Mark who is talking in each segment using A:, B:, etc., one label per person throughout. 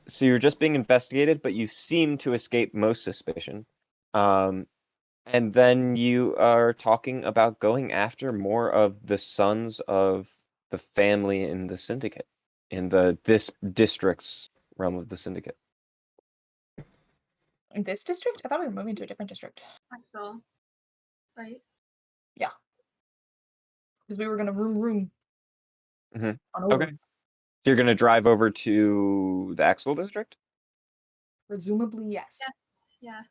A: So you're just being investigated, but you seem to escape most suspicion. Um, and then you are talking about going after more of the sons of the family in the syndicate, in this district's realm of the syndicate.
B: In this district? I thought we were moving to a different district.
C: I saw. Right?
B: Yeah. Because we were gonna room.
A: Mhm.
B: On over.
A: Okay. So you're gonna drive over to the Axel district?
B: Presumably, yes.
C: Yes. Yeah.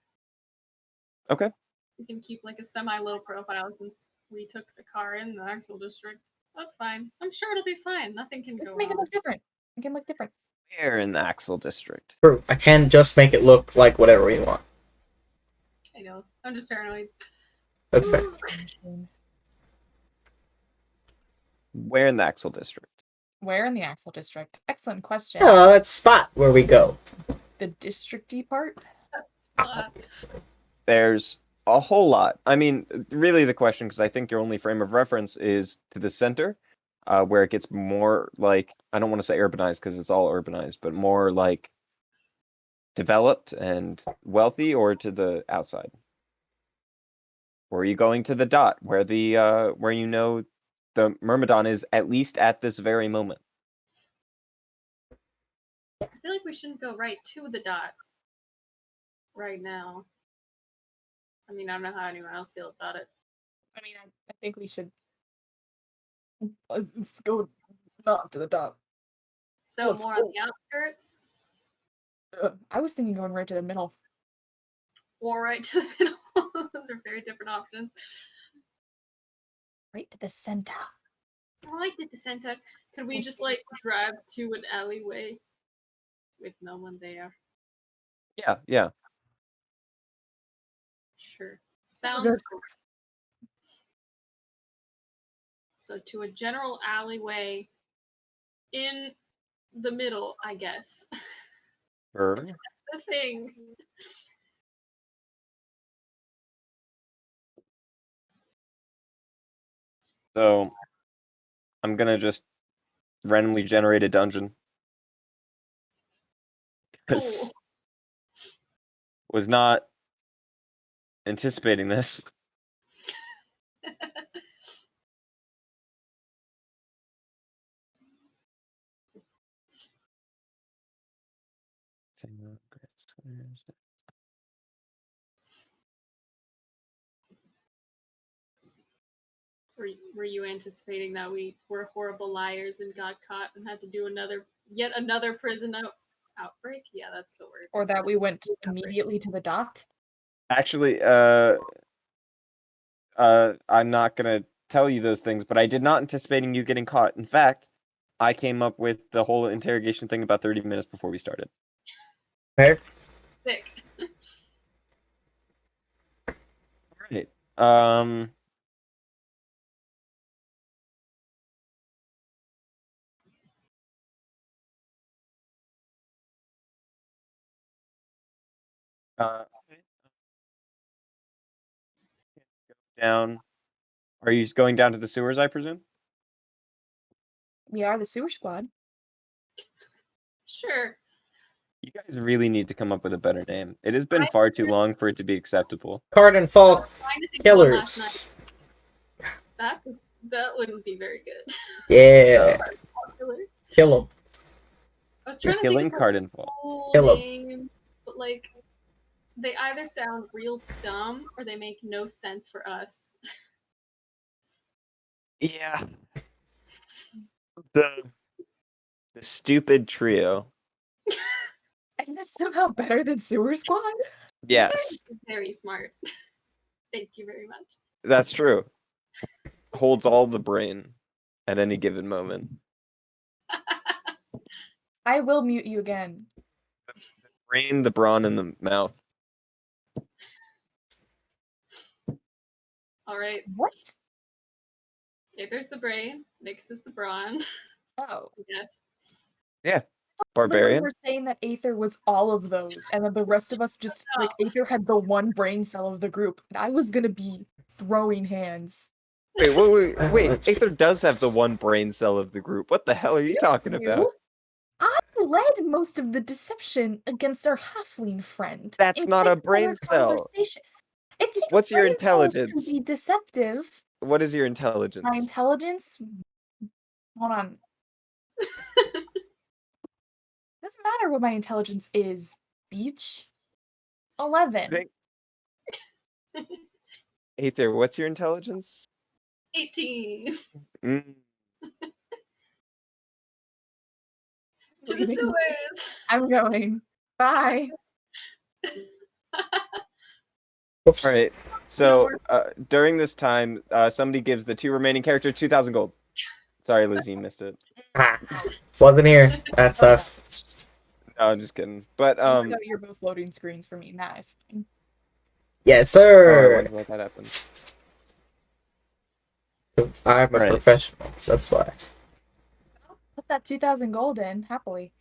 A: Okay.
C: We can keep like a semi-low profile since we took the car in the actual district. That's fine. I'm sure it'll be fine. Nothing can go
B: Make it
C: wrong.
B: look different. Make it look different.
A: Where in the Axel district?
D: True. I can just make it look like whatever we want.
C: I know. I'm just paranoid.
D: That's fair.
A: Where in the Axel district?
B: Where in the Axel district? Excellent question.
D: Oh, that's spot where we go.
B: The districty part?
C: That's
A: There's a whole lot. I mean, really the question, because I think your only frame of reference is to the center, where it gets more like, I don't want to say urbanized because it's all urbanized, but more like developed and wealthy, or to the outside? Or are you going to the dot where where you know the Myrmidon is, at least at this very moment?
C: I feel like we shouldn't go right to the dot right now. I mean, I don't know how anyone else feels about it.
B: I mean, I think we should. Let's go not to the top.
C: So more on the outskirts,
B: I was thinking going right to the middle.
C: or right to the middle. Those are very different options.
B: Right to the center.
C: Right at the center. Could we just like drive to an alleyway with no one there?
A: Yeah, yeah.
C: Sure. Sounds
B: Good.
C: cool. So to a general alleyway in the middle, I guess.
A: Sure.
C: That's the thing.
A: So I'm gonna just randomly generate a dungeon.
C: Cool.
A: Was not anticipating this.
C: Were you anticipating that we were horrible liars and got caught and had to do yet another prison outbreak? Yeah, that's the word.
B: Or that we went immediately to the dot?
A: Actually, I'm not gonna tell you those things, but I did not anticipating you getting caught. In fact, I came up with the whole interrogation thing about 30 minutes before we started.
D: Fair.
C: Sick.
A: Right. Down. Are you going down to the sewers, I presume?
B: We are the sewer squad.
C: Sure.
A: You guys really need to come up with a better name. It has been far too long for it to be acceptable.
D: Cardinfall Killers.
C: That wouldn't be very good.
D: Yeah. Kill them.
C: I was trying to
A: Killing
C: think of
A: Cardinfall.
C: cool
D: Kill 'em.
C: names, but like they either sound real dumb or they make no sense for us.
A: Yeah. The stupid trio.
B: And that's somehow better than sewer squad?
A: Yes,
C: Very smart. Thank you very much.
A: that's true. Holds all the brain at any given moment.
B: I will mute you again.
A: The brain, the brawn, and the mouth.
C: All right.
B: What?
C: Aether's the brain. Nyx is the brawn.
B: Oh.
C: Yes.
A: Yeah.
B: Literally,
A: Barbarian.
B: we're saying that Aether was all of those, and then the rest of us just like Aether had the one brain cell of the group, and I was gonna be throwing hands.
A: Wait. Aether does have the one brain cell of the group. What the hell are you talking about?
B: I led most of the deception against our halfling friend.
A: That's
B: It
A: not a
B: takes
A: brain
B: better
A: cell.
B: conversation. It takes
A: What's your
B: brain cells
A: intelligence?
B: to be deceptive.
A: What is your
B: My
A: intelligence?
B: intelligence? Hold on. Doesn't matter what my intelligence is. Beach? 11.
A: Think- Aether, what's your intelligence?
C: 18.
A: Mm.
C: To the sewers.
B: I'm going. Bye.
A: All right. So
C: No,
A: during this time, somebody gives the 2 remaining characters 2,000 gold. Sorry, Lizzie, you missed it.
D: Ah, wasn't here. That sucks.
A: No, I'm just kidding. But
B: So you're both loading screens for me. That is fine.
D: Yes,
A: oh, I
D: sir.
A: wonder what that happened.
D: I'm a
A: Right.
D: professional. That's why.
B: Put that 2,000 gold in, happily.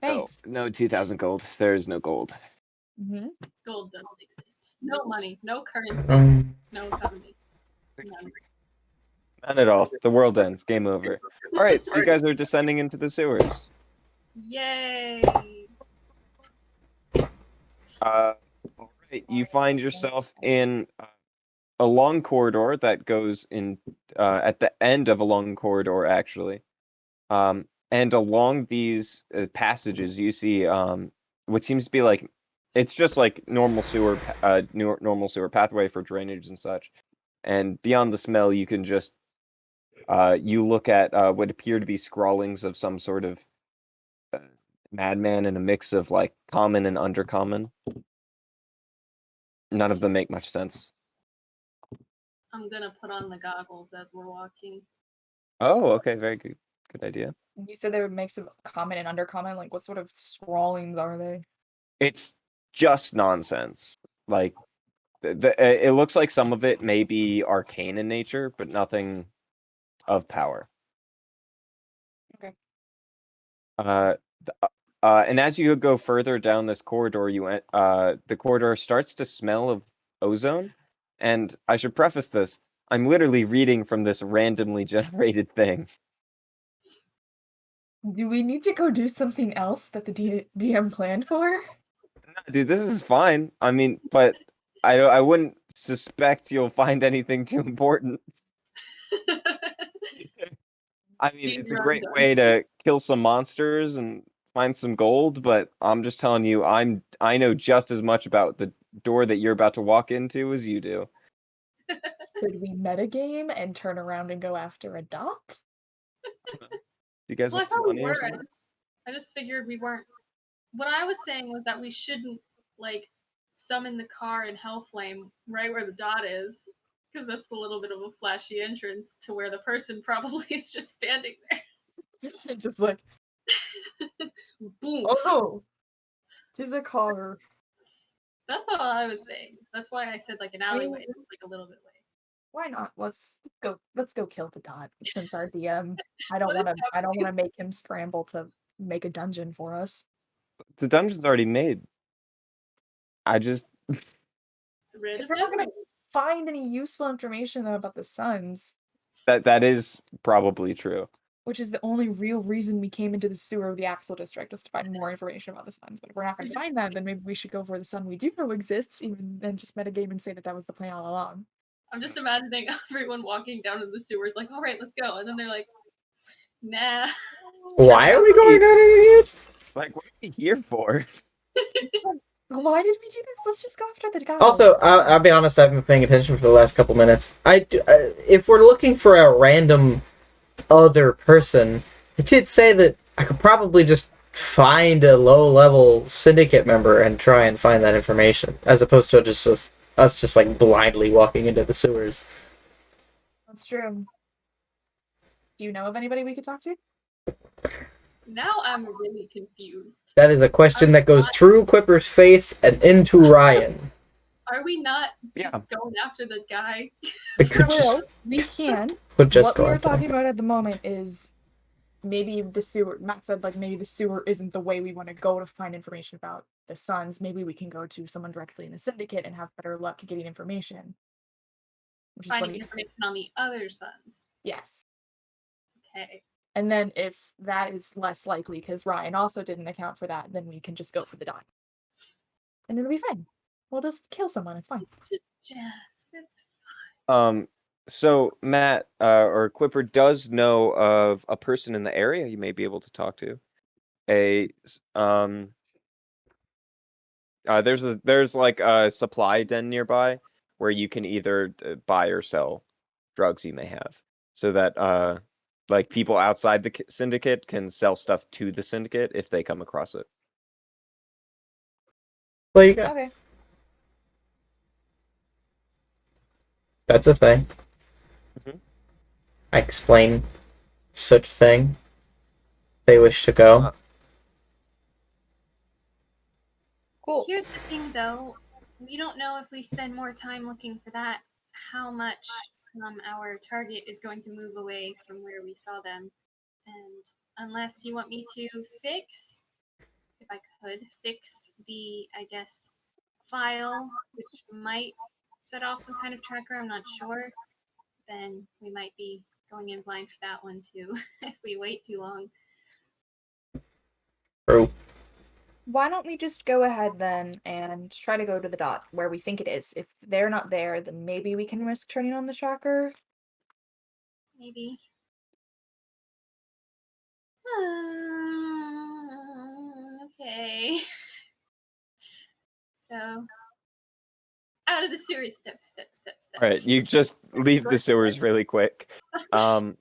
B: Thanks.
A: No 2,000 gold. There is no gold.
B: Mm-hmm.
C: gold doesn't exist. No money, no currency, no economy. None.
A: Not at all. The world ends. Game over. All right, so you guys are descending into the sewers.
C: Yay!
A: All right, you find yourself in a long corridor that goes in at the end of a long corridor, actually. And along these passages, you see what seems to be like it's just like normal normal sewer pathway for drainage and such. And beyond the smell, you can just you look at what appear to be scrawlings of some sort of uh, madman and a mix of like common and undercommon. None of them make much sense.
C: I'm gonna put on the goggles as we're walking.
A: Oh, okay, very good. Good idea.
B: You said they would mix of common and undercommon. Like, what sort of scrawlings are they?
A: It's just nonsense. Like it looks like some of it may be arcane in nature, but nothing of power.
B: Okay.
A: And as you go further down this corridor, the corridor starts to smell of ozone. And I should preface this: I'm literally reading from this randomly generated thing.
B: Do we need to go do something else that the DM planned for?
A: Dude, this is fine. I mean, but I wouldn't suspect you'll find anything too important. I mean, it's a great way to kill some monsters and find some gold, but I'm just telling you, I know just as much about the door that you're about to walk into as you do.
B: Could we metagame and turn around and go after a dot?
A: Do you guys
C: Well, I
A: want some
C: thought we
A: money or
C: were.
A: something?
C: I just figured we weren't. What I was saying was that we shouldn't like summon the car in Hellflame right where the dot is, because that's a little bit of a flashy entrance to where the person probably is just standing there.
B: Just like,
C: Boom.
B: oh no, 'tis a car.
C: That's all I was saying. That's why I said like an alleyway, just like a little bit away.
B: Why not? Let's go kill the dot. Since our DM, I don't
C: What is
B: want to make him scramble to make a dungeon for us.
A: The dungeon's already made. I just
C: It's rid
B: If
C: of
B: we're not gonna
C: everything.
B: find any useful information though about the suns,
A: that is probably true.
B: which is the only real reason we came into the sewer of the Axel district, was to find more information about the suns. But if we're not going to find that, then maybe we should go for the sun we do know exists, even then just metagame and say that that was the plan all along.
C: I'm just imagining everyone walking down in the sewers like, all right, let's go. And then they're like, nah.
D: Why are we going down here?
A: Like, what are we here for?
B: Why did we do this? Let's just go after the guy.
D: Also, I'll be honest, I've been paying attention for the last couple minutes. If we're looking for a random other person, it did say that I could probably just find a low-level syndicate member and try and find that information, as opposed to just us just like blindly walking into the sewers.
B: That's true. Do you know of anybody we could talk to?
C: Now I'm really confused.
D: That is a question that goes through Quipper's face and into Ryan.
C: Are we not just
A: Yeah.
C: going after the guy?
D: It could just,
B: Well, we can.
D: could just
B: What
D: go
B: we were
D: after him.
B: talking about at the moment is maybe the sewer. Matt said like maybe the sewer isn't the way we want to go to find information about the suns. Maybe we can go to someone directly in the syndicate and have better luck getting information. Which is what
C: Finding information on the other sons.
B: Yes.
C: Okay.
B: And then if that is less likely, because Ryan also didn't account for that, then we can just go for the dot. And it'll be fine. We'll just kill someone, it's fine.
C: It's just jazz. It's
A: So Matt or Quipper does know of a person in the area you may be able to talk to. There's like a supply den nearby where you can either buy or sell drugs you may have, so that like people outside the syndicate can sell stuff to the syndicate if they come across it.
D: Like,
B: Okay.
D: that's a thing.
A: Mhm.
D: I explain such thing. They wish to go.
B: Cool.
C: Here's the thing, though. We don't know if we spend more time looking for that, how much our target is going to move away from where we saw them. And unless you want me to fix, if I could, fix the, I guess, file, which might set off some kind of tracker, I'm not sure, then we might be going in blind for that one too, if we wait too long.
D: True.
B: Why don't we just go ahead then and try to go to the dot where we think it is? If they're not there, then maybe we can risk turning on the tracker.
C: Maybe. Okay. So, out of the sewers, step.
A: All right, you just leave the sewers really quick. And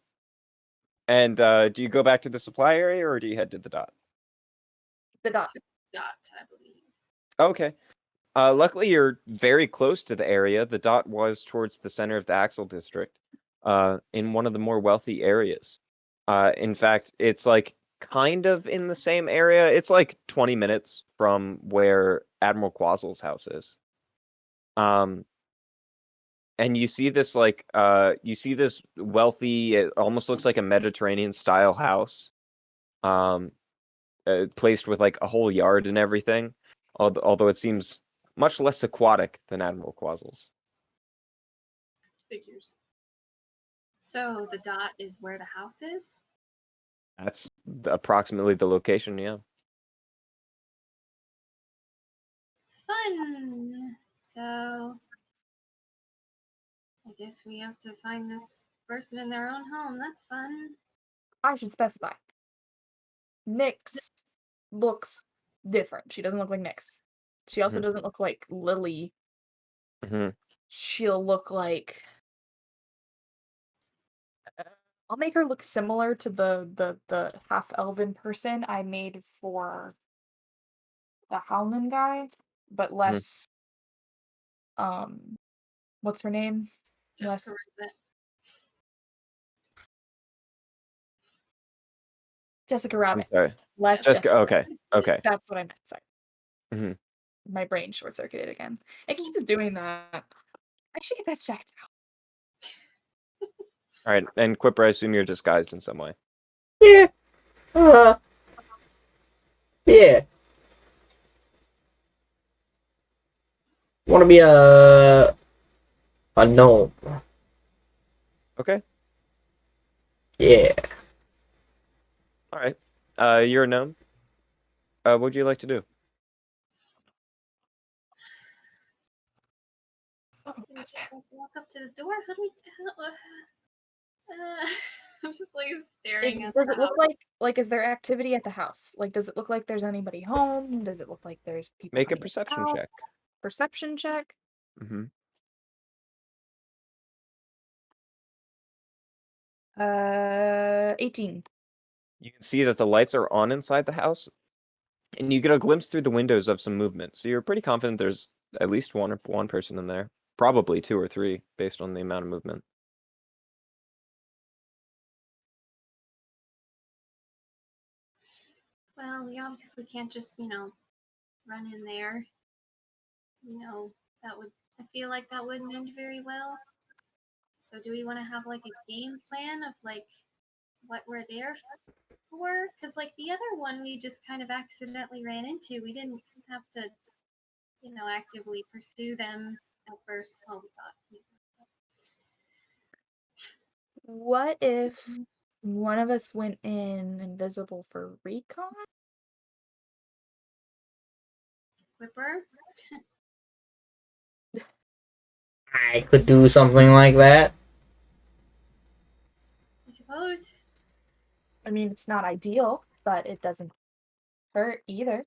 A: do you go back to the supply area or do you head to the dot?
B: The dot.
C: Dot, I believe.
A: Okay. Luckily, you're very close to the area. The dot was towards the center of the Axel district, in one of the more wealthy areas. In fact, it's like kind of in the same area. It's like 20 minutes from where Admiral Quazzle's house is. And you see this wealthy, it almost looks like a Mediterranean style house, um, placed with like a whole yard and everything. Although it seems much less aquatic than Admiral Quazzle's.
C: Figures. So, the dot is where the house is?
A: That's approximately the location, yeah.
C: Fun! So, I guess we have to find this person in their own home. That's fun.
B: I should specify. Nyx looks different. She doesn't look like Nyx. She also
A: Mhm.
B: doesn't look like Lily.
A: Hmm.
B: She'll look like I'll make her look similar to the half elven person I made for the Howlin guy, but less what's her name?
C: Jessica
B: Less
C: Rabbit.
B: Jessica
A: I'm
B: Rabbit.
A: sorry.
B: Less
A: Jessica,
B: Jessica.
A: okay. Okay.
B: That's what I meant. Sorry.
A: Mhm.
B: My brain short circuited again. It keeps doing that. I should get that checked out.
A: All right. And Quipper, I assume you're disguised in some way.
D: Yeah. Uh. Yeah. Want to be a gnome?
A: Okay.
D: Yeah.
A: All right. You're a gnome. What would you like to do?
C: Do we just like walk up to the door? How do we? Uh, I'm just like staring at
B: Does
C: the
B: it look
C: house.
B: like is there activity at the house? Like does it look like there's anybody home? Does it look like there's people
A: Make a
B: coming in
A: perception
B: and out?
A: check.
B: Perception check.
A: Mm-hmm.
B: 18.
A: You can see that the lights are on inside the house, and you get a glimpse through the windows of some movement. So you're pretty confident there's at least one person in there, probably two or three, based on the amount of movement.
C: Well, we obviously can't just, run in there. That would. I feel like that wouldn't end very well. So, do we want to have like a game plan of like what we're there for? Because like the other one, we just kind of accidentally ran into. We didn't have to, actively pursue them at first. Well, we thought.
B: What if One of us went in invisible for recon.
C: Whipper?
D: I could do something like that.
C: I suppose.
B: I mean, it's not ideal, but it doesn't hurt either.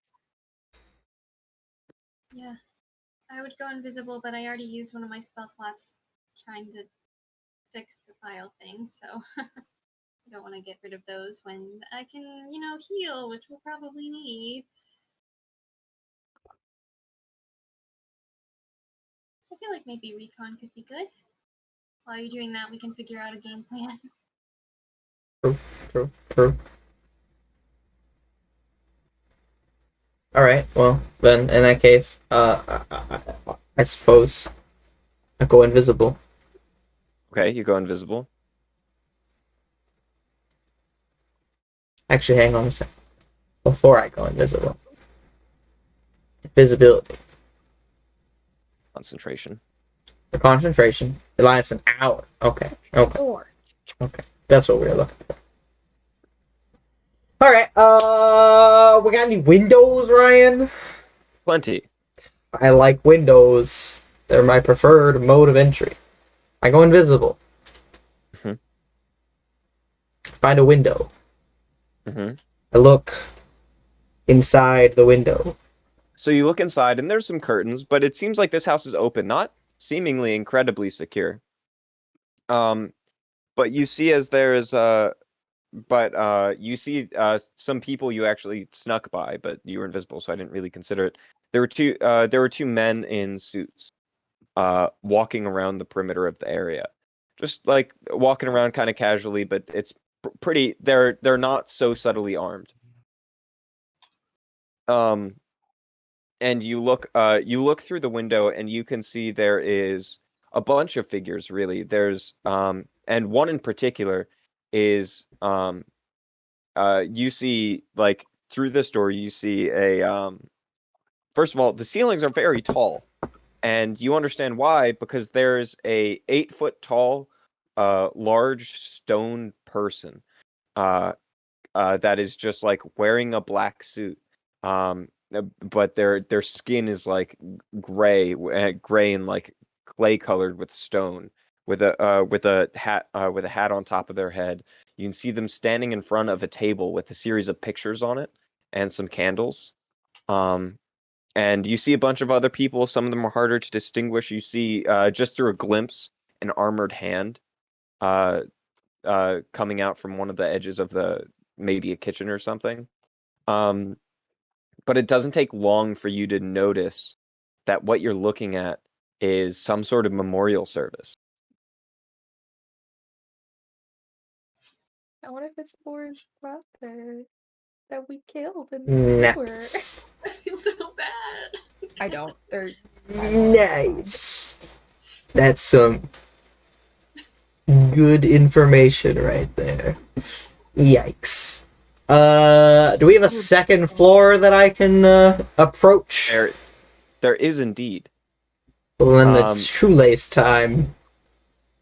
C: Yeah. I would go invisible, but I already used one of my spell slots trying to fix the file thing, so I don't want to get rid of those when I can, heal, which we'll probably need. I feel like maybe recon could be good. While you're doing that, we can figure out a game plan.
D: True. All right. Well, then in that case, I suppose I go invisible.
A: Okay, you go invisible.
D: Actually, hang on a sec. Before I go invisible, invisibility
A: Concentration.
D: for concentration. It lasts an hour. Okay.
B: Or
D: That's what we were looking for. All right. We got any windows, Ryan?
A: Plenty.
D: I like windows. They're my preferred mode of entry. I go invisible.
A: Mhm.
D: Find a window.
A: hmm
D: I look inside the window.
A: So you look inside, and there's some curtains, but it seems like this house is open, not seemingly incredibly secure. Um, but you see as there is you see some people you actually snuck by, but you were invisible, so I didn't really consider it. There were two men in suits walking around the perimeter of the area. Just like walking around kind of casually, but it's pretty they're not so subtly armed. Um and you look through the window and you can see there is a bunch of figures really. There's and one in particular is you see like through this door you see a first of all the ceilings are very tall, and you understand why because there's a 8 foot tall large stone person uh that is just like wearing a black suit. But their skin is like gray and like clay colored with stone, with a hat on top of their head. You can see them standing in front of a table with a series of pictures on it and some candles. Um, and you see a bunch of other people. Some of them are harder to distinguish. You see just through a glimpse an armored hand. Uh, coming out from one of the edges of the maybe a kitchen or something. Um, but it doesn't take long for you to notice that what you're looking at is some sort of memorial service.
B: I wonder if it's Warren's brother that we killed in the sewer.
D: Nice.
C: I feel so bad.
B: I don't. They're
D: Nice. That's some good information right there. Yikes. Do we have a second floor that I can approach?
A: There is indeed.
D: Well, then it's shoelace time.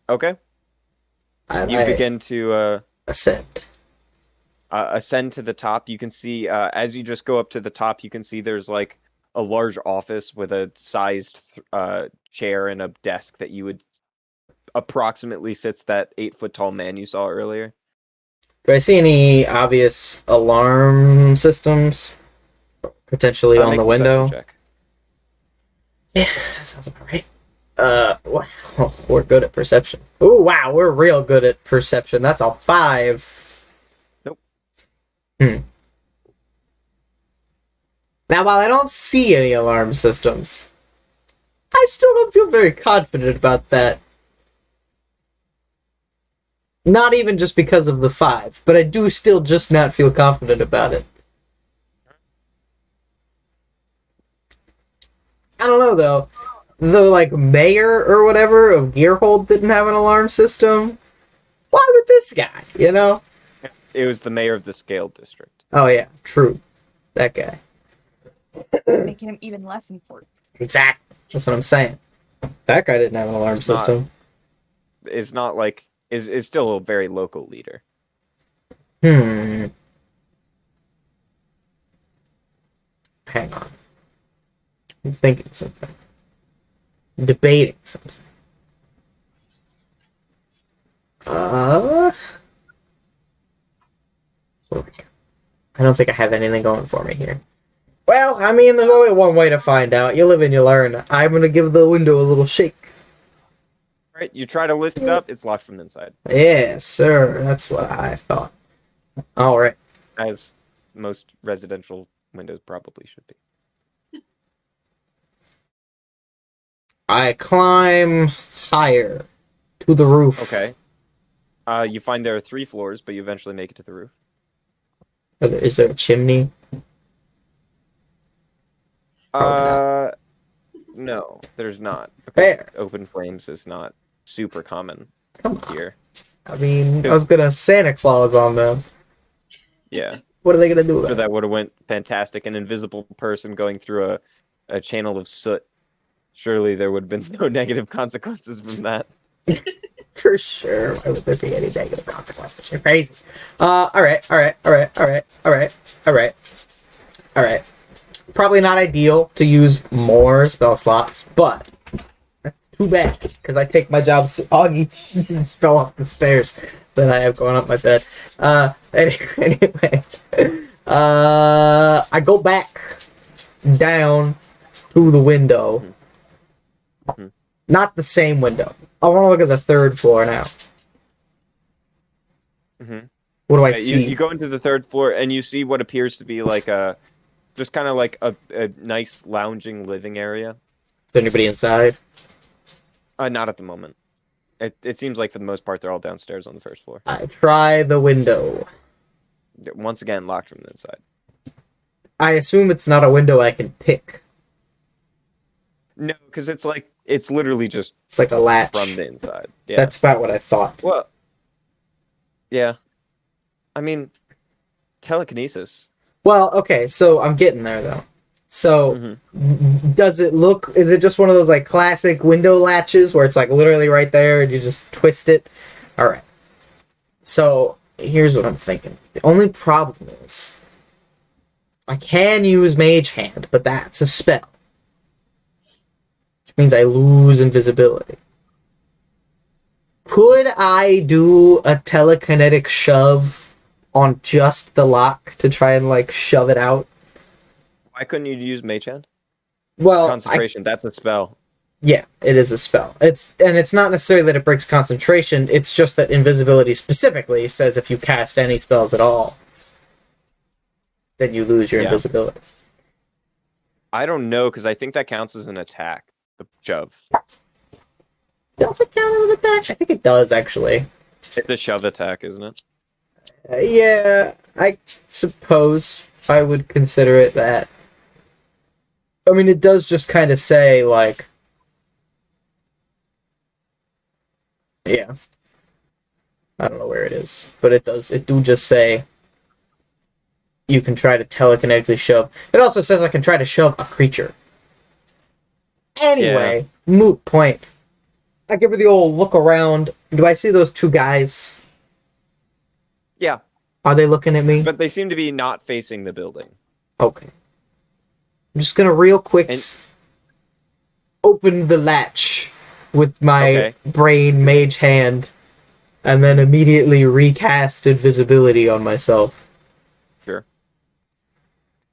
A: Okay.
D: And
A: You
D: I
A: begin to
D: ascend.
A: ascend to the top. You can see as you just go up to the top, you can see there's like a large office with a sized chair and a desk that you would approximately sits that 8 foot tall man you saw earlier.
D: Do I see any obvious alarm systems potentially on
A: Make
D: the
A: a perception
D: window?
A: check.
D: Yeah, that sounds about right. Wow, we're good at perception. Oh wow, we're real good at perception. That's a 5.
A: Nope.
D: Now, while I don't see any alarm systems, I still don't feel very confident about that. Not even just because of the 5, but I do still just not feel confident about it. I don't know, though. The, like, mayor or whatever of Gearhold didn't have an alarm system. Why would this guy, you know?
A: It was the mayor of the Scale District.
D: Oh, yeah, true. That guy.
B: making him even less important.
D: Exactly. That's what I'm saying. That guy didn't have an alarm system.
A: Is not like is still a very local leader.
D: Hmm. Hang on. I'm thinking something. I'm debating something. I don't think I have anything going for me here. Well, I mean, there's only one way to find out. You live and you learn. I'm gonna give the window a little shake.
A: Right? You try to lift it up, it's locked from the inside,
D: Yes, sir. That's what I thought. All right.
A: as most residential windows probably should be.
D: I climb higher to the roof.
A: Okay. You find there are 3 floors, but you eventually make it to the roof.
D: Is there a chimney? Probably not.
A: No, there's not. Because
D: Fair.
A: open flames is not super common
D: Come on.
A: here.
D: I mean, I was gonna Santa Claus on them.
A: Yeah.
D: What are they gonna do
A: So
D: about it?
A: that would have went fantastic. An invisible person going through a channel of soot. Surely there would have been no negative consequences from that.
D: For sure. Why would there be any negative consequences? You're crazy. Alright. Probably not ideal to use more spell slots, but that's too bad, because I take my job Augie just fell off the stairs that I have going up my bed. Anyway. I go back down to the window.
A: Mhm.
D: Not the same window. I want to look at the 3rd floor now.
A: Mm-hmm.
D: What do I
A: Yeah,
D: see?
A: you go into the 3rd floor and you see what appears to be like just kind of like a nice lounging living area.
D: Is there anybody inside?
A: Not at the moment. It seems like for the most part they're all downstairs on the 1st floor.
D: I try the window.
A: Once again, locked from the inside.
D: I assume it's not a window I can pick.
A: No, because it's literally just
D: It's like a latch.
A: from the inside. Yeah.
D: That's about what I thought.
A: Well, yeah. I mean, telekinesis.
D: Well, okay, so I'm getting there though. So,
A: Mhm.
D: does it look? Is it just one of those like classic window latches where it's like literally right there and you just twist it? All right. So here's what I'm thinking. The only problem is I can use Mage Hand, but that's a spell, which means I lose invisibility. Could I do a telekinetic shove on just the lock to try and like shove it out?
A: Why couldn't you use Mage Hand?
D: Well,
A: Concentration, that's a spell.
D: yeah, it is a spell. It's not necessarily that it breaks concentration, it's just that invisibility specifically says if you cast any spells at all, then you lose your
A: Yeah.
D: invisibility.
A: I don't know, because I think that counts as an attack. The shove.
D: Does it count as an attack? I think it does, actually.
A: It's a shove attack, isn't it?
D: Yeah, I suppose I would consider it that. I mean, it does just kind of say, like... Yeah. I don't know where it is, but it does. It do just say you can try to telekinetically shove. It also says I can try to shove a creature. Anyway, moot point. I give her the old look around. Do I see those 2 guys?
A: Yeah,
D: Are they looking at me?
A: but they seem to be not facing the building.
D: Okay. I'm just gonna real quick open the latch with my brain mage hand and then immediately recast invisibility on myself.
A: Sure.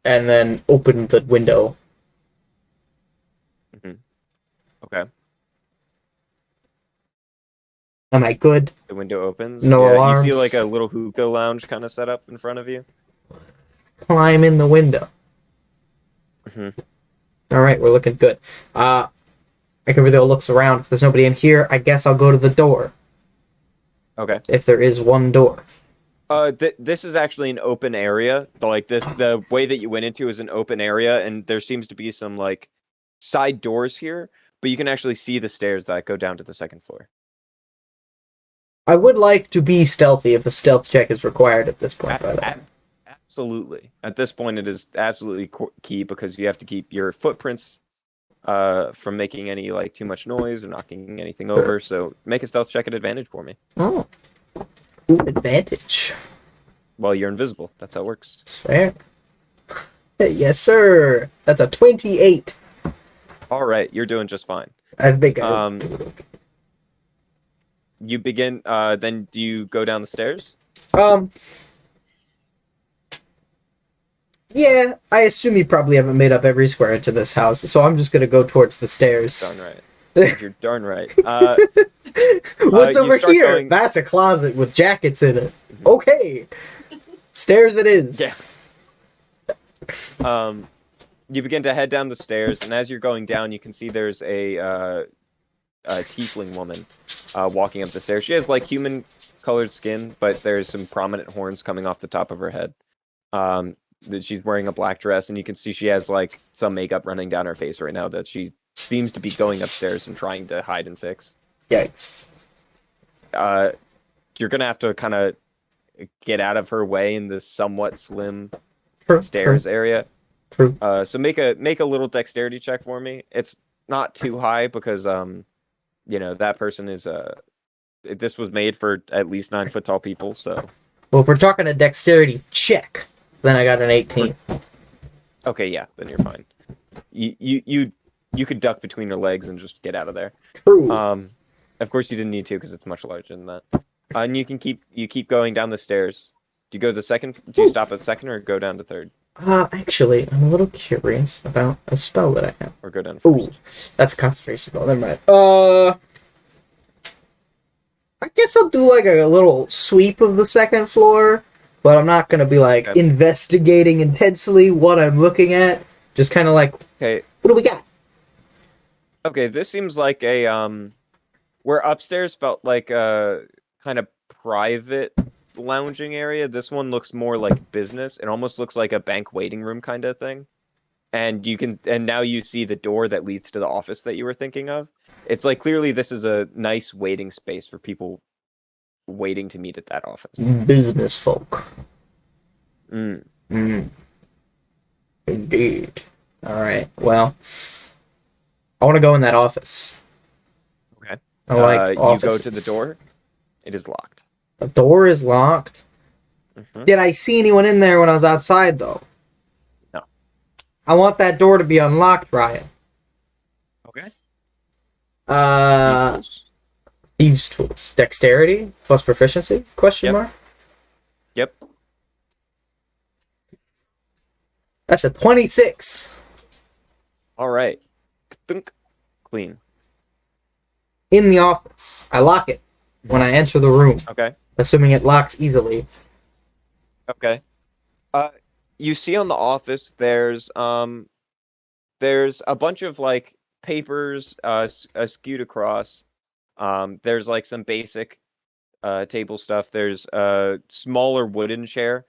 D: And then open the window.
A: Okay.
D: Am I good?
A: The window opens.
D: No
A: You
D: alarms.
A: see like a little hookah lounge kind of set up in front of you.
D: Climb in the window.
A: Mhm.
D: Alright, we're looking good. I give her the old looks around. If there's nobody in here, I guess I'll go to the door.
A: Okay.
D: If there is one door.
A: This is actually an open area. The way that you went into is an open area, and there seems to be some like side doors here, but you can actually see the stairs that go down to the 2nd floor.
D: I would like to be stealthy if a stealth check is required at this point, by the way.
A: Absolutely. At this point, it is absolutely key because you have to keep your footprints from making any like too much noise or knocking anything over. So make a stealth check at advantage for me.
D: Oh. Ooh, advantage.
A: Well, you're invisible. That's how it works.
D: It's fair. Yes, sir. That's a 28.
A: All right, you're doing just fine.
D: I think I.
A: You begin. Then do you go down the stairs?
D: Yeah, I assume you probably haven't made up every square inch of this house, so I'm just gonna go towards the stairs.
A: Darn right. You're darn right.
D: What's
A: you
D: over
A: start
D: here?
A: going-
D: That's a closet with jackets in it. Okay. Stairs it is.
A: Yeah. You begin to head down the stairs, and as you're going down, you can see there's a tiefling woman walking up the stairs. She has like human-colored skin, but there's some prominent horns coming off the top of her head. That she's wearing a black dress, and you can see she has like some makeup running down her face right now that she seems to be going upstairs and trying to hide and fix.
D: Yikes.
A: You're gonna have to kind of get out of her way in this somewhat slim
D: True,
A: stairs area.
D: True.
A: So make a little dexterity check for me. It's not too high because that person is this was made for at least 9 foot tall people. So
D: Well, if we're talking a dexterity check, then I got an 18.
A: okay, yeah, then you're fine. You could duck between her legs and just get out of there.
D: True.
A: Of course you didn't need to because it's much larger than that. And you keep going down the stairs. Do you go to the second? Do you stop at second or go down to third?
D: Actually, I'm a little curious about a spell that I have.
A: Or go down first?
D: Ooh, that's a concentration spell. Never mind. I guess I'll do like a little sweep of the second floor, but I'm not gonna be like
A: Okay.
D: investigating intensely what I'm looking at. Just kind of like,
A: Okay.
D: what do we got?
A: Okay, this seems like a where upstairs felt like a kind of private lounging area. This one looks more like business. It almost looks like a bank waiting room kind of thing. And now you see the door that leads to the office that you were thinking of. It's like clearly this is a nice waiting space for people waiting to meet at that office.
D: Business folk.
A: Mm.
D: Indeed. All right. Well, I want to go in that office.
A: Okay.
D: I like
A: you go
D: offices.
A: to the door. It is locked.
D: The door is locked.
A: Mhm.
D: Did I see anyone in there when I was outside, though?
A: No.
D: I want that door to be unlocked, Ryan.
A: Okay.
D: Thieves' tools. Dexterity plus proficiency? Question
A: Yep.
D: mark?
A: Yep.
D: That's a 26.
A: All right. Thunk. Clean.
D: In the office. I lock it when I enter the room,
A: Okay.
D: assuming it locks easily.
A: Okay. You see on the office there's a bunch of like papers skewed across. There's like some basic table stuff. There's a smaller wooden chair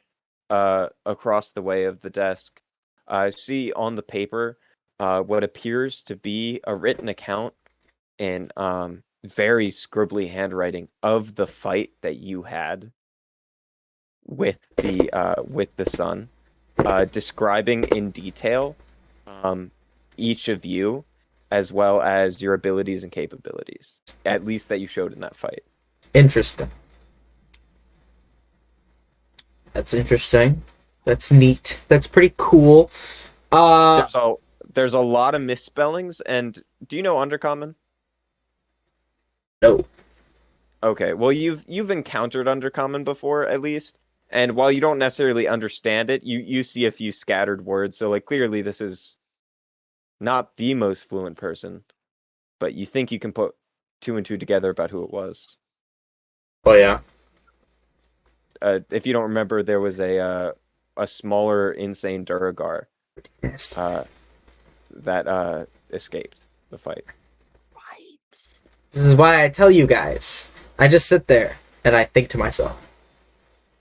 A: across the way of the desk. I see on the paper what appears to be a written account in very scribbly handwriting of the fight that you had with the sun, describing in detail each of you as well as your abilities and capabilities, at least that you showed in that fight.
D: Interesting. That's interesting. That's neat. That's pretty cool.
A: There's a lot of misspellings, and do you know Undercommon?
D: No.
A: Okay, well you've encountered Undercommon before at least, and while you don't necessarily understand it, you see a few scattered words. So like clearly this is not the most fluent person, but you think you can put 2 and 2 together about who it was.
D: Oh yeah.
A: If you don't remember, there was a smaller insane Duragar
D: Yes.
A: that escaped the fight.
B: Right.
D: This is why I tell you guys. I just sit there and I think to myself,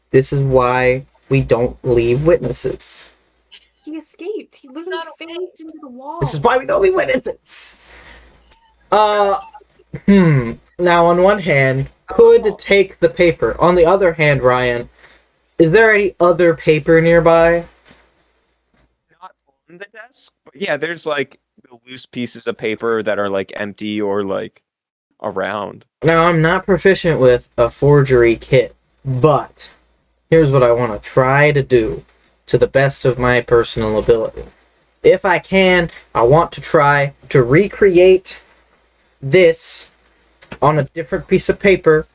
D: this is why we don't leave witnesses.
B: He escaped. He literally
C: Not okay.
B: phased into the wall.
D: This is why we don't leave witnesses. Now, on one hand, could take the paper. On the other hand, Ryan, is there any other paper nearby?
A: Not on the desk, but yeah, there's like the loose pieces of paper that are like empty or like around.
D: Now, I'm not proficient with a forgery kit, but here's what I want to try to do to the best of my personal ability. If I can, I want to try to recreate this on a different piece of paper,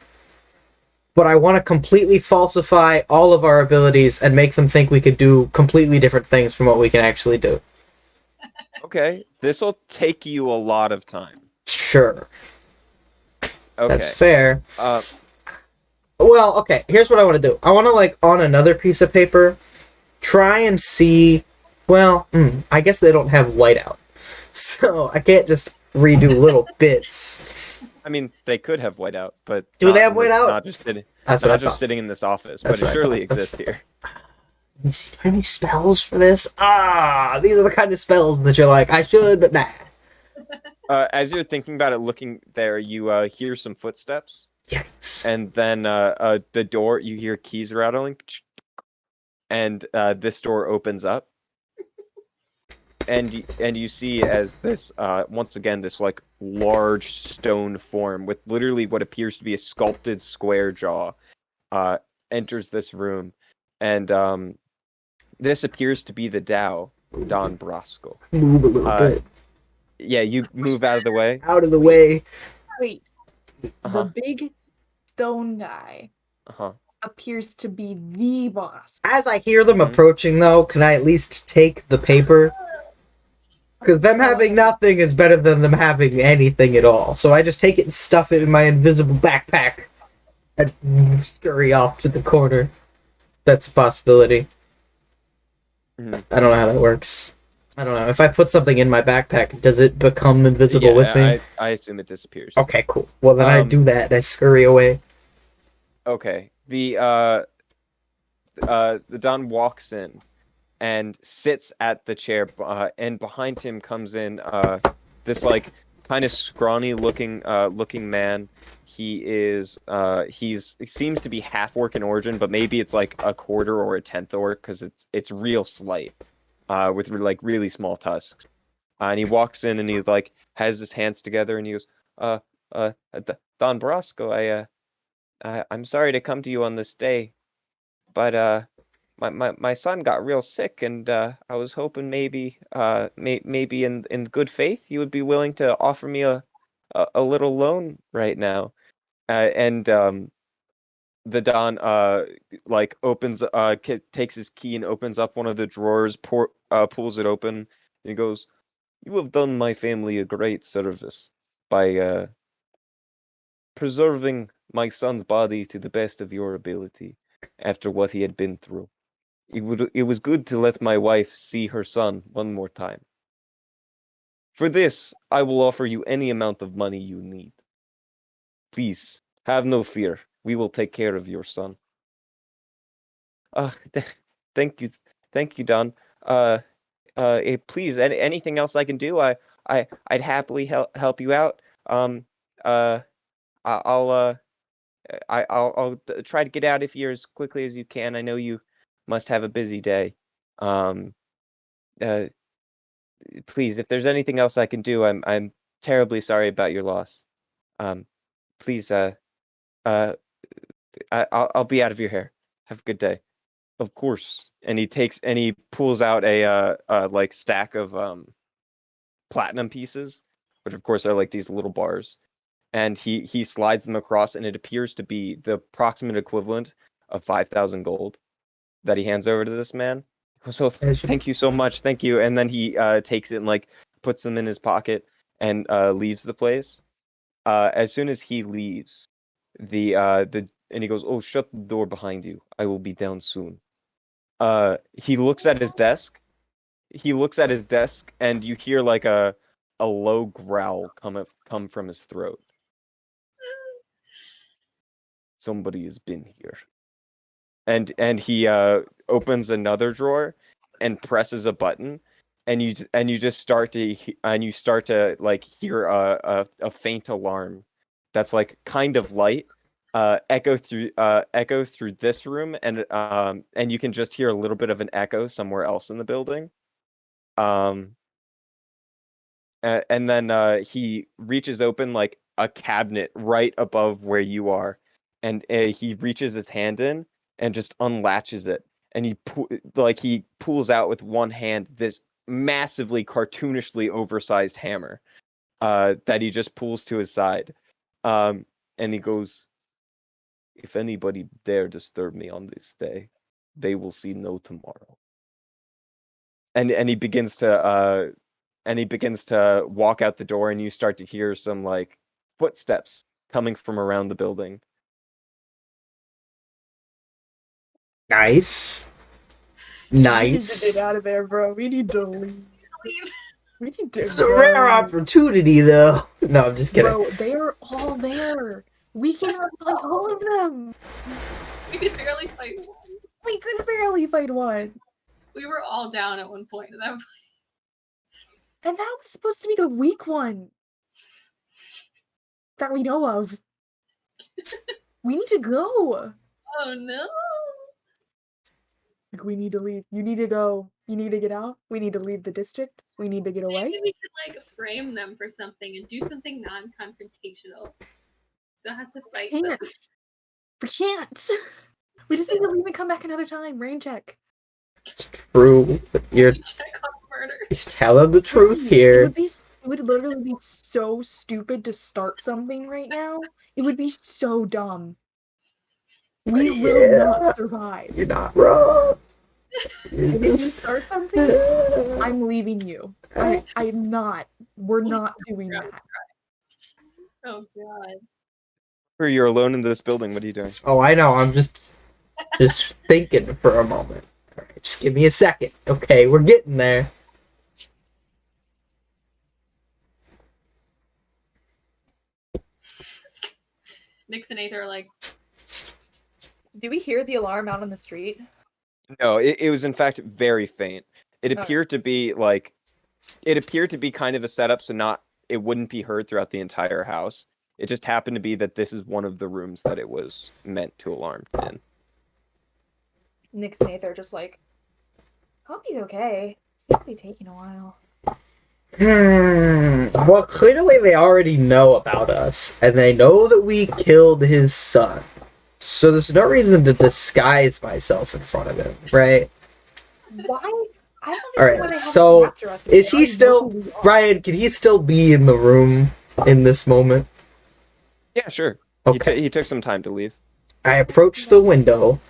D: but I want to completely falsify all of our abilities and make them think we could do completely different things from what we can actually do.
A: Okay, this will take you a lot of time.
D: Sure, that's
A: Okay.
D: fair.
A: Uh,
D: Well, okay, here's what I want to do. I want to, like, on another piece of paper, try and see. Well, I guess they don't have whiteout. So I can't just redo little bits.
A: I mean, they could have whiteout, but
D: Do they have whiteout?
A: Not just sitting.
D: That's what I
A: Not just
D: thought.
A: sitting in this office,
D: That's
A: but it
D: what I
A: surely
D: thought. That's
A: exists here.
D: Let me see. Do I have any spells for this? These are the kind of spells that you're like, I should, but nah.
A: As you're thinking about it, looking there, you hear some footsteps,
D: Yikes.
A: and then the door. You hear keys rattling, and this door opens up, and you see as this once again this like large stone form with literally what appears to be a sculpted square jaw enters this room, and this appears to be the Tao, Don Brasco.
D: Move a little bit.
A: Yeah, you move out of the way.
D: Out of the way.
B: Wait,
A: Uh-huh.
B: the big stone guy
A: Uh-huh.
B: appears to be the boss.
D: As I hear them
A: Mhm.
D: approaching, though, can I at least take the paper? Because them having nothing is better than them having anything at all. So I just take it and stuff it in my invisible backpack and scurry off to the corner. That's a possibility.
A: Mhm.
D: I don't know how that works. I don't know. If I put something in my backpack, does it become invisible with me?
A: I assume it disappears.
D: Okay, cool. Well, then I do that and I scurry away.
A: Okay. The Don walks in and sits at the chair, and behind him comes in this like kind of scrawny looking man. He seems to be half orc in origin, but maybe it's like a quarter or a tenth orc because it's real slight, with like really small tusks. And he walks in and he like has his hands together and he goes, Don Brasco, I'm sorry to come to you on this day, but my son got real sick, and I was hoping maybe in good faith you would be willing to offer me a little loan right now. And the Don like opens takes his key and opens up one of the drawers, pulls it open, and he goes, "You have done my family a great service by preserving my son's body to the best of your ability after what he had been through. It was good to let my wife see her son one more time. For this, I will offer you any amount of money you need. Please, have no fear. We will take care of your son." Uh, th- thank you, thank you, Don. Uh, please, anything else I can do? I'd happily help you out. Uh, I'll try to get out of here as quickly as you can. I know you must have a busy day. Um, uh, please, if there's anything else I can do, I'm terribly sorry about your loss. Um, please, uh, I'll be out of your hair. Have a good day. Of course. And he pulls out a like stack of platinum pieces, which of course are like these little bars, and he slides them across, and it appears to be the approximate equivalent of 5,000 gold that he hands over to this man. So thank you so much, thank you. And then he takes it and like puts them in his pocket and leaves the place. As soon as he leaves, the and he goes, "Oh, shut the door behind you. I will be down soon." He looks at his desk. He looks at his desk, and you hear like a low growl come from his throat. Somebody has been here. And he opens another drawer and presses a button, and you just start to like hear a faint alarm that's like kind of light echo through this room, and you can just hear a little bit of an echo somewhere else in the building. um and then he reaches open like a cabinet right above where you are, and he reaches his hand in and just unlatches it, and he pulls out with one hand this massively cartoonishly oversized hammer that he just pulls to his side, and he goes, "If anybody dare disturb me on this day, they will see no tomorrow." And he begins to walk out the door, and you start to hear some like footsteps coming from around the building.
D: Nice.
B: We need to
D: Nice.
B: get out of there, bro. We need to leave.
C: Leave.
B: We need to
D: It's a rare opportunity, though. No, I'm just kidding.
B: Bro, they are all there. We cannot fight all of them.
C: We could barely fight one.
B: We could barely fight one.
C: We were all down at one point. At that point.
B: And that was supposed to be the weak one. That we know of. We need to go.
C: Oh no!
B: Like, we need to leave. You need to go. You need to get out. We need to leave the district. We need to get away.
C: Maybe we could like frame them for something and do something non-confrontational. Don't have to fight
B: We
C: them.
B: can't. We can't. We just need to leave and come back another time. Rain check.
D: It's true. You're
C: Check on murder.
D: telling the truth here.
B: It would literally be so stupid to start something right now. It would be so dumb. We will not survive.
D: You're not wrong.
B: If you start something, I'm leaving you. I'm not. We're not doing that.
C: Oh god.
A: Or you're alone in this building. What are you doing?
D: Oh, I know. I'm just thinking for a moment. All right, just give me a second. Okay, we're getting there.
C: Nix and Aether are like,
B: Do we hear the alarm out on the street?
A: No, it was in fact very faint. It
B: Oh.
A: appeared to be kind of a setup, so it wouldn't be heard throughout the entire house. It just happened to be that this is one of the rooms that it was meant to alarm in.
B: Nix and Aether are just like, hope he's okay. Seems to be taking a while.
D: Well, clearly they already know about us, and they know that we killed his son. So there's no reason to disguise myself in front of him, right?
B: Why? I don't
D: All right,
B: even want to
D: so
B: capture us.
D: is he
B: I know
D: still-
B: who we are.
D: Ryan, can he still be in the room in this moment?
A: Yeah, sure.
D: Okay.
A: He took some time to leave.
D: I approach the window,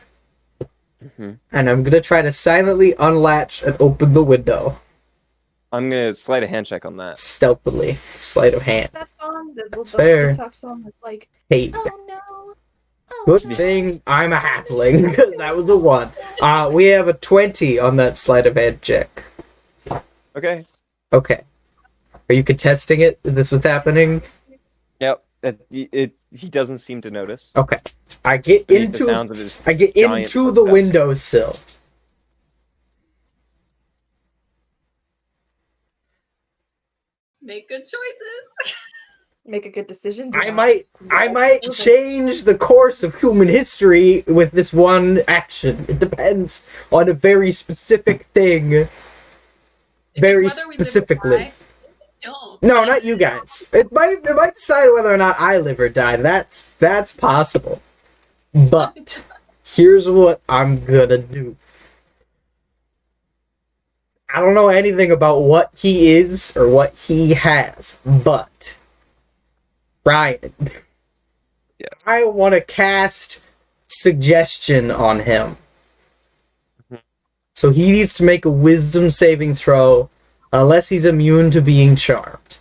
A: hmm
D: and I'm gonna try to silently unlatch and open the window.
A: I'm gonna slide a hand check on that.
D: Stealthily. Sleight of
B: What's
D: hand.
B: that song? The
D: fair.
B: TikTok song that's like,
D: Hey.
B: oh no. Oh,
D: Good
B: no.
D: thing I'm a halfling, because that was a 1. We have a 20 on that sleight of hand check.
A: Okay.
D: Okay. Are you contesting it? Is this what's happening?
A: Yep. He doesn't seem to notice.
D: Okay. I get
A: Beneath the
D: into
A: sounds of his
D: I get
A: giant
D: into the
A: footsteps.
D: windowsill.
C: make good choices.
B: Make a good decision. do
D: I
B: not-
D: might change the course of human history with this one action. It depends on a very specific thing.
C: If it's
D: Very
C: whether we live or
D: specifically.
C: die, don't.
D: No, not you guys. It might decide whether or not I live or die. That's possible. But here's what I'm gonna do. I don't know anything about what he is or what he has, but Ryan,
A: Yeah.
D: I want to cast suggestion on him.
A: Mhm.
D: So he needs to make a wisdom saving throw unless he's immune to being charmed.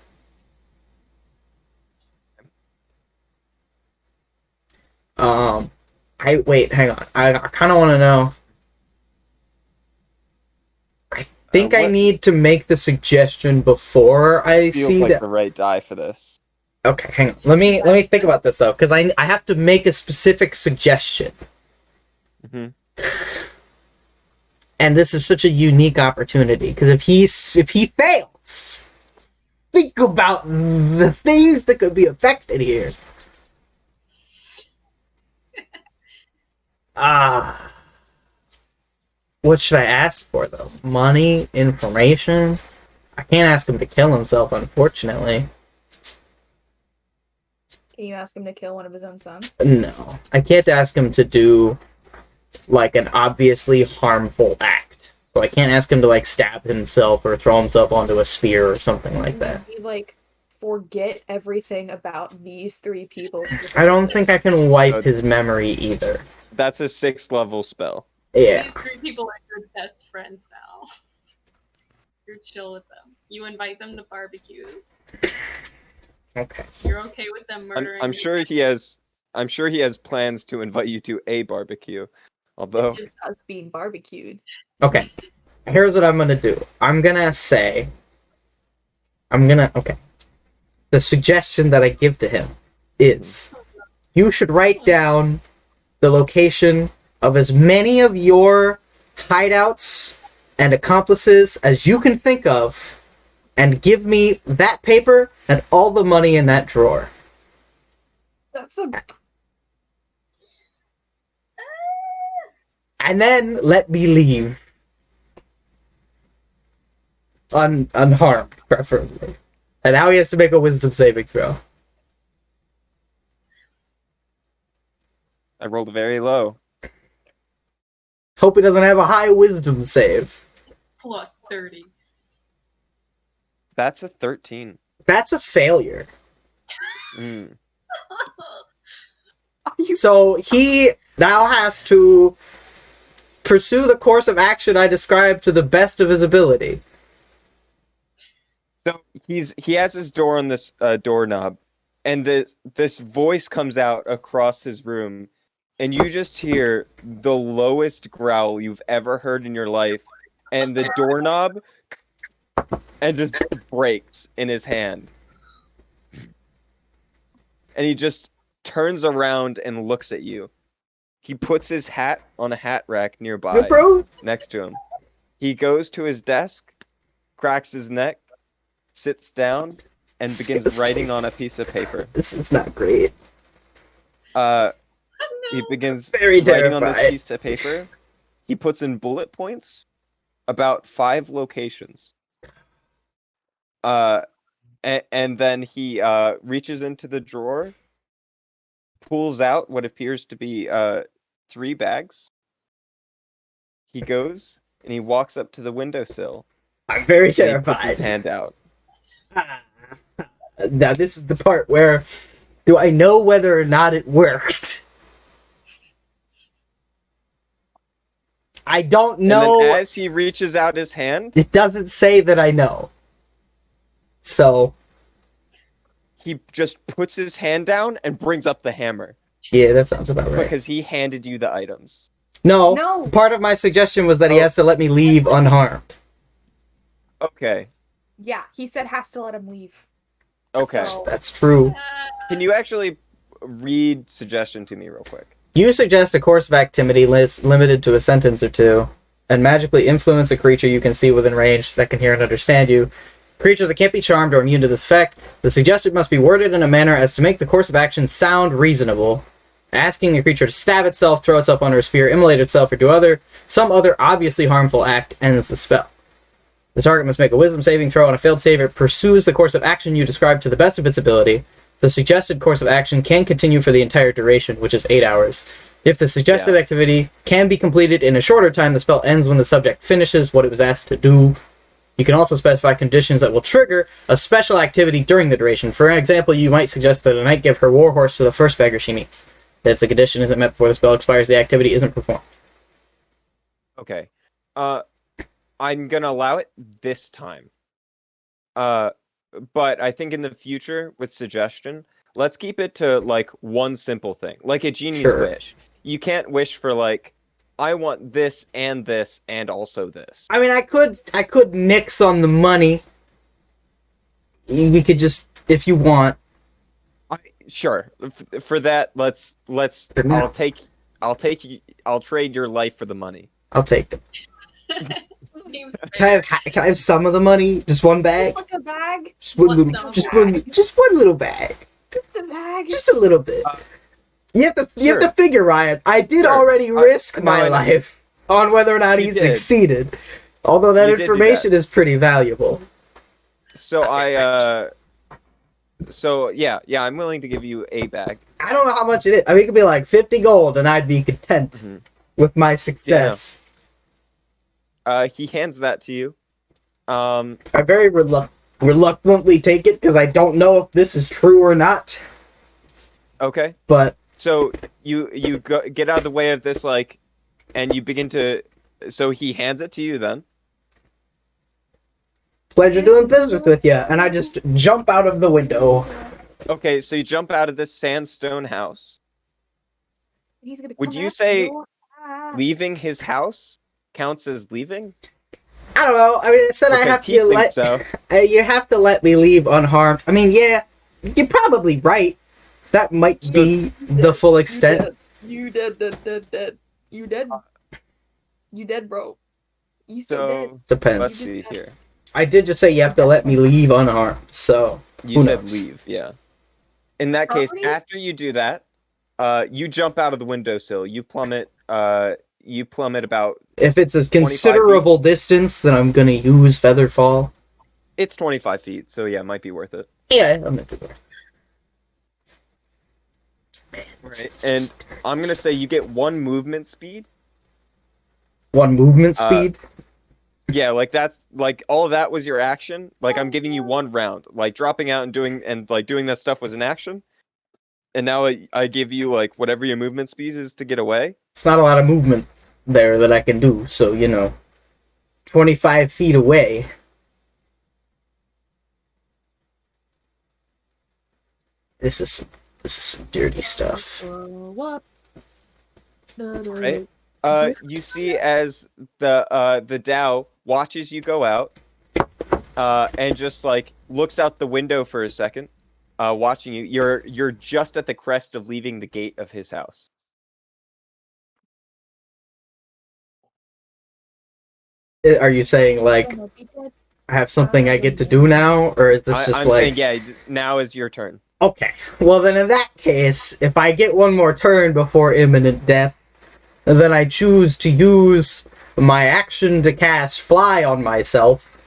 D: Hang on. I kind of want to know. I think I
A: what-
D: need to make the suggestion before I
A: Feels
D: see
A: like
D: that.
A: the right die for this.
D: Okay, hang on. Let me think about this though, because I have to make a specific suggestion,
A: hmm
D: and this is such a unique opportunity. Because if he fails, think about the things that could be affected here. What should I ask for though? Money, information. I can't ask him to kill himself, unfortunately.
B: Can you ask him to kill one of his own sons?
D: No, I can't ask him to do like an obviously harmful act. So I can't ask him to like stab himself or throw himself onto a spear or something like that.
B: We like forget everything about these three people.
D: I don't think I can wipe his memory either.
A: That's a 6th level spell.
D: Yeah.
C: These three people are your best friends now. You're chill with them. You invite them to barbecues.
D: Okay.
C: You're okay with them murdering.
A: I'm sure he has. I'm sure he has plans to invite you to a barbecue. Although
B: It's just us being barbecued.
D: Okay. Here's what I'm gonna do. Okay. The suggestion that I give to him is you should write down the location of as many of your hideouts and accomplices as you can think of, and give me that paper and all the money in that drawer.
B: That's a
D: And then let me leave. Unharmed, preferably. And now he has to make a wisdom saving throw.
A: I rolled very low.
D: Hope he doesn't have a high wisdom save.
C: Plus 30.
A: That's a 13.
D: That's a failure.
A: Mm.
D: So he now has to pursue the course of action I described to the best of his ability.
A: So he has his door on this doorknob, and this voice comes out across his room, and you just hear the lowest growl you've ever heard in your life, and the doorknob and just breaks in his hand. And he just turns around and looks at you. He puts his hat on a hat rack nearby,
D: Yeah, bro.
A: next to him. He goes to his desk, cracks his neck, sits down, and begins
D: Disgusting.
A: writing on a piece of paper.
D: This is not great.
A: He begins
D: Very
A: writing on this
D: terrified.
A: piece of paper. He puts in bullet points about 5 locations. And then he reaches into the drawer, pulls out what appears to be 3 bags. He goes and he walks up to the windowsill.
D: I'm very
A: And he puts
D: terrified.
A: his hand out.
D: Now this is the part where do I know whether or not it worked? I don't know.
A: And then as he reaches out his hand,
D: It doesn't say that I know. So,
A: he just puts his hand down and brings up the hammer
D: yeah, that sounds about right.
A: because he handed you the items.
B: No.
D: Part of my suggestion was that he
A: Oh.
D: has to let me leave unharmed.
A: Okay.
B: Yeah, he said has to let him leave.
A: Okay.
B: So-
D: That's true.
A: Can you actually read suggestion to me real quick?
D: You suggest a course of activity limited to a sentence or two, and magically influence a creature you can see within range that can hear and understand you. Creatures that can't be charmed or immune to this effect. The suggestion must be worded in a manner as to make the course of action sound reasonable. Asking a creature to stab itself, throw itself under a spear, immolate itself, or do some other obviously harmful act ends the spell. The target must make a wisdom saving throw. On a failed save, it pursues the course of action you described to the best of its ability. The suggested course of action can continue for the entire duration, which is 8 hours. If the suggested activity can be completed in a shorter time, the spell ends when the subject finishes what it was asked to do. You can also specify conditions that will trigger a special activity during the duration. For example, you might suggest that a knight give her warhorse to the first beggar she meets. If the condition isn't met before the spell expires, the activity isn't performed.
A: Okay. I'm gonna allow it this time. But I think in the future, with suggestion, let's keep it to like one simple thing, like a genie's
D: Sure.
A: wish. You can't wish for like, I want this and also this.
D: I mean, I could nix on the money. We could just, if you want.
A: Sure. For that, let's.
D: But no.
A: I'll trade your life for the money.
D: I'll take them.
C: Seems
D: Can
C: fair.
D: I have some of the money? Just one bag?
B: Just like a bag.
D: Just one
C: What's
D: little,
C: some
D: just one little bag.
B: Just a bag.
D: Just a little bit. You have to
A: Sure.
D: figure, Ryan. I did
A: Sure.
D: already risk
A: no,
D: my
A: I know.
D: life on whether or not
A: You
D: he
A: did.
D: succeeded. Although that
A: You did do
D: information is pretty valuable.
A: So yeah, I'm willing to give you a bag.
D: I don't know how much it is. I mean, it could be like 50 gold and I'd be content.
A: Mhm.
D: with my success.
A: He hands that to you.
D: I very reluctantly take it because I don't know if this is true or not.
A: Okay.
D: But
A: So you get out of the way of this, like, and you begin to. So he hands it to you then.
D: pleasure doing business with you, and I just jump out of the window.
A: Okay, so you jump out of this sandstone house.
B: He's gonna
A: Would
B: come
A: you
B: after
A: say
B: your ass.
A: leaving his house counts as leaving?
D: I don't know. I mean, it said I
A: Okay,
D: have
A: he
D: to
A: thinks so.
D: you have to let me leave unharmed. I mean, yeah, you're probably right. That might
A: So-
D: be the full extent.
B: You dead. You dead. You dead, bro. You so dead.
A: So
D: Depends.
A: let's see here.
D: I did just say you have to let me leave unharmed, so
A: You
D: who
A: said
D: knows?
A: leave, yeah. In that case,
B: Property?
A: after you do that, you jump out of the windowsill. You plummet about.
D: If it's a
A: 25
D: considerable distance, then I'm gonna use Featherfall.
A: It's 25 feet, so yeah, it might be worth it.
D: Yeah, I'm gonna do that. Man,
A: Right. And I'm gonna say you get 1 movement speed.
D: one movement speed.
A: Yeah, like that's like all of that was your action. Like I'm giving you 1 round. Like dropping out and doing that stuff was an action. And now I give you like whatever your movement speed is to get away.
D: It's not a lot of movement there that I can do, so 25 feet away. This is some dirty stuff.
B: What?
A: Right. You see as the Dow watches you go out, and just like looks out the window for a second, watching you. You're just at the crest of leaving the gate of his house.
D: Are you saying like I have something I get to do now, or is this just
A: I'm
D: like
A: saying, yeah, now is your turn.
D: okay? Well, then in that case, if I get one more turn before imminent death, then I choose to use my action to cast Fly on myself,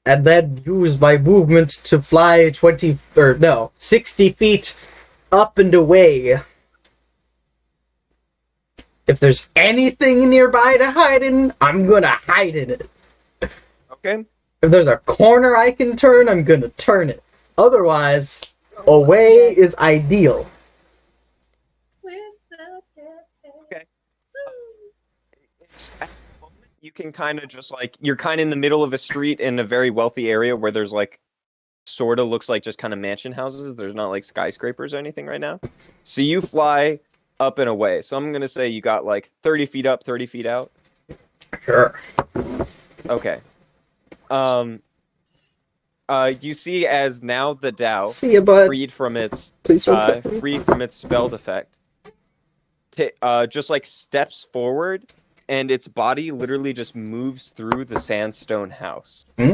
D: and then use my movement to fly 60 feet up and away. If there's anything nearby to hide in, I'm gonna hide in it.
A: Okay.
D: If there's a corner I can turn, I'm gonna turn it. Otherwise, away is ideal.
C: We're so dead.
A: Okay. It's at the moment you can kind of just like you're kind of in the middle of a street in a very wealthy area where there's like sort of looks like just kind of mansion houses. There's not like skyscrapers or anything right now. So you fly up and away. So I'm gonna say you got like 30 feet up, 30 feet out.
D: Sure.
A: Okay. You see as now the Dow
D: See ya, bud.
A: freed from its
D: Please don't touch me.
A: free from its spell effect, just like steps forward, and its body literally just moves through the sandstone house, wall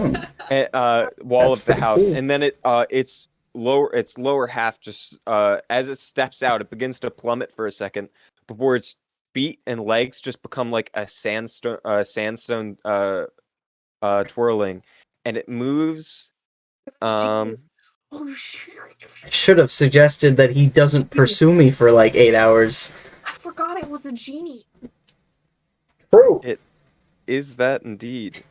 D: That's
A: of the
D: pretty
A: house,
D: cool.
A: and then its lower half just as it steps out, it begins to plummet for a second before its feet and legs just become like a sandstone twirling, and it moves.
B: Oh shit!
D: I should have suggested that he doesn't pursue me for like 8 hours.
B: I forgot it was a genie.
D: True.
A: It is that indeed.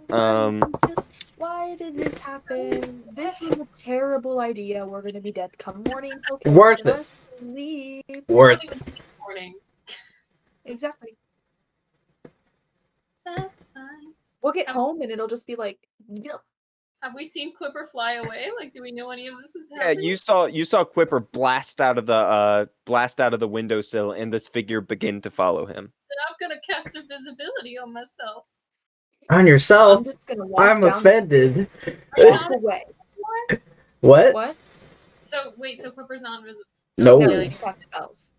B: Why did this happen? This was a terrible idea. We're gonna be dead come morning. Okay,
D: Worth
B: let
D: it.
B: us leave.
D: Worth
C: Not even morning.
B: Exactly.
C: That's fine.
B: We'll get home and it'll just be like, yep.
C: Have we seen Clipper fly away? Like, do we know any of this is
A: Yeah,
C: happening?
A: you saw Quipper blast out of the windowsill, and this figure begin to follow him.
C: Then I'm gonna cast invisibility on myself.
D: On
B: I'm
D: yourself?
B: just gonna walk
D: I'm
B: down
D: offended.
C: Are you
B: walk
C: not
B: away.
C: anymore?
D: What?
B: What?
C: So wait, so Clipper's not invisible.
D: No.
B: No, you cast spells.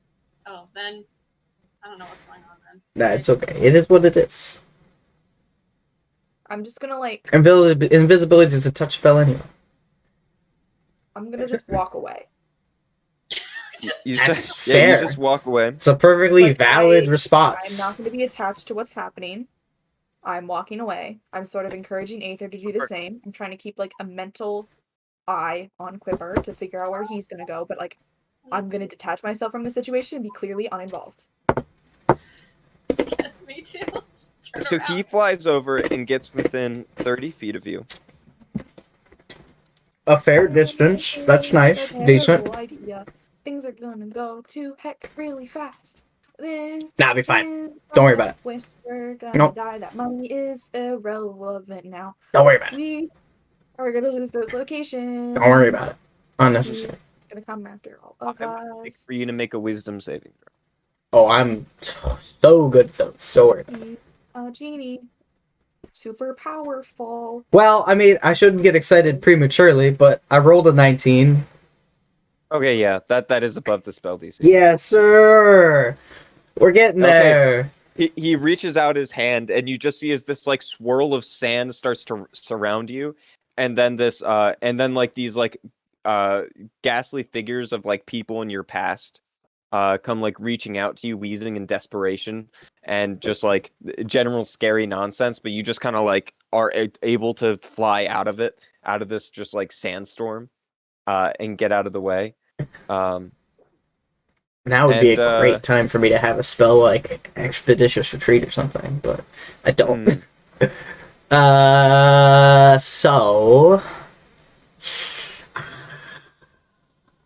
C: Oh, then I don't know what's going on then.
D: Nah, it's okay. It is what it is.
B: I'm just gonna like
D: Invisibility is a touch spell anyway.
B: I'm gonna just walk away.
C: Just
A: You
D: That's
A: just,
D: fair.
A: Yeah, you just walk away.
D: It's a perfectly
B: Like,
D: valid
B: I'm
D: response.
B: not gonna be attached to what's happening. I'm walking away. I'm sort of encouraging Aether to do the same. I'm trying to keep like a mental eye on Quipper to figure out where he's gonna go, but like I'm gonna detach myself from the situation and be clearly uninvolved.
C: Yes, me too. Just turn
A: So
C: around.
A: he flies over and gets within 30 feet of you.
D: A fair distance. That's nice. Decent.
B: Terrible idea. Things are gonna go to heck really fast. This
D: Nah, be fine.
B: is
D: Don't worry about it.
B: Wish we're gonna
D: Nope.
B: die. That money is irrelevant now.
D: Don't worry about it.
B: We are gonna lose those locations.
D: Don't worry about it. Unnecessary.
B: He's gonna come after all
A: I
B: of
A: would like
B: us.
A: for you to make a wisdom saving throw.
D: Oh, I'm so good at those. So worried about it.
B: He's a genie. Super powerful.
D: Well, I mean, I shouldn't get excited prematurely, but I rolled a 19.
A: Okay, yeah, that is above the spell DC.
D: Yes, sir. We're getting
A: Okay.
D: there.
A: He reaches out his hand, and you just see as this like swirl of sand starts to surround you, and then like these like ghastly figures of like people in your past come like reaching out to you, wheezing in desperation, and just like general scary nonsense. But you just kind of like are able to fly out of this just like sandstorm, and get out of the way.
D: Now would be a
A: And,
D: great time for me to have a spell like Expeditious Retreat or something, but I don't. So.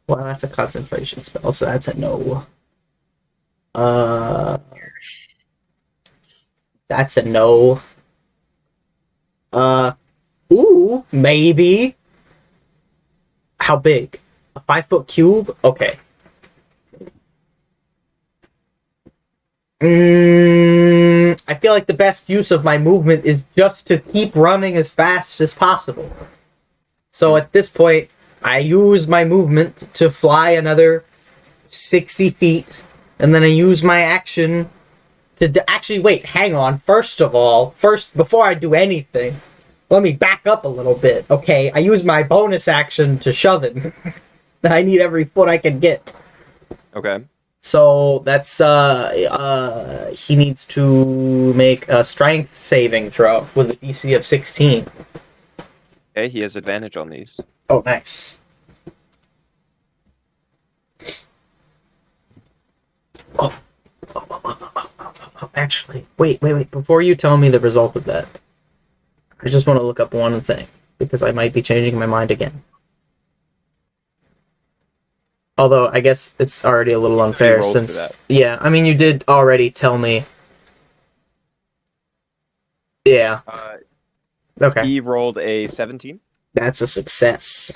D: Well, that's a concentration spell, so that's a no. That's a no. Ooh, maybe. How big? A 5-foot cube? Okay. I feel like the best use of my movement is just to keep running as fast as possible. So at this point, I use my movement to fly another 60 feet, and then I use my action to actually, wait, hang on. First, before I do anything, let me back up a little bit. Okay, I use my bonus action to shove it. I need every foot I can get.
A: Okay.
D: So that's he needs to make a strength saving throw with a DC of 16.
A: Okay, he has advantage on these.
D: Oh, nice. Oh. Actually, wait. Before you tell me the result of that, I just want to look up one thing, because I might be changing my mind again. Although, I guess it's already a little unfair
A: rolled for
D: since...
A: that.
D: Yeah, I mean, you did already tell me. Yeah, okay.
A: He rolled a 17.
D: That's a success.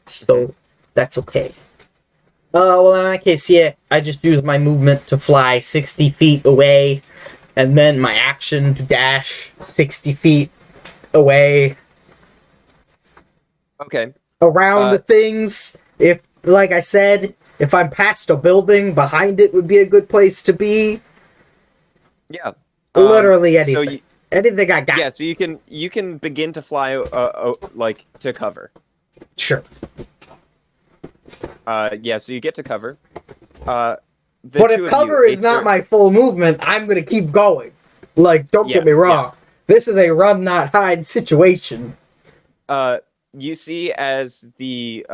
D: So, that's okay. Well, in that case, yeah, I just use my movement to fly 60 feet away, and then my action to dash 60 feet away
A: Okay.
D: around the things. If, like I said, if I'm past a building, behind it would be a good place to be.
A: Yeah.
D: Literally
A: So
D: anything. Anything I got.
A: yeah, so you can begin to fly like to cover.
D: Sure.
A: Yeah, so you get to cover.
D: But if cover is not my full movement, I'm gonna keep going. Like, don't get me wrong. This is a run not hide situation.
A: You see as the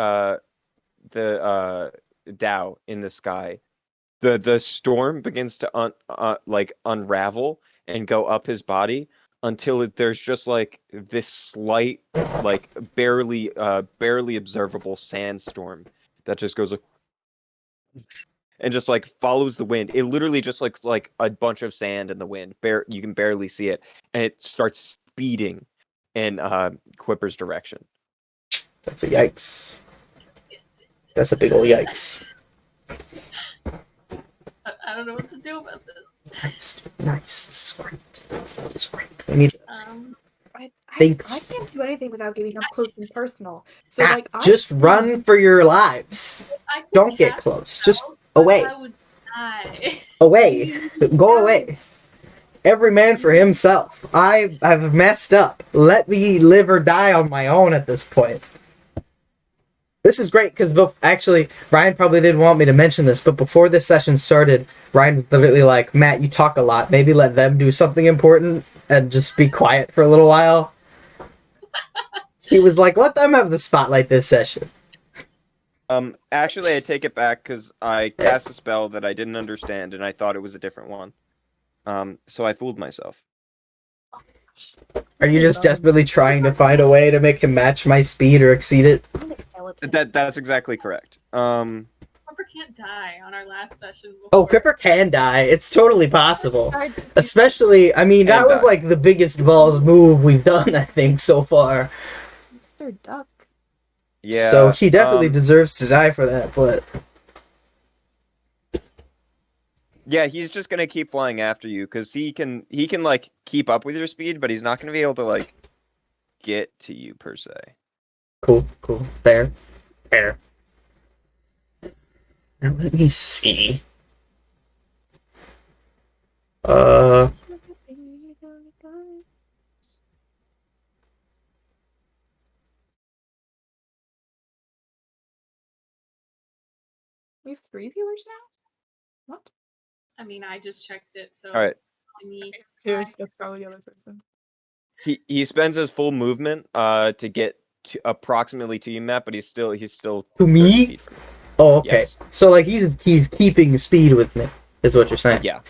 A: Tao in the sky, the storm begins to unravel and go up his body until there's just like this slight, like barely observable sandstorm that just goes like, and just like follows the wind. It literally just looks like a bunch of sand in the wind. You can barely see it, and it starts speeding in Quipper's direction.
D: That's a yikes. That's a big ol' yikes.
C: I don't know what to do about this.
D: Nice. This is great. This is great. We need.
B: I
D: Thanks.
B: can't do anything without getting up close and personal. So
D: Just run for your lives.
C: I could
D: Don't get
C: cast
D: close. Just
C: spells, but
D: away.
C: I would die.
D: Away. Go away. Every man for himself. I've messed up. Let me live or die on my own at this point. This is great, because actually, Ryan probably didn't want me to mention this, but before this session started, Ryan was literally like, Matt, you talk a lot. Maybe let them do something important and just be quiet for a little while. He was like, let them have the spotlight this session.
A: Actually, I take it back because I cast a spell that I didn't understand, and I thought it was a different one. So I fooled myself.
D: Are you just desperately trying to find a way to make him match my speed or exceed it?
A: That's exactly correct.
C: Harper can't die on our last session before.
D: Oh, Cripper can die. It's totally possible. Especially, I mean, that
A: And
D: was
A: die.
D: like the biggest balls move we've done, I think, so far.
B: Mr. Duck.
A: Yeah.
D: So he definitely deserves to die for that, but
A: Yeah, he's just gonna keep flying after you because he can like keep up with your speed, but he's not gonna be able to like get to you per se.
D: cool. Fair. Now let me see.
B: We have 3 viewers now? What?
C: I mean, I just checked it, so.
A: All right.
C: Me.
B: Serious, that's probably the other person.
A: He spends his full movement to get to approximately to you, Matt, but he's still
D: To
A: 30
D: me?
A: feet from you.
D: Oh, okay.
A: Yes.
D: So like he's keeping speed with me, is what you're saying.
A: Yeah.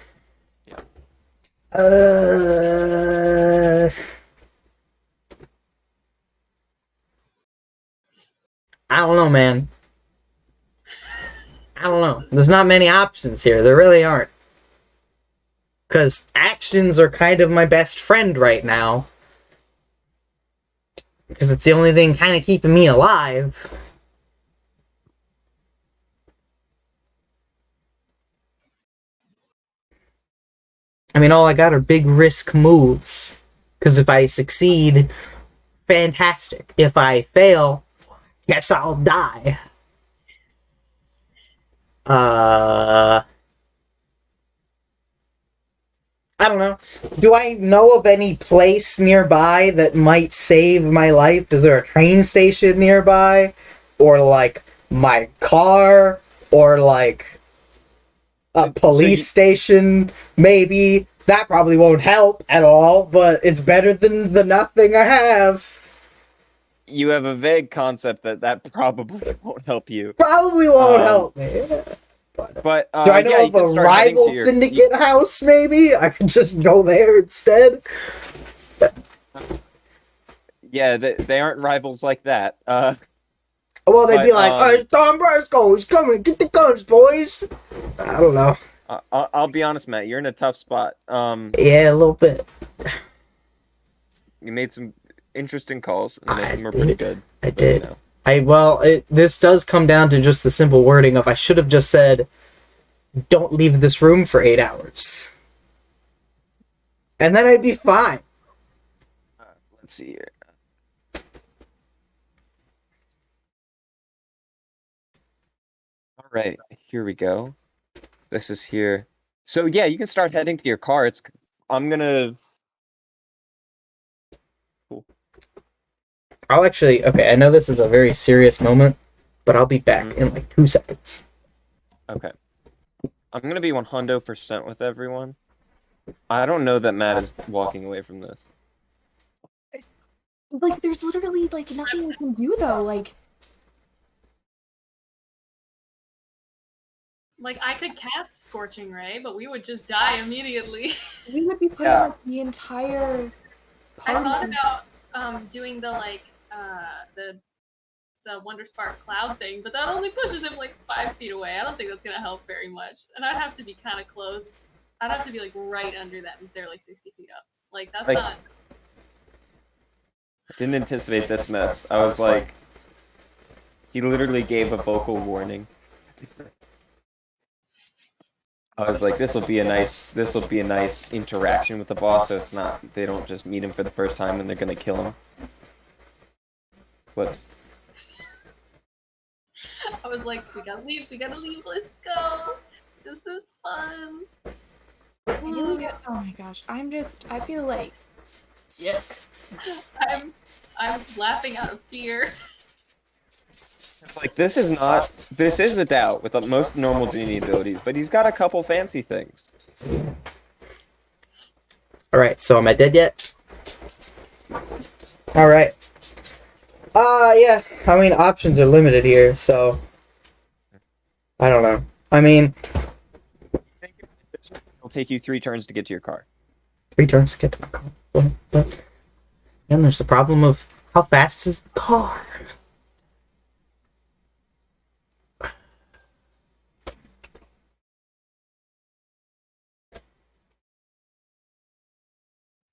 D: I don't know, man. I don't know. There's not many options here. There really aren't. Because actions are kind of my best friend right now. Because it's the only thing kind of keeping me alive. I mean, all I got are big risk moves. Because if I succeed, fantastic. If I fail, guess I'll die. I don't know. Do I know of any place nearby that might save my life? Is there a train station nearby? Or, like, my car? Or, like, a police station, maybe? That probably won't help at all, but it's better than the nothing I have.
A: You have a vague concept that probably won't help you.
D: Probably won't help me.
A: But
D: Do I know
A: yeah, you
D: of
A: can
D: a
A: start heading
D: rival
A: to your,
D: syndicate house, maybe? I could just go there instead.
A: Yeah, they aren't rivals like that.
D: Well, they'd be like,
A: but,
D: "It's Tom Brasco. He's coming. Get the guns, boys." I don't know.
A: I'll be honest, Matt. You're in a tough spot.
D: Yeah, a little bit.
A: You made some interesting calls, and most of them were pretty good.
D: I
A: but,
D: did.
A: You know.
D: Well, this does come down to just the simple wording of I should have just said, "Don't leave this room for 8 hours," and then I'd be fine.
A: Let's see here. All right, here we go. This is here. So yeah, you can start heading to your car. I'm gonna. Cool.
D: I'll actually. Okay, I know this is a very serious moment, but I'll be back in like 2 seconds.
A: Okay. I'm gonna be 100% with everyone. I don't know that Matt is walking away from this.
B: Like, there's literally, like, nothing we can do, though.
C: Like, I could cast Scorching Ray, but we would just die immediately.
B: We would be putting
A: Yeah.
B: like, the entire
C: I
B: party.
C: thought about doing the the Wonder Spark Cloud thing, but that only pushes him like 5 feet away. I don't think that's gonna help very much. And I'd have to be kind of close. I'd have to be like right under them if they're like 60 feet up. Like that's
A: Like-
C: not.
A: Didn't anticipate this mess. I was like, he literally gave a vocal warning. I was like, this will be a nice interaction with the boss, so it's not, they don't just meet him for the first time and they're gonna kill him. Whoops.
C: I was like, we gotta leave, let's go. This is fun.
B: Oh my gosh, I feel like. Yeah.
C: I'm laughing out of fear.
A: It's like, this is a doubt with most normal genie abilities, but he's got a couple fancy things.
D: Alright, so am I dead yet? Alright. Yeah. I mean, options are limited here, so I don't know. I mean,
A: It'll take you 3 turns to get to your car.
D: 3 turns to get to my car. But then there's the problem of how fast is the car?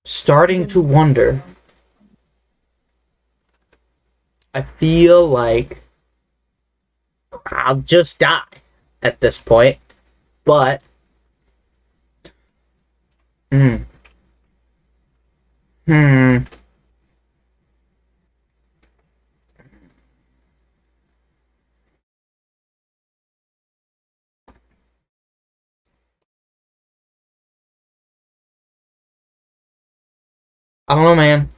D: Starting to wonder. I feel like I'll just die at this point. But hmm. Hmm. I don't know, man.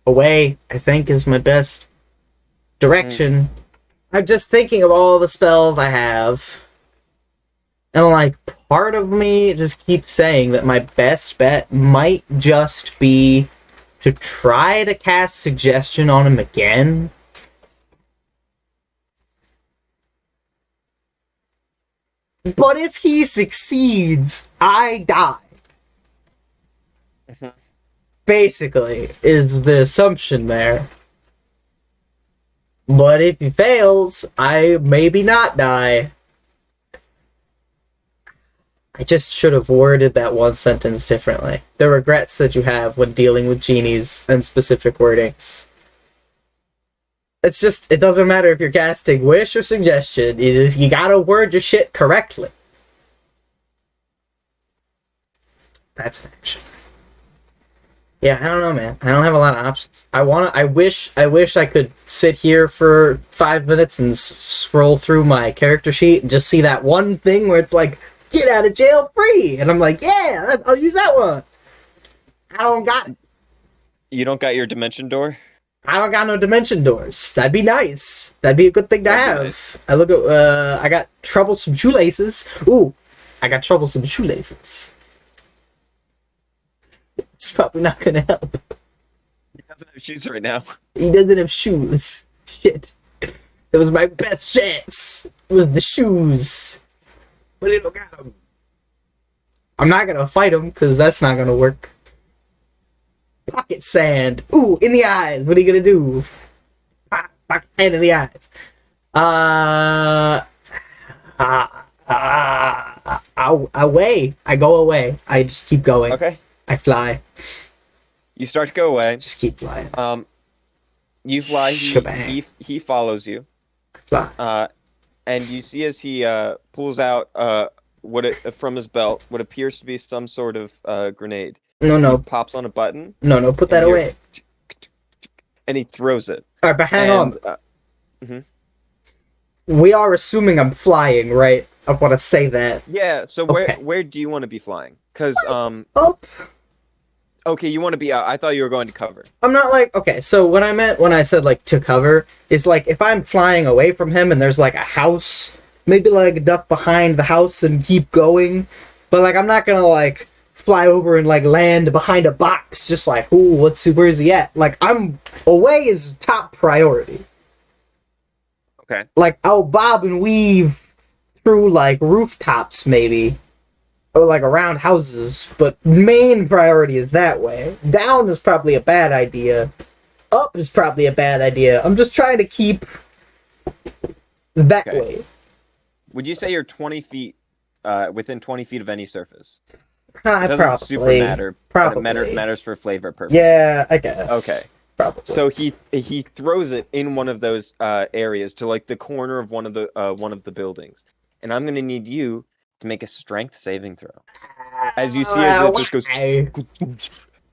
D: Away, I think, is my best direction. I'm just thinking of all the spells I have. And, like, part of me just keeps saying that my best bet might just be to try to cast Suggestion on him again. But if he succeeds, I die. Basically, is the assumption there. But if he fails, I maybe not die. I just should have worded that one sentence differently. The regrets that you have when dealing with genies and specific wordings. It's just, it doesn't matter if you're casting Wish or Suggestion. You gotta word your shit correctly. That's an action. Yeah, I don't know, man. I don't have a lot of options. I wish I could sit here for 5 minutes and scroll through my character sheet and just see that one thing where it's like, get out of jail free! And I'm like, yeah, I'll use that one. I don't got it.
A: You don't got your dimension door?
D: I don't got no dimension doors. That'd be nice. That'd be a good thing to
A: That'd be
D: have.
A: nice.
D: I look at, I got troublesome shoelaces. Ooh, I got troublesome shoelaces. It's probably not gonna help.
A: He doesn't have shoes right now.
D: He doesn't have shoes. Shit. It was my best chance. It was the shoes. But it don't got them. I'm not gonna fight him, because that's not gonna work. Pocket sand. Ooh, in the eyes. What are you gonna do? Pocket sand in the eyes. Away. I go away. I just keep going.
A: Okay.
D: I fly.
A: You start to go away.
D: Just keep flying.
A: You fly.
D: Shebang.
A: He follows you.
D: I fly.
A: And you see as he pulls out from his belt what appears to be some sort of grenade.
D: No,
A: He
D: no.
A: pops on a button.
D: No, put that
A: and you're-
D: away.
A: And he throws it.
D: Alright, but hang on.
A: Mhm.
D: We are assuming I'm flying, right? I want to say that.
A: Yeah. So
D: Okay.
A: where do you want to be flying? Because
D: Up.
A: okay, you want to be. I thought you were going to cover.
D: I'm not like, okay, so what I meant when I said like to cover is like if I'm flying away from him and there's like a house, maybe like duck behind the house and keep going. But like I'm not gonna like fly over and like land behind a box just like, ooh, where's he at? Like I'm away is top priority.
A: Okay.
D: Like I'll bob and weave through like rooftops maybe. Or like around houses, but main priority is that way. Down is probably a bad idea. Up is probably a bad idea. I'm just trying to keep that
A: Okay.
D: way.
A: Would you say you're 20 feet, within 20 feet of any surface? It
D: Probably.
A: doesn't super matter. But
D: Probably.
A: it matters for flavor purposes.
D: Yeah, I guess.
A: Okay.
D: Probably.
A: So he throws it in one of those areas to like the corner of one of the buildings, and I'm gonna need you to make a strength saving throw. As you see, as it just goes,
D: Why?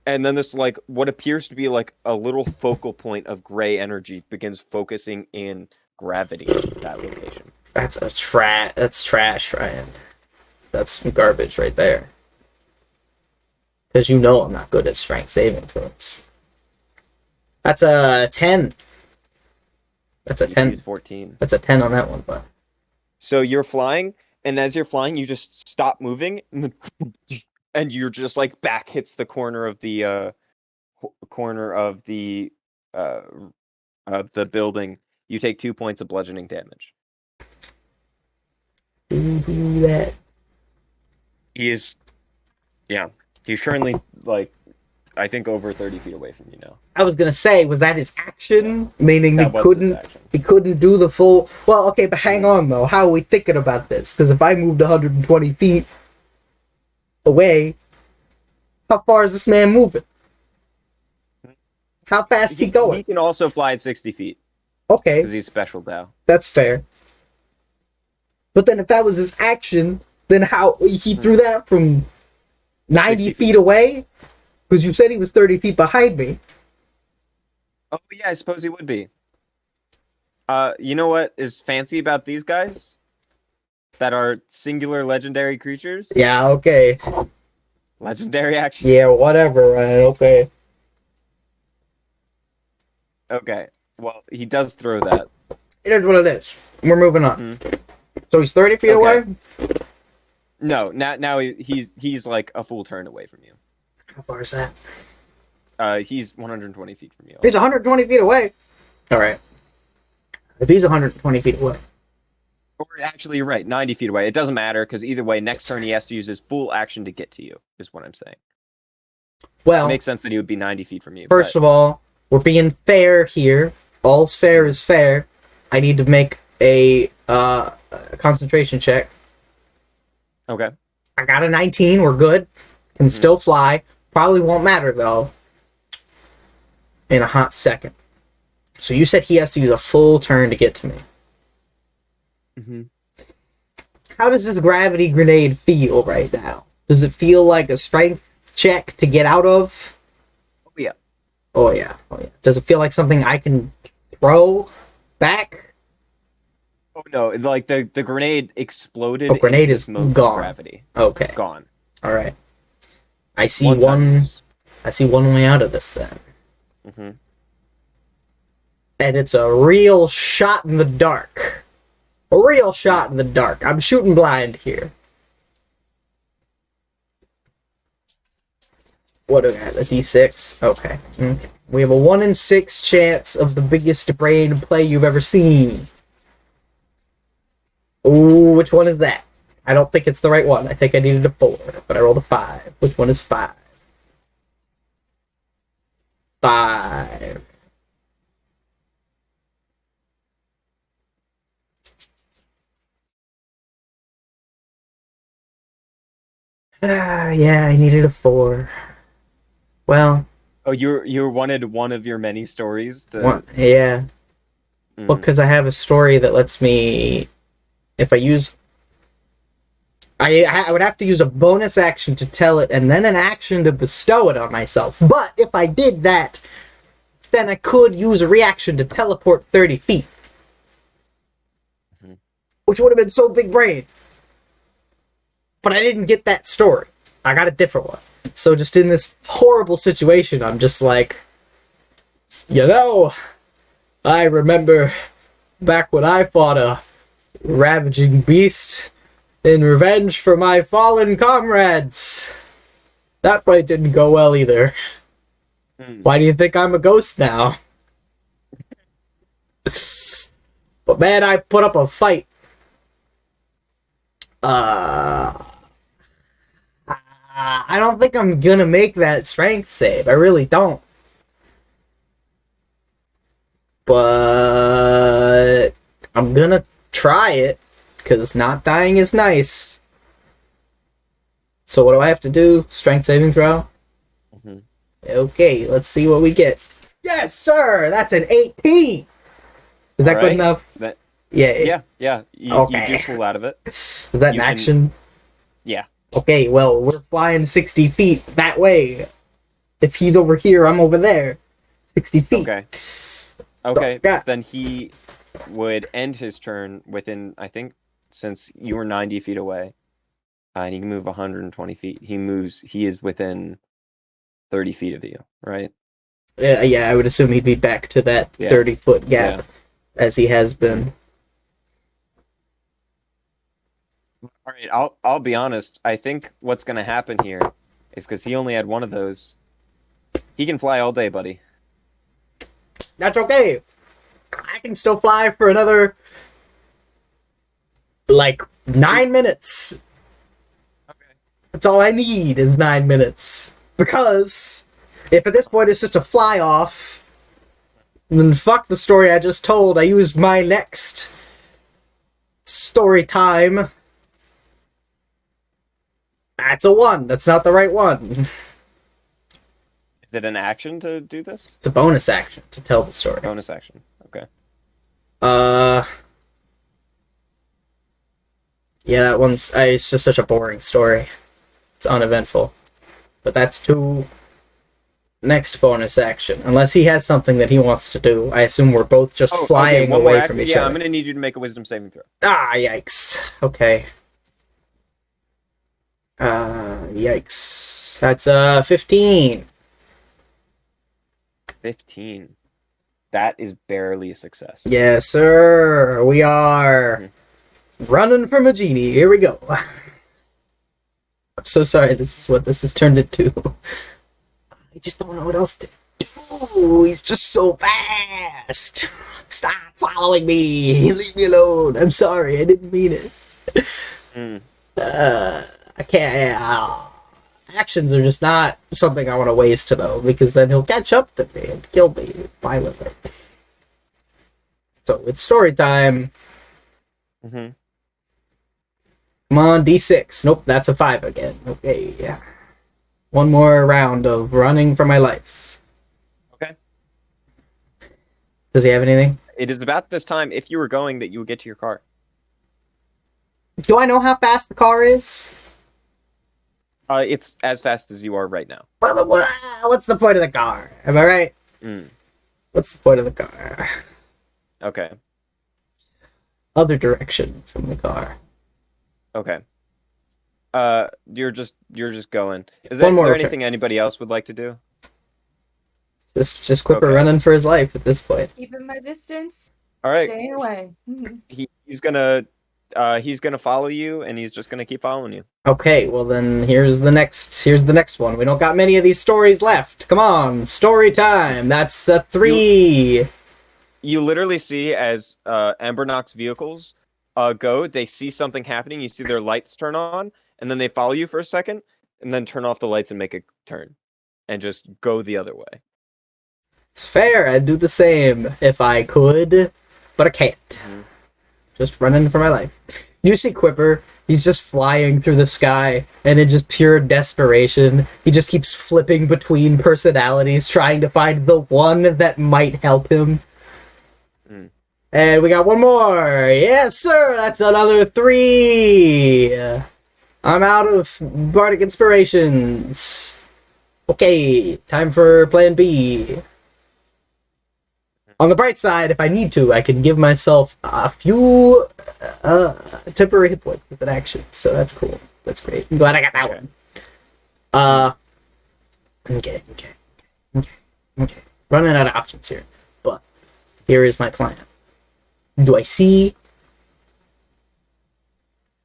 A: and then this like what appears to be like a little focal point of gray energy begins focusing in gravity to that location.
D: That's trash, Ryan. That's some garbage right there. Because you know I'm not good at strength saving throws. That's a 10. That's a
A: DC
D: 10.
A: is 14.
D: That's a 10 on that one, but
A: So you're flying, and as you're flying, you just stop moving, and you're just like back hits the corner of the uh, the building. You take 2 points of bludgeoning damage.
D: Do that.
A: He is, yeah. He's currently like, I think over 30 feet away from you now.
D: I was gonna say, was that his action? Meaning
A: That was his action.
D: he couldn't do the full. Well, okay, but hang on though. How are we thinking about this? Because if I moved 120 feet away, how far is this man moving? How fast he
A: He
D: going?
A: can also fly at 60 feet
D: Okay,
A: because he's special Dow.
D: that's fair. But then if that was his action, then how he threw that from 90
A: 60
D: feet away? Because you said he was 30 feet behind me.
A: Oh yeah, I suppose he would be. You know what is fancy about these guys? That are singular legendary creatures?
D: Yeah, okay.
A: Legendary action.
D: Yeah, whatever, Ryan. Okay.
A: Okay. Well, he does throw that.
D: It is what it is. We're moving on.
A: Mhm.
D: So he's 30 feet
A: Okay.
D: away?
A: No, now he's like a full turn away from you.
D: How far is that?
A: He's 120 feet from you.
D: He's 120 feet away. Alright. If he's 120 feet away.
A: Or actually, you're right, 90 feet away. It doesn't matter because either way, next turn he has to use his full action to get to you. Is what I'm saying. It
D: Well,
A: makes sense that he would be 90 feet from you.
D: first of all, we're being fair here. All's fair is fair. I need to make a concentration check.
A: Okay.
D: I got a 19. We're good. Can still fly. Probably won't matter, though. In a hot second. So you said he has to use a full turn to get to me.
A: Mm-hmm.
D: How does this gravity grenade feel right now? Does it feel like a strength check to get out of?
A: Oh yeah.
D: Oh yeah. Oh yeah. Does it feel like something I can throw back?
A: Oh no! Like the grenade exploded.
D: Oh, grenade
A: into
D: is
A: this mode of
D: gone.
A: Gravity
D: Okay.
A: gone.
D: All right. I see
A: One
D: one.
A: time use.
D: I see one way out of this then,
A: Mm-hmm.
D: and it's a real shot in the dark. A real shot in the dark. I'm shooting blind here. What do we got? A D6? Okay. We have a 1 in 6 chance of the biggest brain play you've ever seen. Ooh, which one is that? I don't think it's the right one. I think I needed a 4, but I rolled a 5. Which one is 5? 5. Yeah, I needed a 4. Well,
A: Oh, you wanted one of your many stories to.
D: yeah.
A: Mm.
D: Well, because I have a story that lets me, if I use, I would have to use a bonus action to tell it, and then an action to bestow it on myself. But if I did that, then I could use a reaction to teleport 30 feet, which would have been so big brain. But I didn't get that story. I got a different one. So just in this horrible situation, I'm just like, I remember back when I fought a ravaging beast in revenge for my fallen comrades. That fight didn't go well either. Why do you think I'm a ghost now? But man, I put up a fight. I don't think I'm gonna make that strength save. I really don't. But I'm gonna try it, because not dying is nice. So what do I have to do? Strength saving throw?
A: Mm-hmm.
D: Okay, let's see what we get. Yes, sir! That's an 18! Is that good enough? Yeah.
A: Yeah. You
D: Okay.
A: do pull out of it.
D: Is that an
A: You can-
D: action?
A: Yeah.
D: Okay, well, we're flying 60 feet that way. If he's over here, I'm over there. 60 feet.
A: Okay. Okay.
D: yeah.
A: Then he would end his turn within, I think, since you were 90 feet away, and he can move 120 feet. He is within 30 feet of you, right?
D: Yeah, I would assume he'd be back to that 30-foot gap, as he has been.
A: All right, I'll be honest. I think what's going to happen here is because he only had one of those. He can fly all day, buddy.
D: That's okay. I can still fly for another, like, 9 minutes.
A: Okay.
D: That's all I need is 9 minutes. Because if at this point it's just a fly off, then fuck the story I just told. I used my next story time. That's a 1. That's not the right one.
A: Is it an action to do this?
D: It's a bonus action to tell the story.
A: Bonus action. Okay.
D: Yeah, that one's... it's just such a boring story. It's uneventful. But that's 2. Next bonus action. Unless he has something that he wants to do. I assume we're both just flying
A: one more
D: away from each
A: Yeah,
D: other.
A: I'm gonna need you to make a wisdom saving throw.
D: Ah, yikes. Okay. Yikes. That's 15.
A: 15. That is barely a success.
D: Yes, sir. We are running from a genie. Here we go. I'm so sorry. This is what this has turned into. I just don't know what else to do. He's just so fast. Stop following me. Leave me alone. I'm sorry. I didn't mean it. I can't. Actions are just not something I want to waste, though, because then he'll catch up to me and kill me violently. So it's story time.
A: Mm-hmm.
D: Come on, D6. Nope, that's a 5 again. Okay, yeah. One more round of running for my life.
A: Okay.
D: Does he have anything?
A: It is about this time, if you were going, that you would get to your car.
D: Do I know how fast the car is?
A: It's as fast as you are right now.
D: What's the point of the car? Am I right? What's the point of the car?
A: Okay.
D: Other direction from the car.
A: Okay. You're just going. Is
D: One more
A: there
D: turn.
A: anything anybody else would like to do?
D: This just Quipper
A: Okay.
D: running for his life at this point.
B: Keeping my distance.
A: All right.
B: Staying away. Mhm.
A: He's gonna follow you, and he's just gonna keep following you.
D: Okay, well then here's the next one. We don't got many of these stories left. Come on, story time. That's a 3.
A: You literally see as Ambernock's vehicles go, they see something happening. You see their lights turn on, and then they follow you for a second, and then turn off the lights and make a turn, and just go the other way.
D: It's fair. I'd do the same if I could, but I can't.
A: Mhm.
D: Just running for my life. You see Quipper, he's just flying through the sky, and in just pure desperation, he just keeps flipping between personalities, trying to find the one that might help him. And we got one more. Yes, sir. That's another 3. I'm out of bardic inspirations. Okay, time for plan B. On the bright side, if I need to, I can give myself a few temporary hit points as an action. So that's cool. That's great. I'm glad I got that one. Okay. Running out of options here. But here is my plan. Do I see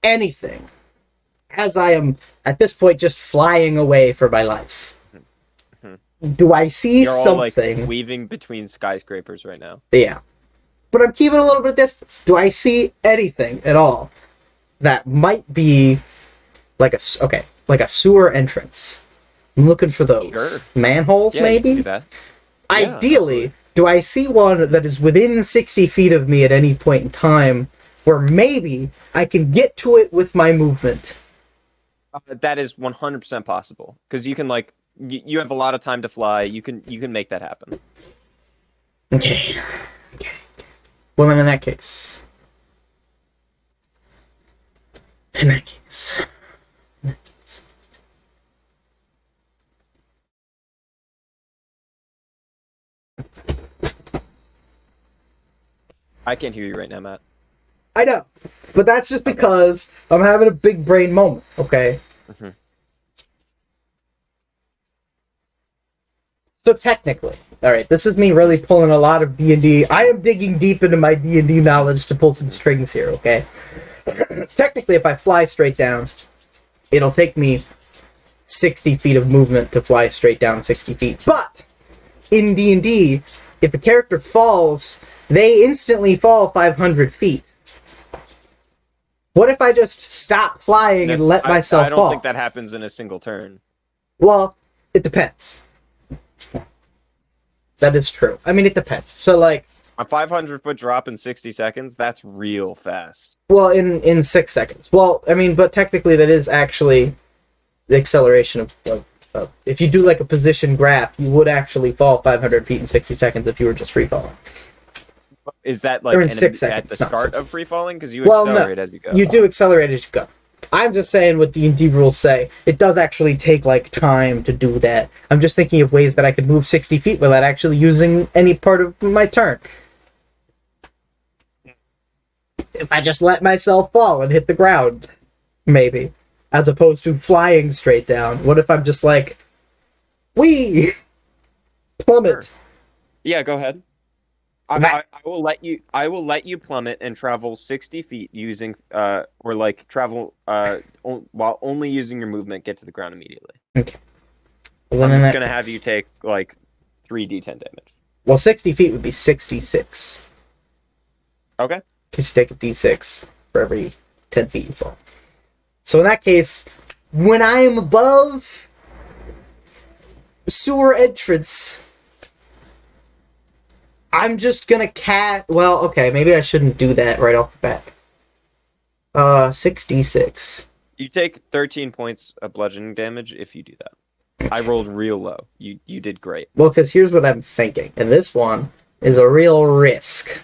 D: anything as I am, at this point, just flying away for my life? Do I see
A: You're all
D: something?
A: like weaving between skyscrapers right now.
D: Yeah. But I'm keeping a little bit of distance. Do I see anything at all that might be like a sewer entrance? I'm looking for those.
A: Sure.
D: Manholes,
A: Yeah,
D: maybe?
A: you can do that. Yeah,
D: Ideally, do I see one that is within 60 feet of me at any point in time where maybe I can get to it with my movement?
A: That is 100% possible because you can you have a lot of time to fly. You can make that happen.
D: Okay. Well, then in that case.
A: I can't hear you right now, Matt.
D: I know, but that's just because I'm having a big brain moment, okay?
A: Mm-hmm.
D: So technically, alright, this is me really pulling a lot of D&D. I am digging deep into my D&D knowledge to pull some strings here, okay? Technically, if I fly straight down, it'll take me 60 feet of movement to fly straight down 60 feet. But, in D&D, if a character falls, they instantly fall 500 feet. What if I just stop flying and let myself
A: I don't
D: fall?
A: think that happens in a single turn.
D: Well, it depends. That is true. I mean, it depends. So, like,
A: A 500-foot drop in 60 seconds, that's real fast.
D: well, in 6 seconds. Well, I mean, but technically that is actually the acceleration of if you do like a position graph, you would actually fall 500 feet in 60 seconds if you were just free falling.
A: Is that like
D: Or in 6
A: at
D: seconds,
A: the
D: not
A: start
D: 6
A: of free falling? Because you
D: Well, no.
A: accelerate as you go.
D: You do accelerate as you go. I'm just saying what D&D rules say. It does actually take, like, time to do that. I'm just thinking of ways that I could move 60 feet without actually using any part of my turn. If I just let myself fall and hit the ground, maybe. As opposed to flying straight down. What if I'm just like, whee! Plummet.
A: Sure. Yeah, go ahead. I will let you. I will let you plummet and travel 60 feet using or like travel while only using your movement. Get to the ground immediately.
D: Okay. Well,
A: I'm
D: then in
A: just
D: that
A: gonna have
D: case-
A: you take like 3d10 damage.
D: Well, 60 feet would be 66.
A: Okay.
D: Because you take a d6 for every 10 feet you fall. So in that case, when I am above sewer entrance, I'm just gonna well, okay, maybe I shouldn't do that right off the bat. 6d6.
A: You take 13 points of bludgeoning damage if you do that. I rolled real low. You did great.
D: Well, because here's what I'm thinking. And this one is a real risk.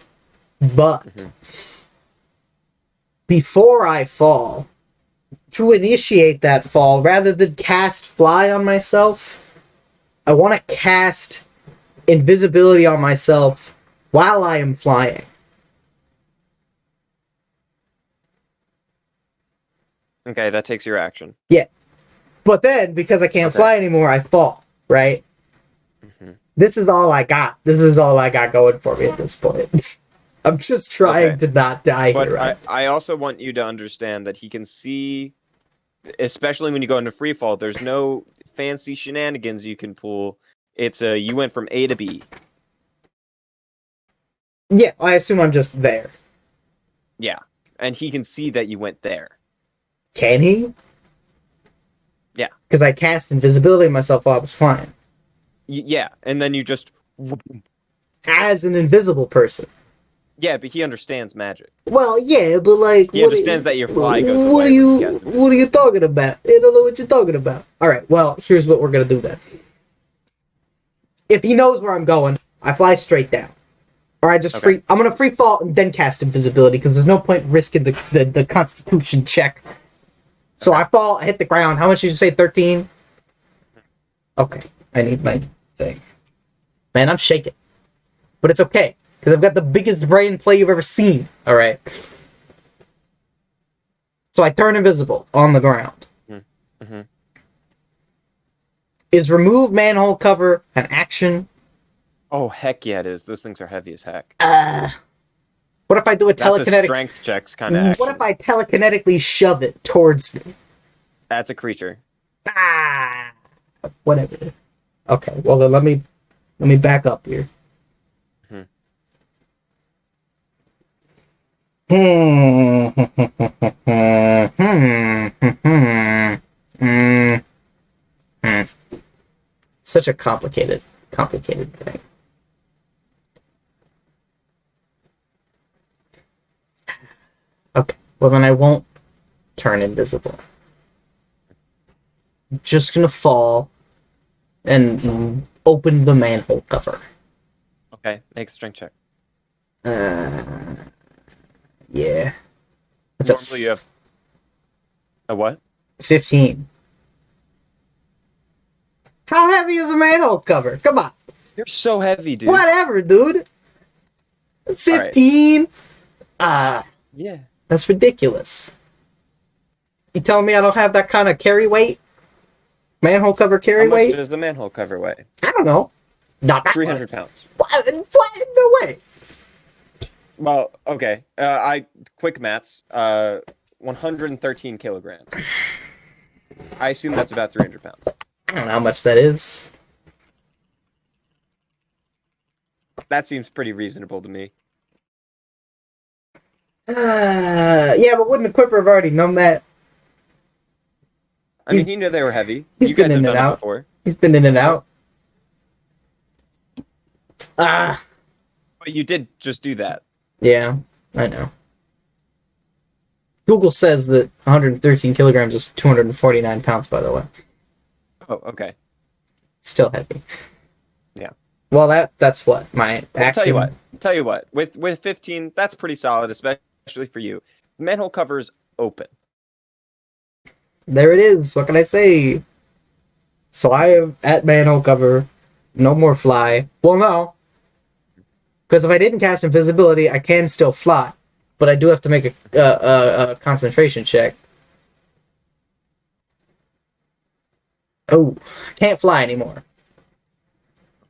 D: But before I fall, to initiate that fall, rather than cast fly on myself, I want to cast invisibility on myself while I am flying.
A: Okay, that takes your action.
D: Yeah. But then, because I can't fly anymore, I fall, right?
A: Mhm.
D: This is all I got. This is all I got going for me at this point. I'm just trying to not die
A: But
D: here, right?
A: I also want you to understand that he can see, especially when you go into free fall, there's no fancy shenanigans you can pull. It's you went from A to B.
D: Yeah, I assume I'm just there.
A: Yeah. And he can see that you went there.
D: Can he?
A: Yeah.
D: Because I cast invisibility on myself while I was flying.
A: Yeah, and then you just
D: As an invisible person.
A: yeah, but he understands magic.
D: Well, yeah, but like...
A: He understands that your fly goes away
D: What are
A: when you
D: you...
A: cast
D: What are you talking about? I don't know what you're talking about. Alright, well, here's what we're gonna do then. If he knows where I'm going, I fly straight down. Or I just
A: Okay.
D: I'm gonna free fall and then cast invisibility, because there's no point risking the constitution check. So I fall, I hit the ground. How much did you say, 13? Okay, I need my thing. Man, I'm shaking. But it's okay, because I've got the biggest brain play you've ever seen. Alright. So I turn invisible on the ground.
A: Mm-hmm.
D: Is remove manhole cover an action?
A: Oh, heck yeah, it is. Those things are heavy as heck.
D: What if I do a
A: That's a
D: telekinetic...
A: strength checks kind of action.
D: What if I telekinetically shove it towards me?
A: That's a creature.
D: Ah! Whatever. Okay, well then let me back up here. Such a complicated thing. Okay, well then I won't turn invisible. I'm just gonna fall and open the manhole cover.
A: Okay, make a strength check.
D: Yeah. That's
A: Normally you have a what?
D: 15. How heavy is a manhole cover? Come on.
A: You're so heavy, dude.
D: Whatever, dude. 15?
A: Yeah.
D: That's ridiculous. You telling me I don't have that kind of carry weight? Manhole cover carry
A: How much
D: weight?
A: does the manhole cover weigh?
D: I don't know. Not that
A: 300
D: much.
A: pounds.
D: What? No way.
A: Well, okay. I quick maths. 113 kilograms. I assume that's about 300 pounds.
D: I don't know how much that is.
A: That seems pretty reasonable to me.
D: Yeah, but wouldn't Equipper have already known that?
A: I mean, he knew they were heavy.
D: He's
A: You
D: been
A: guys have
D: in and
A: done it
D: out.
A: before.
D: He's been in and out. Ah,
A: But you did just do that.
D: yeah, I know. Google says that 113 kilograms is 249 pounds, by the way.
A: Oh, okay.
D: Still heavy.
A: Yeah.
D: Well, that's what my
A: Well,
D: action.
A: Tell you what. With 15, that's pretty solid, especially for you. Manhole cover's open.
D: There it is. What can I say? So I am at manhole cover. No more fly. Well, no. Because if I didn't cast invisibility, I can still fly. But I do have to make a concentration check. Oh, I can't fly anymore.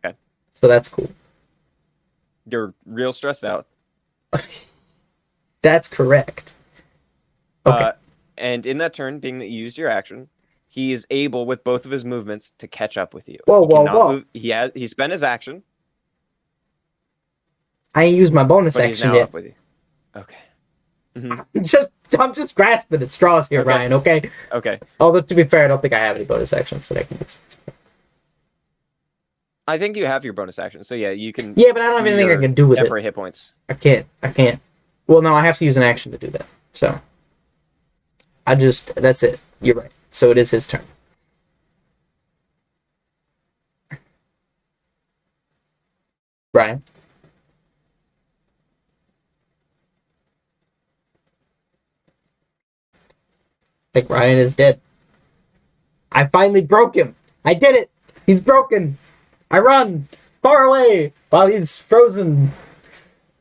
A: Okay.
D: So that's cool.
A: You're real stressed out.
D: That's correct. Okay.
A: And in that turn, being that you used your action, he is able, with both of his movements, to catch up with you.
D: Whoa,
A: He
D: whoa,
A: cannot
D: whoa.
A: move. He spent his action,
D: I ain't used my bonus
A: but he's
D: action
A: now
D: yet.
A: up with you. Okay. Mhm.
D: I'm just grasping at straws here,
A: Okay.
D: Ryan, okay?
A: Okay.
D: Although, to be fair, I don't think I have any bonus actions that I can use.
A: I think you have your bonus action, so yeah, you can.
D: Yeah, but I don't have anything I
A: your
D: can do with it.
A: temporary hit points.
D: I can't. Well, no, I have to use an action to do that. So, that's it. You're right. So it is his turn. Ryan? I think Ryan is dead. I finally broke him. I did it. He's broken. I run far away while he's frozen.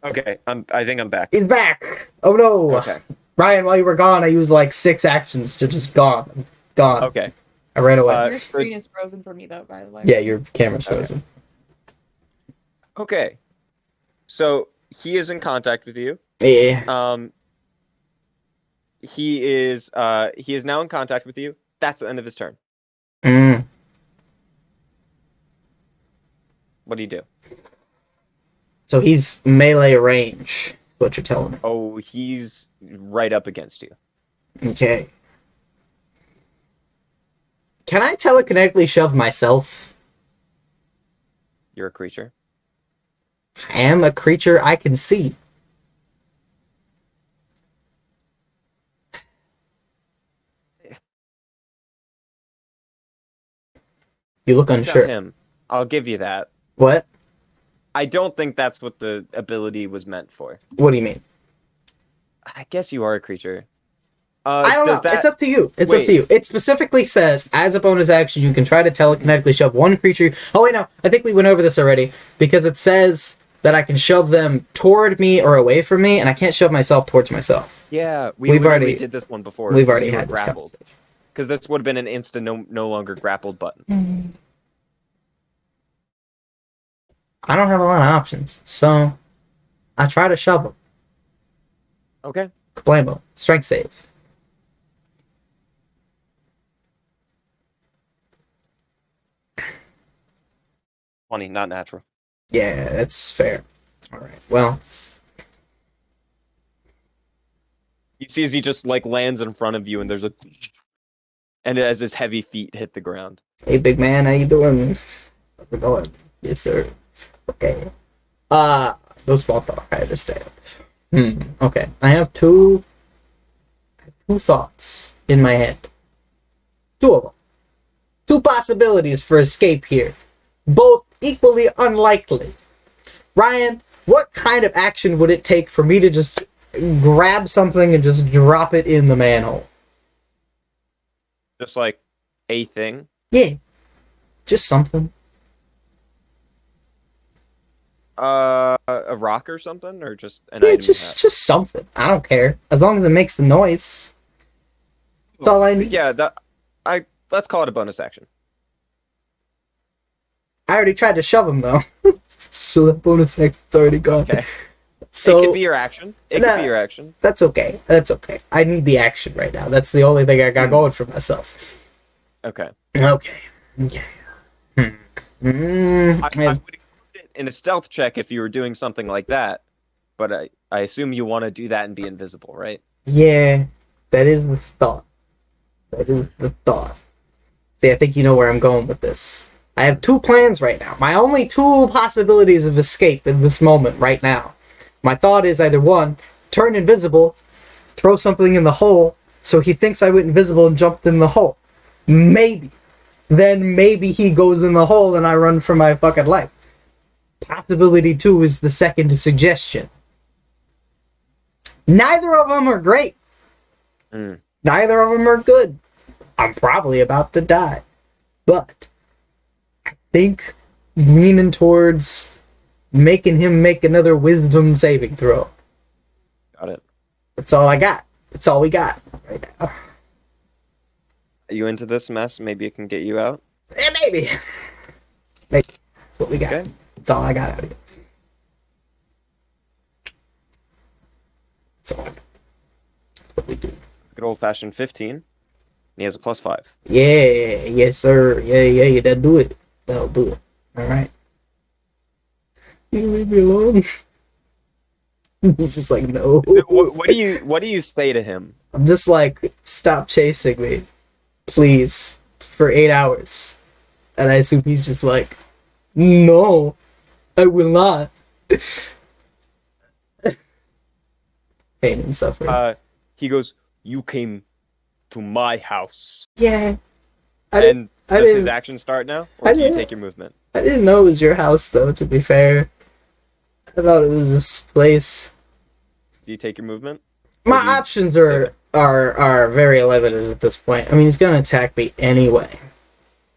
A: Okay, I think I'm back.
D: He's back. Oh no.
A: Okay.
D: Ryan, while you were gone, I used like 6 actions to just gone. Gone.
A: Okay.
D: I ran away.
B: Your screen is frozen for me though, by the way.
D: Yeah, your camera's
A: Okay.
D: frozen.
A: Okay. So he is in contact with you.
D: Yeah.
A: He is now in contact with you. That's the end of his turn.
D: Mm.
A: What do you do?
D: So he's melee range. Is what you're telling me.
A: Oh, he's right up against you.
D: Okay. Can I telekinetically shove myself?
A: You're a creature.
D: I am a creature I can see. You look
A: That's
D: unsure.
A: not him. I'll give you that.
D: What?
A: I don't think that's what the ability was meant for.
D: What do you mean?
A: I guess you are a creature.
D: I don't know.
A: Does that...
D: It's up to you. It's
A: Wait.
D: up to you. It specifically says, as a bonus action, you can try to telekinetically shove one creature. Oh, wait, no. I think we went over this already. Because it says that I can shove them toward me or away from me, and I can't shove myself towards myself.
A: Yeah,
D: We've already-
A: did this one before.
D: We've
A: 'cause
D: already
A: you were
D: had this
A: grappled.
D: conversation.
A: Because this would have been an instant no longer grappled button.
D: I don't have a lot of options, so I try to shove them.
A: Okay.
D: Kablamo. Strength save.
A: Funny, not natural.
D: Yeah, that's fair. All right. Well,
A: You see as he just like lands in front of you, and there's a, and as his heavy feet hit the ground.
D: hey, big man, how you doing? How's it going? Yes, sir. Okay. No small talk. I understand. Okay. I have two thoughts in my head. Two of them. Two possibilities for escape here. Both equally unlikely. Ryan, what kind of action would it take for me to just grab something and just drop it in the manhole?
A: Just like a thing.
D: Yeah. Just something.
A: A rock or something, or just an
D: Yeah,
A: item.
D: just something. I don't care. As long as it makes the noise. That's all I need.
A: Yeah, let's call it a bonus action.
D: I already tried to shove him though. So that bonus action's already gone.
A: Okay.
D: So
A: it could be your action. It
D: Nah.
A: could be your action.
D: that's okay. That's okay. I need the action right now. That's the only thing I got going for myself.
A: Okay.
D: Okay. Yeah.
A: I
D: I
A: would include it in a stealth check if you were doing something like that, but I assume you want to do that and be invisible, right?
D: Yeah, that is the thought. That is the thought. See, I think you know where I'm going with this. I have two plans right now. My only two possibilities of escape in this moment right now. My thought is either one, turn invisible, throw something in the hole, so he thinks I went invisible and jumped in the hole. Maybe. Then maybe he goes in the hole and I run for my fucking life. Possibility two is the second suggestion. Neither of them are great. Neither of them are good. I'm probably about to die. But I think leaning towards making him make another wisdom saving throw.
A: Got it.
D: That's all I got. That's all we got right now.
A: Are you into this mess? Maybe it can get you out?
D: Yeah, maybe. Maybe. That's what we got.
A: Okay.
D: That's all I got out of it. That's all I got. That's what we do.
A: Good old-fashioned 15. And he has a +5.
D: Yeah, yes, sir. Yeah, that'll do it. That'll do it. Alright. You leave me alone. He's just like, no.
A: What do you say to him?
D: I'm just like, stop chasing me. Please. For 8 hours. And I assume he's just like, no, I will not. Pain and suffering.
A: He goes, you came to my house.
D: Yeah.
A: Does his
D: didn't-
A: action start now?
D: I
A: Or do you
D: didn't-
A: take your movement?
D: I didn't know it was your house, though, to be fair. I thought it was this place.
A: Do you take your movement?
D: My
A: do you
D: options
A: save
D: are
A: it?
D: very limited at this point. I mean, he's gonna attack me anyway,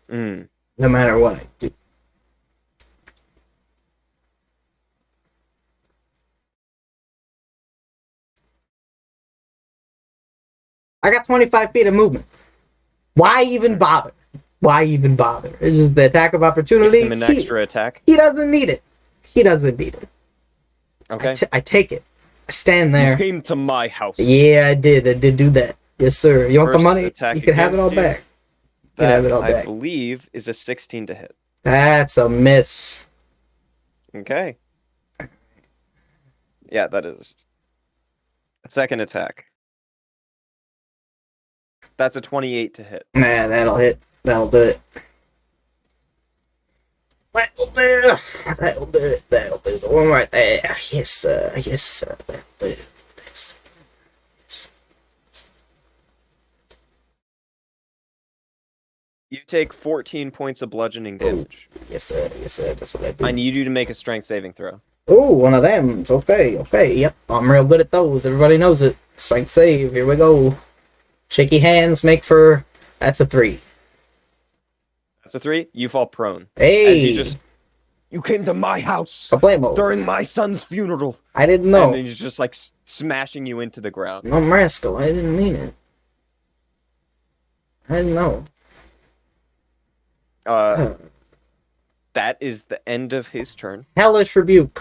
D: no matter what I do. I got 25 feet of movement. Why even bother? Why even bother? It's just the attack of opportunity.
A: Give him an extra attack.
D: He doesn't need it. He doesn't need it.
A: Okay.
D: I take it. I stand
A: You
D: there.
A: came to my house.
D: Yeah, I did do that. Yes, sir. You want the
A: First
D: money?
A: attack
D: You can have it all
A: against you.
D: back. You can have it all
A: I
D: back.
A: believe is a 16 to hit.
D: That's a miss.
A: Okay. Yeah, that is. Second attack. That's a 28 to hit.
D: Nah, that'll hit. That'll do it. That'll do. That'll do it. That'll do the one right there. Yes, sir. Yes, sir. That'll do. Yes.
A: You take 14 points of bludgeoning damage.
D: Yes, sir. Yes, sir. That's what I do.
A: I need you to make a strength saving throw.
D: Oh, one of them. Okay, okay. Yep. I'm real good at those. Everybody knows it. Strength save. Here we go. Shaky hands make for... That's a 3.
A: That's a 3. You fall prone.
D: Hey!
A: As you came to my house
D: Problemo.
A: during my son's funeral.
D: I didn't know.
A: And then he's just like smashing you into the ground.
D: No, Marasco. I didn't mean it. I didn't know.
A: That is the end of his turn.
D: Hellish Rebuke.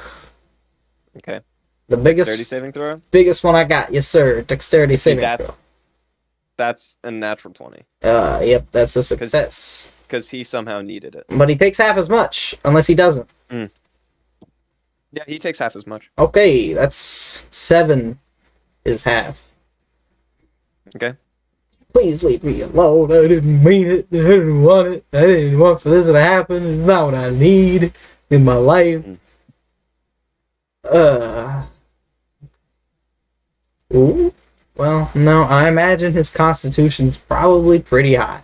A: Okay.
D: The
A: Dexterity
D: biggest
A: saving throw.
D: biggest one I got. Yes, sir. Dexterity
A: See,
D: saving throw.
A: that's a natural 20
D: Yep, that's a success.
A: because he somehow needed it.
D: But he takes half as much, unless he doesn't.
A: Yeah, he takes half as much.
D: Okay, that's 7 is half.
A: Okay.
D: Please leave me alone. I didn't mean it. I didn't want it. I didn't want for this to happen. It's not what I need in my life. Ooh. Well, no, I imagine his constitution's probably pretty high.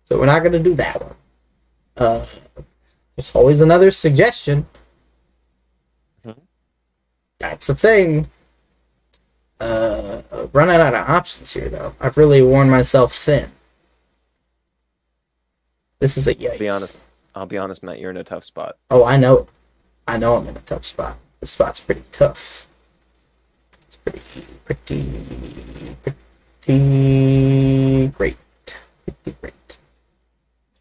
D: So we're not going to do that one. There's always another suggestion. That's the thing. Running out of options here, though. I've really worn myself thin. This is a yikes.
A: I'll be honest, Matt. You're in a tough spot.
D: Oh, I know it. I know I'm in a tough spot. This spot's pretty tough. It's pretty great. Pretty great.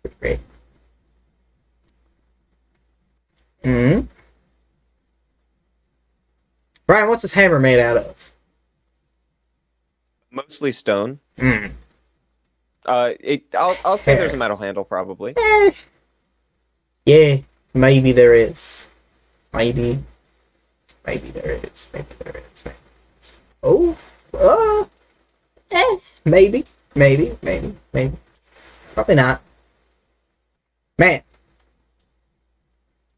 D: Pretty great. Brian, what's this hammer made out of?
A: Mostly stone.
D: Hmm.
A: I'll say there's a metal handle probably.
D: Yeah, maybe there is. Maybe. Maybe there is. Maybe there is. Maybe there is. Oh, maybe. Maybe. Maybe. Maybe. Probably not. Man,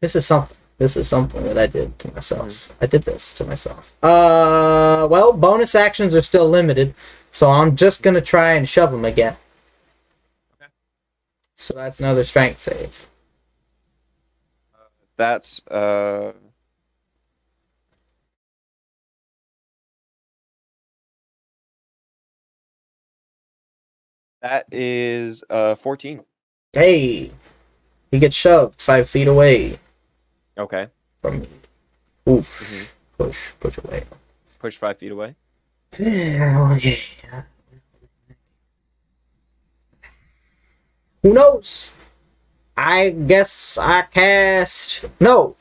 D: this is something. This is something that I did to myself. I did this to myself. Well, bonus actions are still limited, so I'm just gonna try and shove them again.
A: Okay.
D: So that's another strength save.
A: That's that is 14.
D: Hey, he gets shoved 5 feet away
A: Okay.
D: from me. Oof.
A: Mhm.
D: Push away.
A: Push 5 feet away.
D: Okay. Who knows? I guess I cast. No.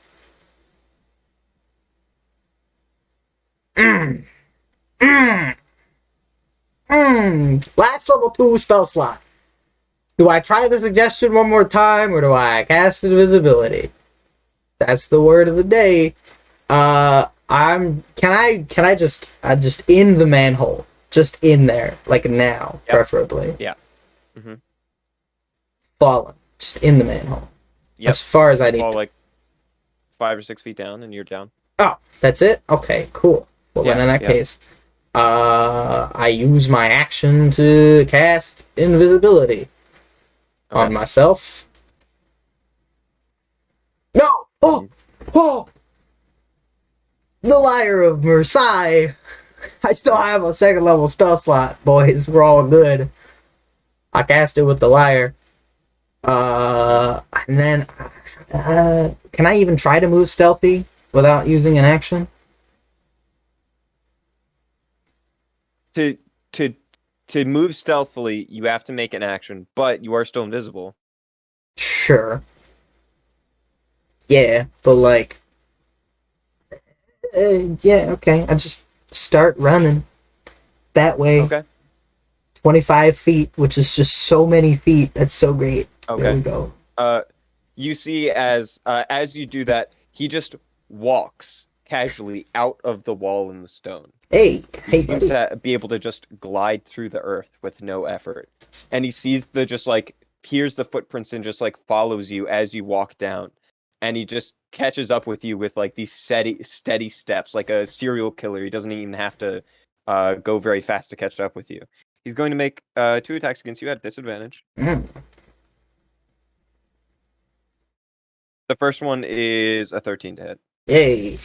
D: Mm. Mm. Last level 2 spell slot. Do I try the suggestion one more time or do I cast invisibility? That's the word of the day. Can I just in the manhole. Just in there. Like now,
A: Yep.
D: preferably.
A: Yeah. Mhm.
D: Fallen. Just in the manhole.
A: Yep.
D: As far as I need.
A: Fall like 5 or 6 feet down, and you're down.
D: Oh, that's it? Okay, cool. Well, then
A: Yeah,
D: in that
A: yeah.
D: case, I use my action to cast invisibility on
A: Okay.
D: myself. No! Oh! Oh! The Liar of Versailles! I still have a second level spell slot, boys. We're all good. I cast it with the Liar. And then, can I even try to move stealthy without using an action?
A: To to to move stealthily, you have to make an action, but you are still invisible.
D: Sure. Yeah, but like, yeah, okay. I just start running that way.
A: Okay.
D: 25 feet, which is just so many feet. That's so great. There we
A: Okay.
D: go.
A: You see as you do that, he just walks casually out of the wall in the stone.
D: Hey,
A: He
D: hey,
A: seems
D: buddy.
A: to be able to just glide through the earth with no effort. And he sees the just like hears the footprints and just like follows you as you walk down. And he just catches up with you with like these steady steps, like a serial killer. He doesn't even have to go very fast to catch up with you. He's going to make 2 attacks against you at disadvantage.
D: Mm.
A: The first one is a 13 to hit.
D: Yay.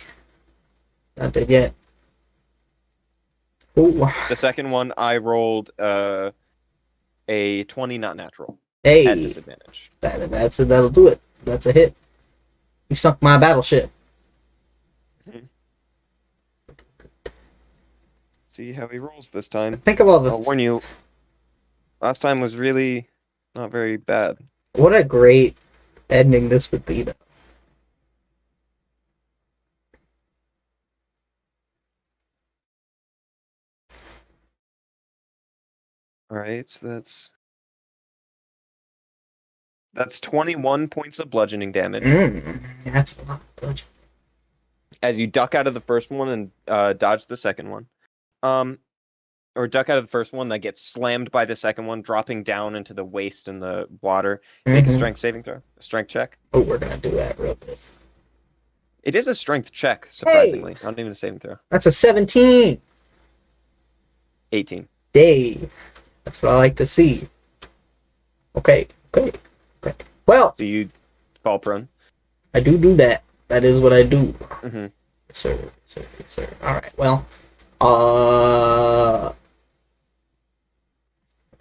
D: Not dead yet. Ooh.
A: The second one I rolled a 20, not natural, at
D: Hey,
A: disadvantage.
D: that'll do it. That's a hit. You sunk my battleship.
A: See how he rolls this time.
D: Think of all the.
A: I'll warn you, last time was really not very bad.
D: What a great ending this would be, though.
A: Alright, so that's 21 points of bludgeoning damage.
D: That's a lot of bludgeoning.
A: As you duck out of the first one and dodge the second one. Or duck out of the first one that gets slammed by the second one, dropping down into the waist in the water. Make a strength saving throw, a strength check.
D: Oh, we're gonna do that real quick.
A: It is a strength check, surprisingly. Not even a saving throw.
D: That's a 17.
A: 18.
D: Day. That's what I like to see. Okay. Well,
A: So you fall prone.
D: I do that. That is what I do.
A: Mm-hmm.
D: Yes, sir. Alright, well.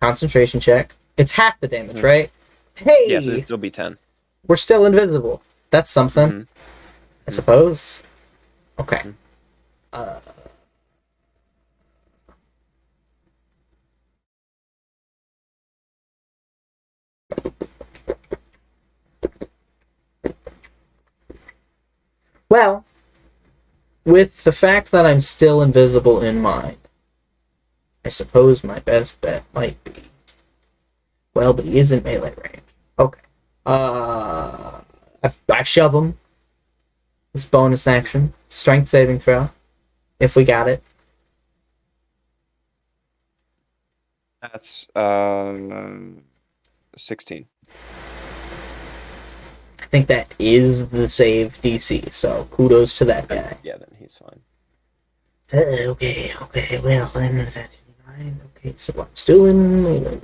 D: Concentration check. It's half the damage, right? Hey!
A: Yes, it'll be 10.
D: We're still invisible. That's something, I suppose. Okay. Well, with the fact that I'm still invisible in mind, I suppose my best bet might be. Well, but he is in melee range. Okay. I shove him. This bonus action. strength saving throw. If we got it.
A: That's 16.
D: I think that is the save DC, so kudos to that guy.
A: Yeah, then he's fine.
D: Okay, well, then that 9. Okay, so I'm still in melee range.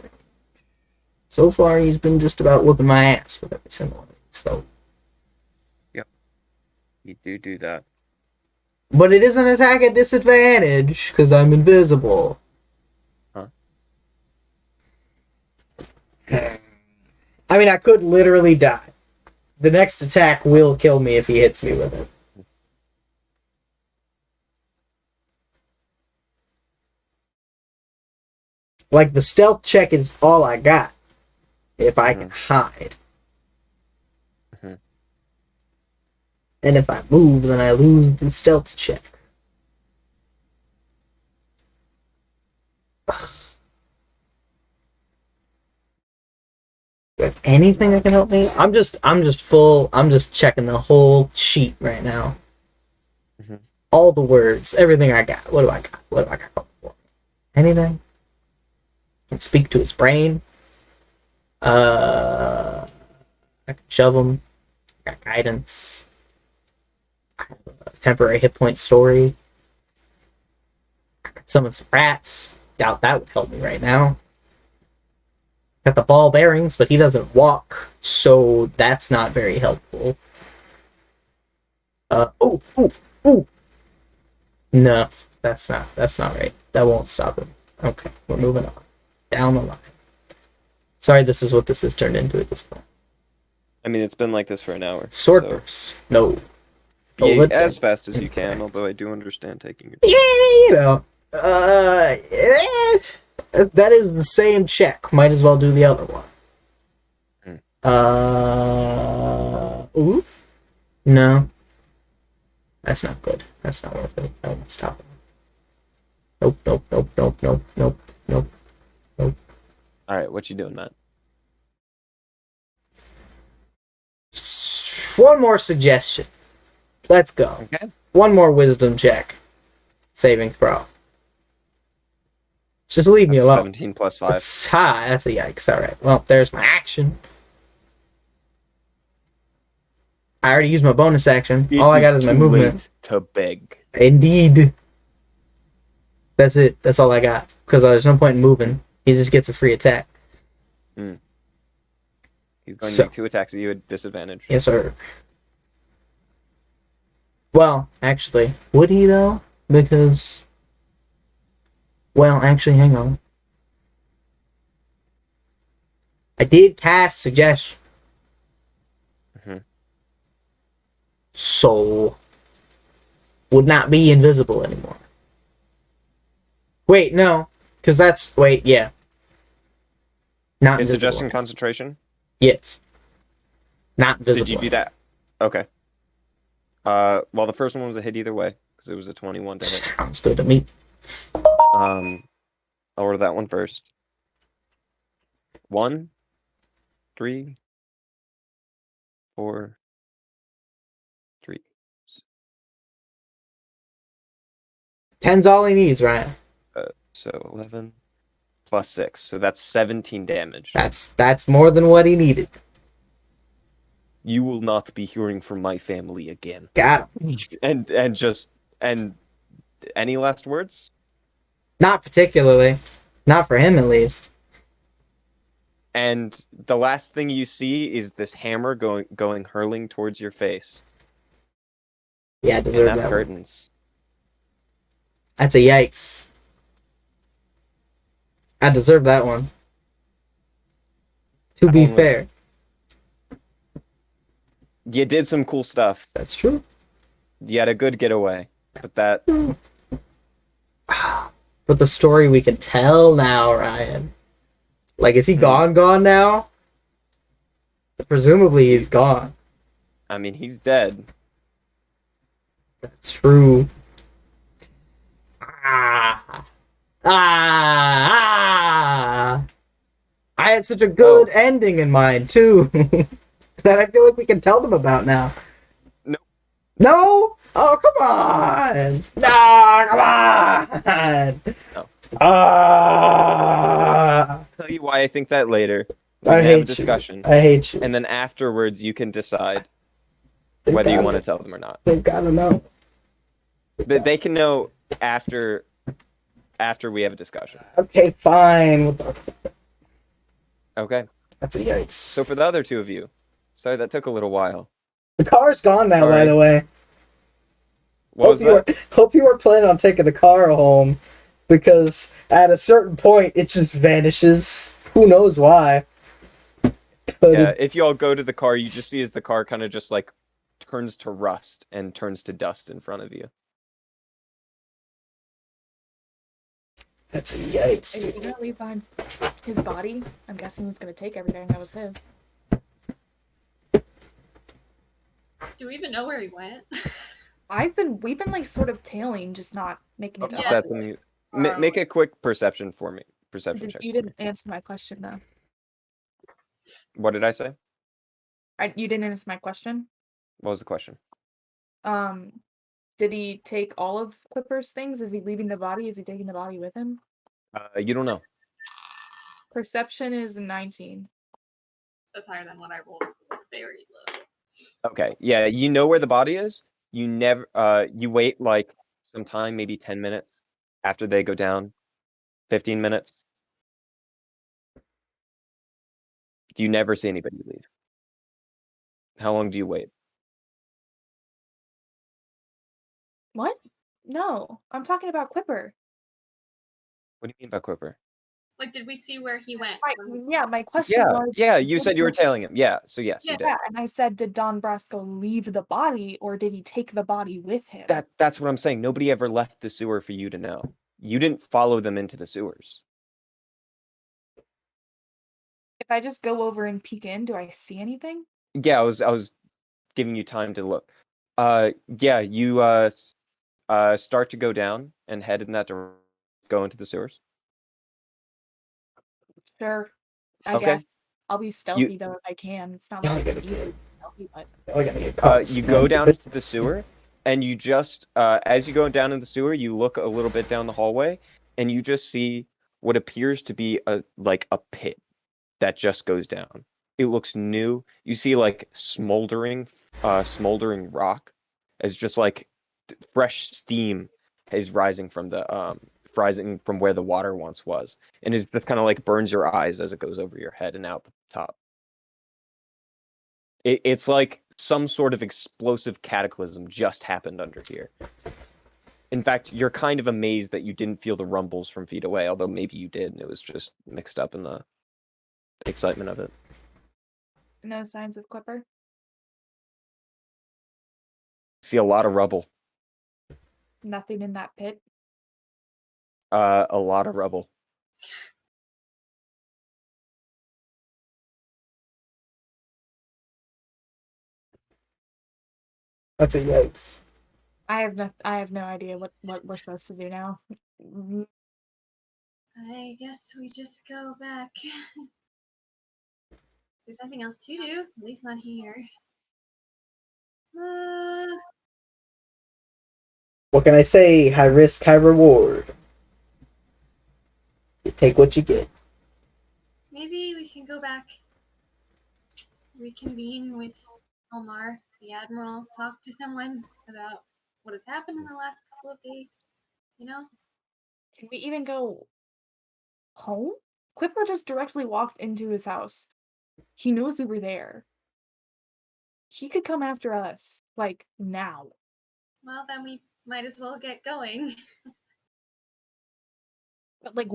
D: So far, he's been just about whooping my ass with every single one of these, though.
A: You do that.
D: But it is an attack at disadvantage, because I'm invisible.
A: Huh?
D: I mean, I could literally die. The next attack will kill me if he hits me with it. Like, the stealth check is all I got. If I can hide.
A: Mhm.
D: And if I move, then I lose the stealth check. Ugh. Do I have anything that can help me? I'm just checking the whole sheet right now.
A: Mhm.
D: All the words, everything I got. What do I got? What do I got going for me? Anything? Can speak to his brain. I can shove him. I got guidance. I have a temporary hit point story. I can summon some rats. Doubt that would help me right now. Got the ball bearings, but he doesn't walk, so that's not very helpful. Oh. No, that's not right. That won't stop him. Okay, we're moving on. Down the line. Sorry, this is what this has turned into at this point.
A: I mean, it's been like this for an hour.
D: Sword
A: so
D: burst. No.
A: be as fast as you can, although I do understand taking your time.
D: Yeah, you know. That is the same check. Might as well do the other one. Ooh? No. That's not good. That's not worth it. I won't stop it. Nope.
A: Alright, what you doing, Matt?
D: One more suggestion. Let's go.
A: Okay.
D: One more wisdom check. Saving throw. Just leave me
A: That's
D: alone.
A: 17 plus 5.
D: That's a yikes. Alright. Well, there's my action. I already used my bonus action. All I got is my movement.
A: Late to beg.
D: Indeed. That's it. That's all I got. Because there's no point in moving. He just gets a free attack.
A: He's going to make 2 attacks at you at disadvantage.
D: Yes, sir. Well, actually, would he though? Because... Well, actually, hang on. I did cast Suggestion. So... Would not be invisible anymore. Wait, no. Because that's... Wait, yeah. Not
A: Is
D: invisible.
A: suggestion concentration?
D: Yes. Not visible.
A: Did you do that? Okay. Well, the first one was a hit either way, because it was a 21 to hit.
D: Sounds good to me.
A: I'll order that one first. 1, 3, 4, 3.
D: 10's all he needs, Ryan.
A: So 11 plus 6. So that's 17 damage.
D: That's more than what he needed.
A: You will not be hearing from my family again.
D: Got him.
A: And any last words?
D: Not particularly. Not for him, at least.
A: And the last thing you see is this hammer going hurling towards your face.
D: Yeah, I
A: And
D: deserve
A: that's
D: that one.
A: curtains.
D: That's a yikes. I deserve that one. To be
A: Only.
D: fair.
A: You did some cool stuff.
D: That's true.
A: You had a good getaway. But that...
D: But the story we can tell now, Ryan. Like, is he gone now? Presumably he's gone.
A: I mean, he's dead.
D: That's true. I had such a good ending in mind, too. That I feel like we can tell them about now.
A: No.
D: No? Oh, come on! No, come on!
A: No.
D: Ah!
A: I'll tell you why I think that later. We
D: I
A: can have a
D: hate
A: discussion,
D: you. I hate you.
A: and then afterwards you can decide
D: They've
A: whether you
D: gotta-
A: want to tell them or not.
D: They've got to know.
A: They can know after we have a discussion.
D: Okay, fine. What the...
A: Okay.
D: That's a yikes.
A: So for the other two of you, sorry that took a little while.
D: The car's gone now, by
A: Sorry.
D: the way.
A: What was that?
D: Hope you were planning on taking the car home, because at a certain point it just vanishes. Who knows why? But
A: Yeah, if you all go to the car, you just see as the car kind of just like turns to rust and turns to dust in front of you.
D: that's a yikes.
B: Is he gonna leave behind his body? I'm guessing he's gonna take everything that was his.
C: Do we even know where he went?
B: We've been like sort of tailing, just not making it
A: Okay,
C: Yeah.
A: that's when you make a quick perception for me. Perception check.
B: You didn't answer my question though.
A: What did I say?
B: You didn't answer my question.
A: What was the question?
B: Did he take all of Quipper's things? Is he leaving the body? Is he taking the body with him?
A: You don't know.
B: Perception is 19.
C: That's higher than what I rolled. Very low.
A: Okay, yeah, you know where the body is. You never, you wait like some time, maybe 10 minutes after they go down, 15 minutes. Do you never see anybody leave? How long do you wait?
B: What? No, I'm talking about Quipper.
A: What do you mean by Quipper?
C: Like, did we see where he went?
B: My question was.
A: Yeah, you said you were
B: did-
A: tailing him. Yeah, so yes, you did.
B: Yeah, and I said, did Don Brasco leave the body, or did he take the body with him?
A: That's what I'm saying. Nobody ever left the sewer for you to know. You didn't follow them into the sewers.
B: If I just go over and peek in, do I see anything?
A: Yeah, I was giving you time to look. Yeah, you start to go down and head in that direction, go into the sewers.
B: Sure, I
A: Okay.
B: guess. I'll be stealthy though if I can. It's not
D: Yeah, I
B: like
D: get it,
B: easy to
D: too.
B: be stealthy, but
D: We're gonna get caught.
A: You go down into the sewer, and you just as you go down in the sewer, you look a little bit down the hallway, and you just see what appears to be a pit that just goes down. It looks new. You see like smoldering rock as just like fresh steam is rising from where the water once was, and it just kind of like burns your eyes as it goes over your head and out the top. It's like some sort of explosive cataclysm just happened under here. In fact, you're kind of amazed that you didn't feel the rumbles from feet away, although maybe you did, and it was just mixed up in the excitement of it.
B: no signs of Quipper.
A: See a lot of rubble.
B: Nothing in that pit.
A: A lot of rubble.
D: That's a yikes.
B: I have no idea what we're supposed to do now.
C: I guess we just go back. There's nothing else to do, at least not here.
D: What can I say? High risk, high reward. You take what you get.
C: Maybe we can go back, reconvene with Omar, the Admiral, talk to someone about what has happened in the last couple of days. You know?
B: Can we even go home? Quipper just directly walked into his house. He knows we were there. He could come after us, like, now.
C: Well, then we might as well get going.
B: But, like,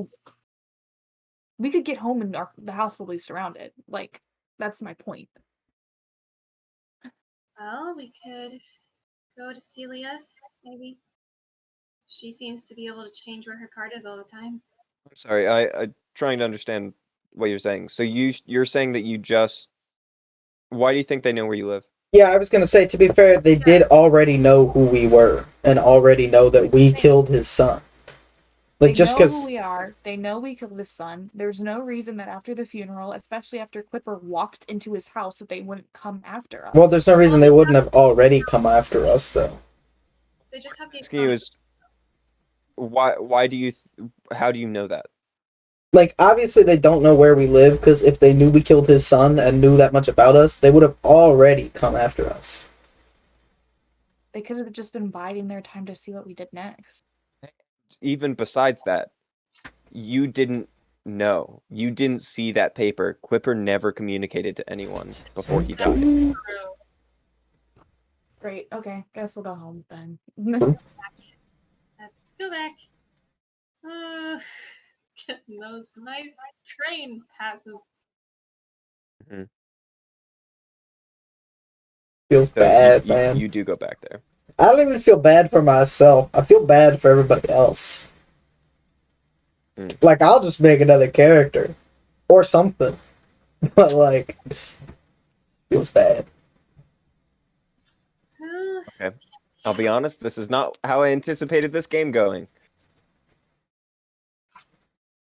B: we could get home and the house will be surrounded. Like, that's my point.
C: Well, we could go to Celia's, maybe. She seems to be able to change where her card is all the time.
A: I'm sorry, I'm trying to understand what you're saying. So you're saying that you just... Why do you think they know where you live?
D: Yeah, I was gonna say, to be fair, they did already know who we were, and already know that we killed his son. Like,
B: They
D: just
B: know
D: because...
B: who we are. They know we killed his son. There's no reason that after the funeral, especially after Quipper walked into his house, that they wouldn't come after us.
D: Well, there's no reason they wouldn't have already come after us, though.
C: They just have the
A: Asking you
C: iconic.
A: is why do you how do you know that?
D: Like, obviously, they don't know where we live, because if they knew we killed his son and knew that much about us, they would have already come after us.
B: They could have just been biding their time to see what we did next.
A: Even besides that, you didn't know. You didn't see that paper. Quipper never communicated to anyone before he died.
C: True.
B: Great. Okay. Guess we'll go home then.
C: Let's go back. Uh, getting those nice train passes.
D: Feels
A: So
D: bad, man.
A: you do go back there.
D: I don't even feel bad for myself. I feel bad for everybody else. Like, I'll just make another character. Or something. But, like, feels bad.
A: Okay. I'll be honest, this is not how I anticipated this game going.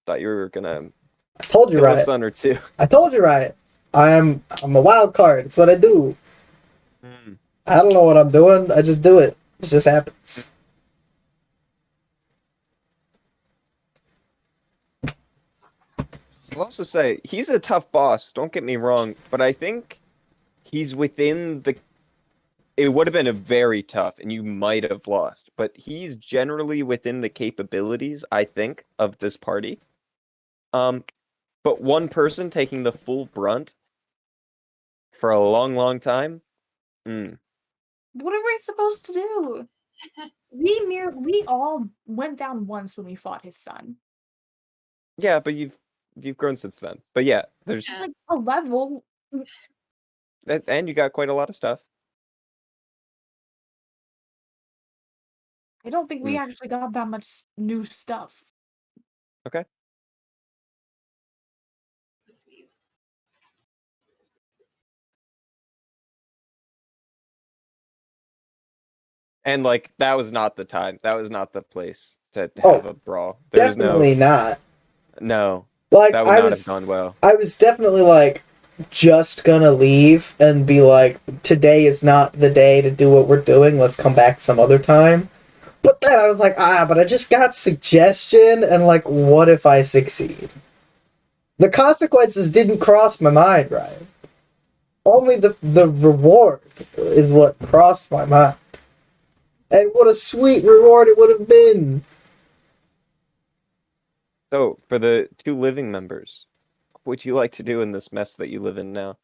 A: Thought you were gonna
D: I told you
A: kill a
D: right.
A: son or two.
D: I told you right. I'm a wild card. It's what I do. I don't know what I'm doing. I just do it. It just happens.
A: I'll also say he's a tough boss, don't get me wrong, but I think he's within the it would have been a very tough and you might have lost, but he's generally within the capabilities, I think, of this party. But one person taking the full brunt for a long, long time.
B: What are we supposed to do? We all went down once when we fought his son.
A: Yeah, but you've grown since then. But yeah, there's
C: Yeah.
B: Like a level.
A: and you got quite a lot of stuff.
B: I don't think we actually got that much new stuff.
A: Okay.
B: Mm-hmm.
A: And like that was not the time. That was not the place to have a brawl. There was
D: Definitely not.
A: no.
D: Like,
A: That would not have gone well.
D: I was definitely, like, just gonna leave and be like, today is not the day to do what we're doing. Let's come back some other time. But then I was like, but I just got suggestion, and, like, what if I succeed? The consequences didn't cross my mind, right? Only the reward is what crossed my mind. And what a sweet reward it would have been.
A: So, for the two living members, what would you like to do in this mess that you live in now?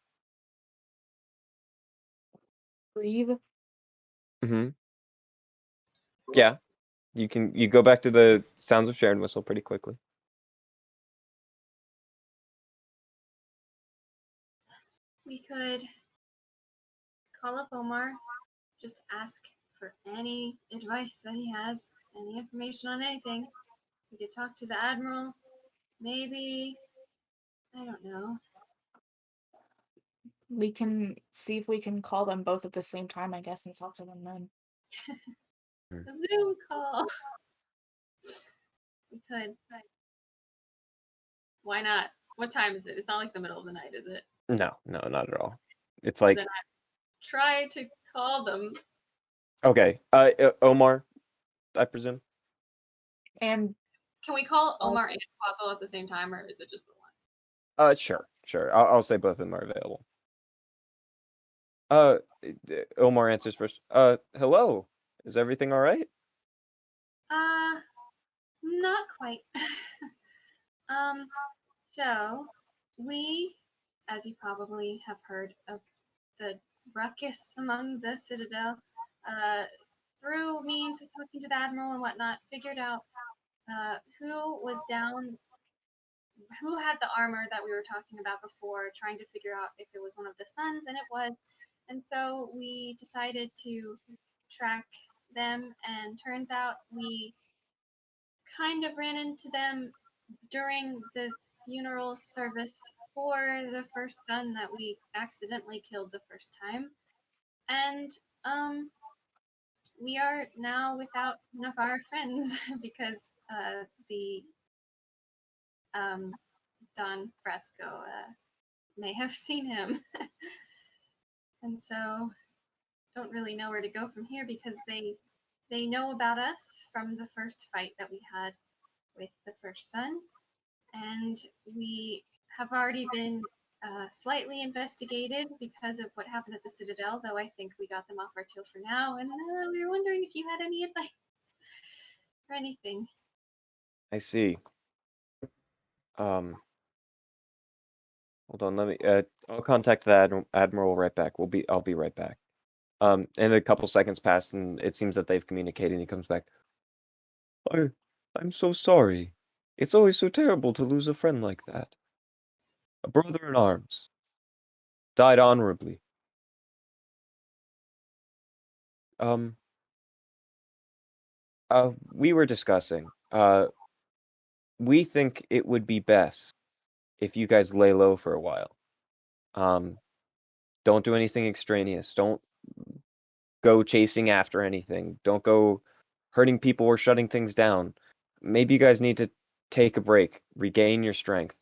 B: Leave.
A: Mm-hmm. Yeah. You go back to the sounds of Sharon whistle pretty quickly.
C: We could call up Omar, just ask for any advice that he has, any information on anything. We could talk to the Admiral. Maybe, I don't know.
B: We can see if we can call them both at the same time, I guess, and talk to them then.
C: A Zoom call. We could. Why not? What time is it? It's not like the middle of the night, is it?
A: No, not at all. It's like
C: Then I try to call them.
A: okay. Omar, I presume.
B: And
C: Can we call Omar and Fossil at the same time, or is it just the one?
A: Sure. I'll say both of them are available. Omar answers first. Hello. Is everything all right?
C: Not quite. So we, as you probably have heard of the ruckus among the Citadel, through means of talking to the Admiral and whatnot, figured out who was down, who had the armor that we were talking about before, trying to figure out if it was one of the sons, and it was. And so we decided to track them, and turns out we kind of ran into them during the funeral service for the first son that we accidentally killed the first time. And we are now without one of our friends because the Don Fresco may have seen him. And so don't really know where to go from here because they they know about us from the first fight that we had with the first son, and we have already been slightly investigated because of what happened at the Citadel, though I think we got them off our tail for now, and we were wondering if you had any advice or anything.
A: I see. Hold on, let me I'll contact the admiral right back. I'll be right back. And a couple seconds pass and it seems that they've communicated and he comes back. I I'm so sorry. It's always so terrible to lose a friend like that. A brother in arms. Died honorably. Um we were discussing. We think it would be best if you guys lay low for a while. Um don't do anything extraneous. Don't go chasing after anything. Don't go hurting people or shutting things down. Maybe you guys need to take a break, regain your strength.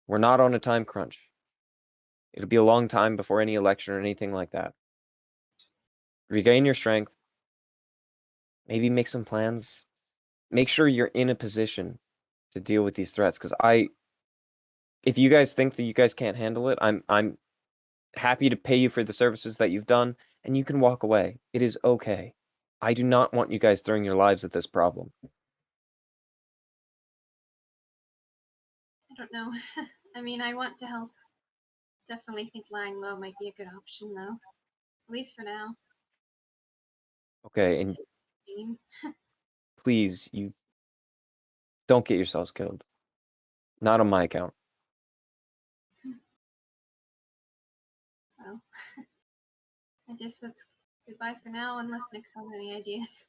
A: We're not on a time crunch. It'll be a long time before any election or anything like that. Regain your strength. Maybe make some plans. Make sure you're in a position to deal with these threats. Because if you guys think that you guys can't handle it, I'm happy to pay you for the services that you've done, and you can walk away. It is okay. I do not want you guys throwing your lives at this problem.
C: I don't know. I mean, I want to help. Definitely think lying low might be a good option, though. At least for now.
A: Okay, and please, you don't get yourselves killed. Not on my account.
C: Well, I guess that's goodbye for now, unless Nick's has any ideas.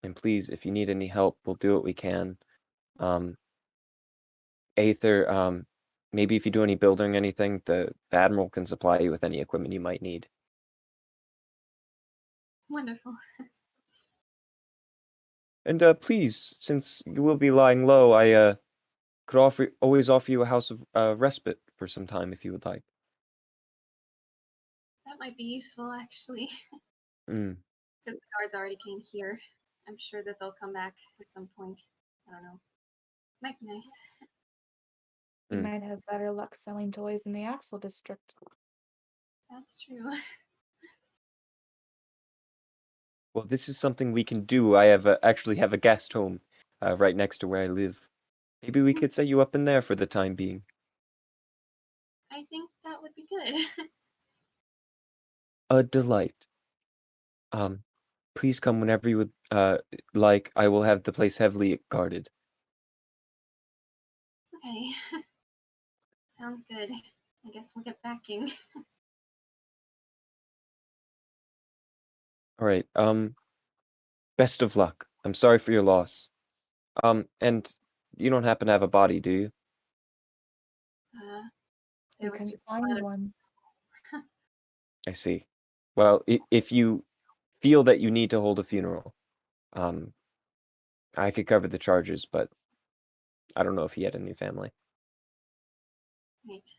A: And please, if you need any help, we'll do what we can. Aether, maybe if you do any building or anything, the Admiral can supply you with any equipment you might need.
C: Wonderful.
A: And please, since you will be lying low, I could always offer you a house of respite for some time if you would like.
C: That might be useful, actually.
A: Mm.
C: Because the guards already came here. I'm sure that they'll come back at some point. I don't know. Might be nice.
B: You
A: Mm.
B: might have better luck selling toys in the Axel district.
C: That's true.
A: Well, this is something we can do. I actually have a guest home right next to where I live. Maybe we could set you up in there for the time being.
C: I think that would be good.
A: A delight. Please come whenever you would like. I will have the place heavily guarded.
C: Okay. Sounds good. I guess we'll get backing.
A: All right. Best of luck. I'm sorry for your loss. And you don't happen to have a body, do you?
C: There
B: We
C: was
B: couldn't
C: just a lot
B: find
C: of.
B: one.
A: I see. Well, if you feel that you need to hold a funeral, um, I could cover the charges, but I don't know if he had any family.
C: Right.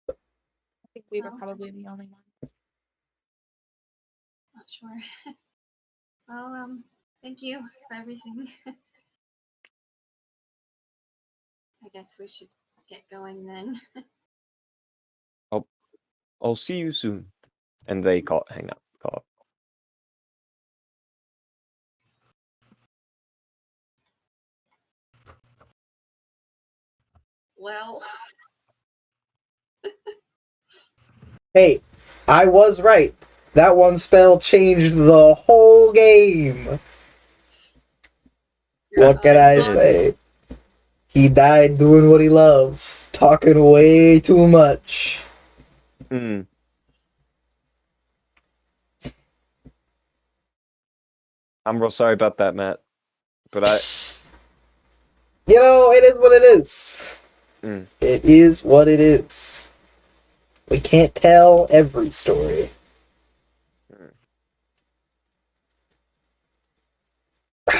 B: I think we were
C: Well,
B: probably the only ones.
C: not sure. Well, thank you for everything. I guess we should get going then.
A: I'll see you soon. And they hang up, call up.
C: Well,
D: Hey, I was right. That one spell changed the whole game. What can I say? He died doing what he loves, talking way too much.
A: Hmm. I'm real sorry about that, Matt. But
D: You know, it is what it is.
A: Mm.
D: It is what it is. We can't tell every story.
A: So,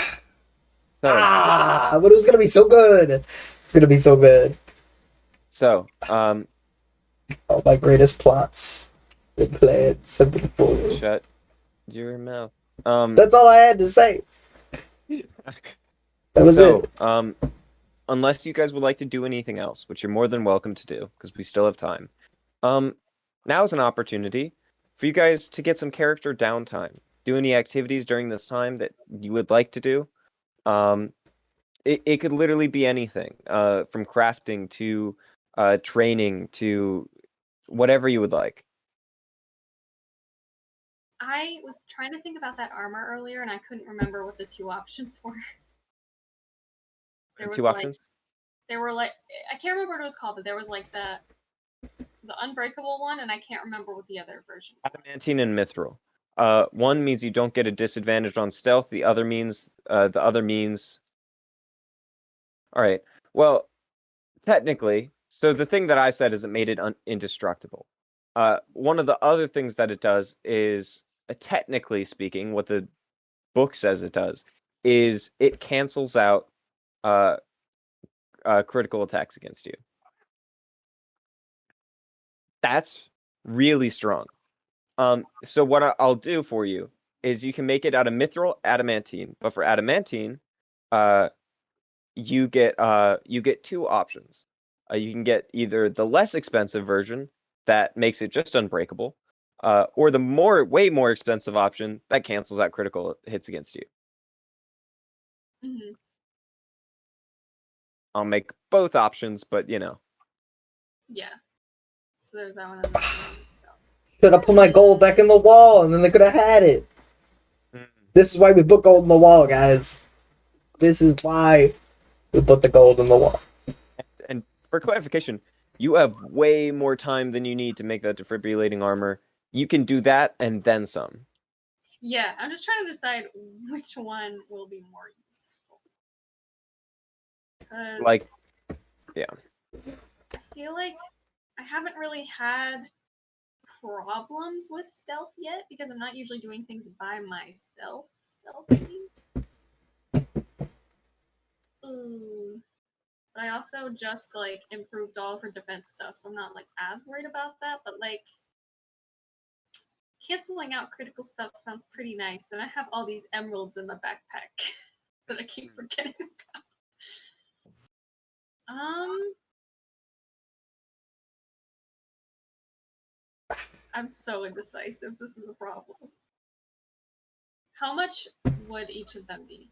D: But it was gonna be so good. It's gonna be so good.
A: so,
D: All my greatest plots. The plan, something forward.
A: Shut your mouth.
D: That's all I had to say. That was
A: So,
D: it.
A: unless you guys would like to do anything else, which you're more than welcome to do, because we still have time. Now is an opportunity for you guys to get some character downtime. Do any activities during this time that you would like to do. It could literally be anything, from crafting to training to whatever you would like.
C: I was trying to think about that armor earlier, and I couldn't remember what the two options were. There was
A: Two
C: like,
A: options.
C: there were like, I can't remember what it was called, but there was like the unbreakable one, and I can't remember what the other version was.
A: Adamantine and mithril. One means you don't get a disadvantage on stealth. The other means. All right. Well, technically, so the thing that I said is it made it indestructible. One of the other things that it does is, technically speaking, what the book says it does is it cancels out uh, critical attacks against you. That's really strong. So what I'll do for you is you can make it out of mithril adamantine, but for adamantine, uh, you get two options. You can get either the less expensive version that makes it just unbreakable, or the way more expensive option that cancels out critical hits against you.
C: Hmm.
A: I'll make both options, but you know.
C: Yeah. So there's that one and then stuff.
D: Should have put my gold back in the wall, and then they could have had it. This is why we put gold in the wall, guys. This is why we put the gold in the wall.
A: And for clarification, you have way more time than you need to make that defibrillating armor. You can do that and then some.
C: Yeah, I'm just trying to decide which one will be more useful. Because
A: Like, yeah.
C: I feel like I haven't really had problems with stealth yet because I'm not usually doing things by myself stealthily. Ooh. But I also just like improved all of her defense stuff, so I'm not like as worried about that. But like canceling out critical stuff sounds pretty nice, and I have all these emeralds in my backpack that I keep forgetting about. I'm so indecisive. This is a problem. How much would each of them be?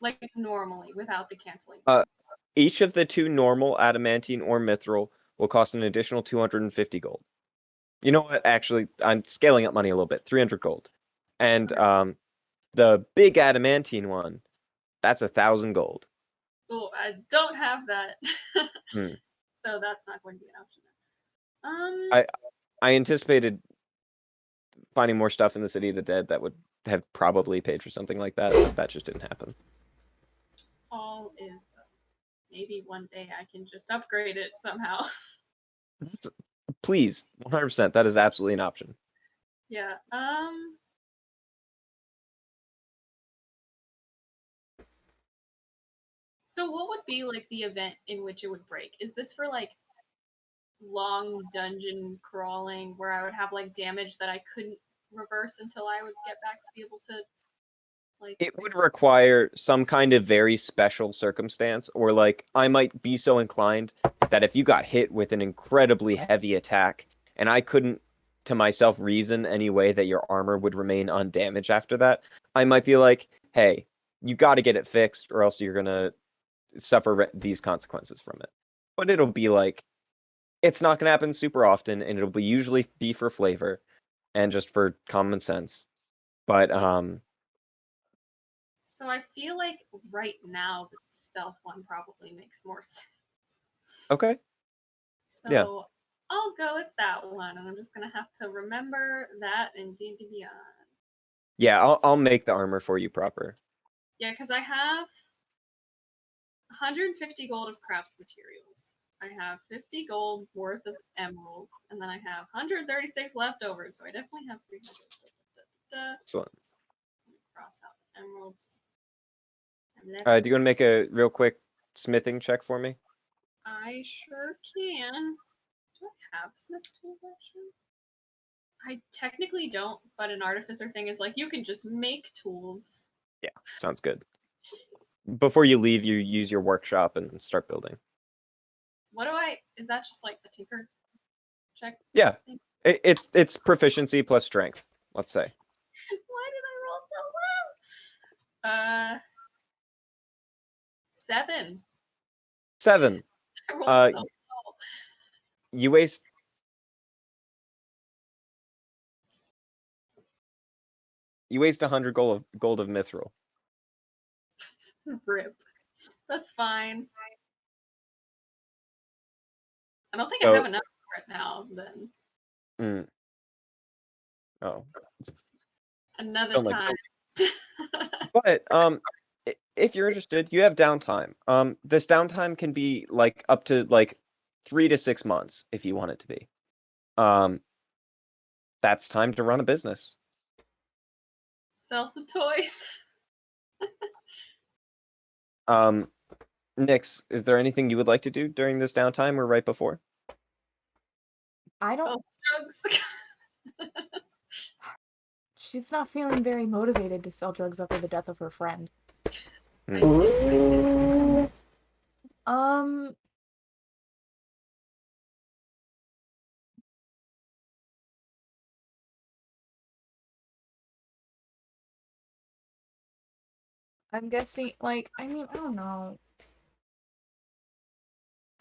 C: Like normally, without the canceling.
A: Each of the two normal adamantine or mithril will cost an additional 250 gold. You know what? Actually, I'm scaling up money a little bit. 300 gold. And the big adamantine one, that's 1,000 gold.
C: Oh, I don't have that.
A: Hmm.
C: So that's not going to be an option.
A: I anticipated finding more stuff in the City of the Dead that would have probably paid for something like that, but that just didn't happen.
C: All is well. Maybe one day I can just upgrade it somehow.
A: Please, 100%. That is absolutely an option.
C: Yeah. So what would be like the event in which it would break? Is this for like long dungeon crawling where I would have like damage that I couldn't reverse until I would get back to be able to like
A: It would require some kind of very special circumstance, or like I might be so inclined that if you got hit with an incredibly heavy attack and I couldn't to myself reason any way that your armor would remain undamaged after that, I might be like, hey, you got to get it fixed or else you're going to suffer these consequences from it. But it'll be like, it's not going to happen super often, and it'll be usually be for flavor and just for common sense. But
C: So I feel like right now the stealth one probably makes more sense.
A: okay.
C: So
A: Yeah.
C: I'll go with that one, and I'm just gonna have to remember that in D&D Beyond.
A: Yeah, I'll make the armor for you proper.
C: Yeah, because I have 150 gold of craft materials. I have 50 gold worth of emeralds, and then I have 136 left over, so I definitely have 300.
A: Excellent.
C: Cross out the emeralds.
A: Do you want to make a real quick smithing check for me?
C: I sure can. Do I have smith tools actually? I technically don't, but an artificer thing is like you can just make tools.
A: Yeah, sounds good. Before you leave, you use your workshop and start building.
C: Is that just like the tinker check?
A: Yeah,
C: thing?
A: it's proficiency plus strength, let's say.
C: Why did I roll so low? 7.
A: 7.
C: I rolled so low.
A: You waste. You waste 100 gold of mithril.
C: Rip. That's fine. I don't think I
A: So-
C: have enough for it now, then.
A: Mm. Oh,
C: Another
A: Don't like
C: time.
A: but if you're interested, you have downtime. This downtime can be like up to like 3 to 6 months if you want it to be. That's time to run a business.
C: Sell some toys.
A: Nix, is there anything you would like to do during this downtime or right before?
B: I don't.
C: Sell drugs.
B: She's not feeling very motivated to sell drugs after the death of her friend.
C: I did.
B: Um. I'm guessing, like, I mean, I don't know.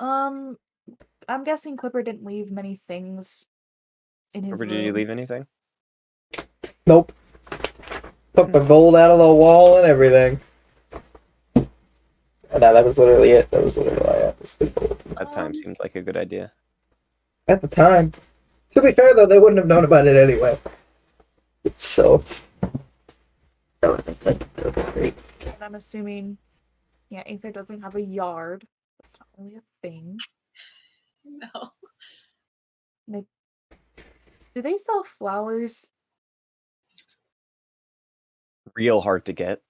B: Um, I'm guessing Quipper didn't leave many things in his
A: Or did you
B: room.
A: leave anything?
D: Nope. Took the gold out of the wall and everything. No, that was literally it. That was literally all I had. Was the gold.
A: That time seemed like a good idea.
D: At the time. To be fair, though, they wouldn't have known about it anyway. So. That would have been great.
B: And I'm assuming, yeah, Aether doesn't have a yard. That's not really a thing.
C: No.
B: Do they sell flowers?
A: Real hard to get.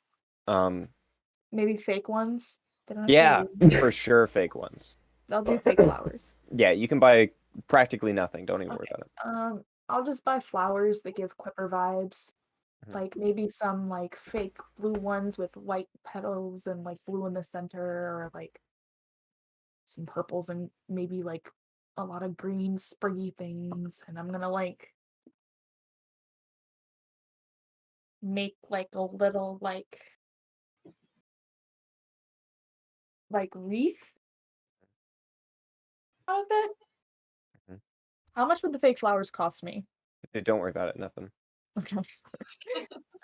B: Maybe fake ones? They don't have to
A: Yeah,
B: be-
A: for sure fake ones.
B: They'll do fake flowers.
A: Yeah, you can buy practically nothing. Don't even worry
B: Okay.
A: about it.
B: I'll just buy flowers that give Quipper vibes.
A: Mhm.
B: Like maybe some like fake blue ones with white petals and like blue in the center, or like some purples and maybe like a lot of green spriggy things. And I'm gonna like make like a little like wreath out of it.
A: Mhm.
B: How much would the fake flowers cost me?
A: Don't worry about it. Nothing.
B: Okay.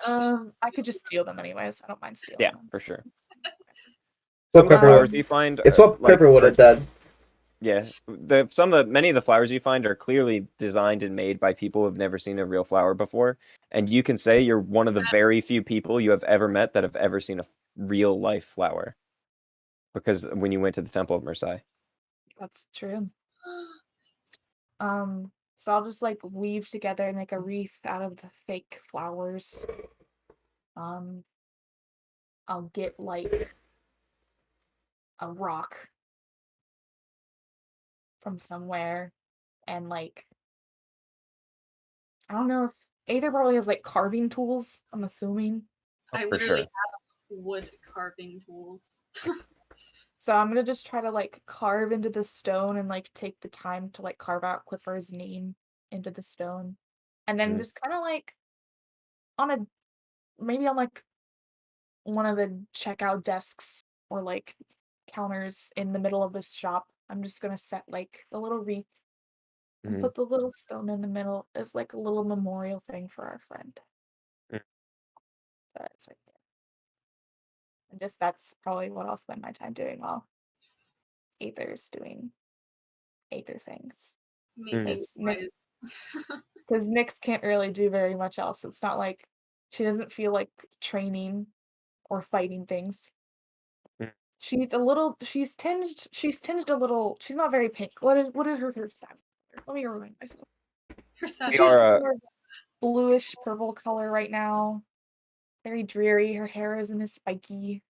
B: I could just steal them anyways. I don't mind stealing
A: Yeah,
B: them.
A: for sure.
D: What
A: Some of the
D: Pepper
A: flowers
B: would-
A: you find,
D: It's what
A: like,
D: Pepper would have done.
A: yeah, many of the flowers you find are clearly designed and made by people who have never seen a real flower before, and you can say you're one of the very few people you have ever met that have ever seen a real life flower, because when you went to the Temple of Versailles.
B: That's true. So I'll just like weave together and make a wreath out of the fake flowers. I'll get like a rock from somewhere and like I don't know if Aether probably has like carving tools, I'm assuming.
C: I
A: For
C: literally
A: sure.
C: have wood carving tools.
B: So I'm gonna just try to like carve into the stone and like take the time to like carve out Clifford's name into the stone. And then
A: Mhm.
B: just kind of like maybe on like one of the checkout desks or like counters in the middle of this shop, I'm just gonna set like the little wreath and
A: Mhm.
B: put the little stone in the middle as like a little memorial thing for our friend.
A: Mm.
B: That's right there. And just that's probably what I'll spend my time doing while Aether's doing Aether things.
C: Making
B: It's Nyx,
C: toys.
B: because Nyx can't really do very much else. It's not like she doesn't feel like training or fighting things.
A: Mm.
B: She's tinged a little. She's not very pink. What is her sap? Let me remind myself.
C: Her
B: So
C: son-
B: she's more of a bluish purple color right now. Very dreary. Her hair isn't as spiky.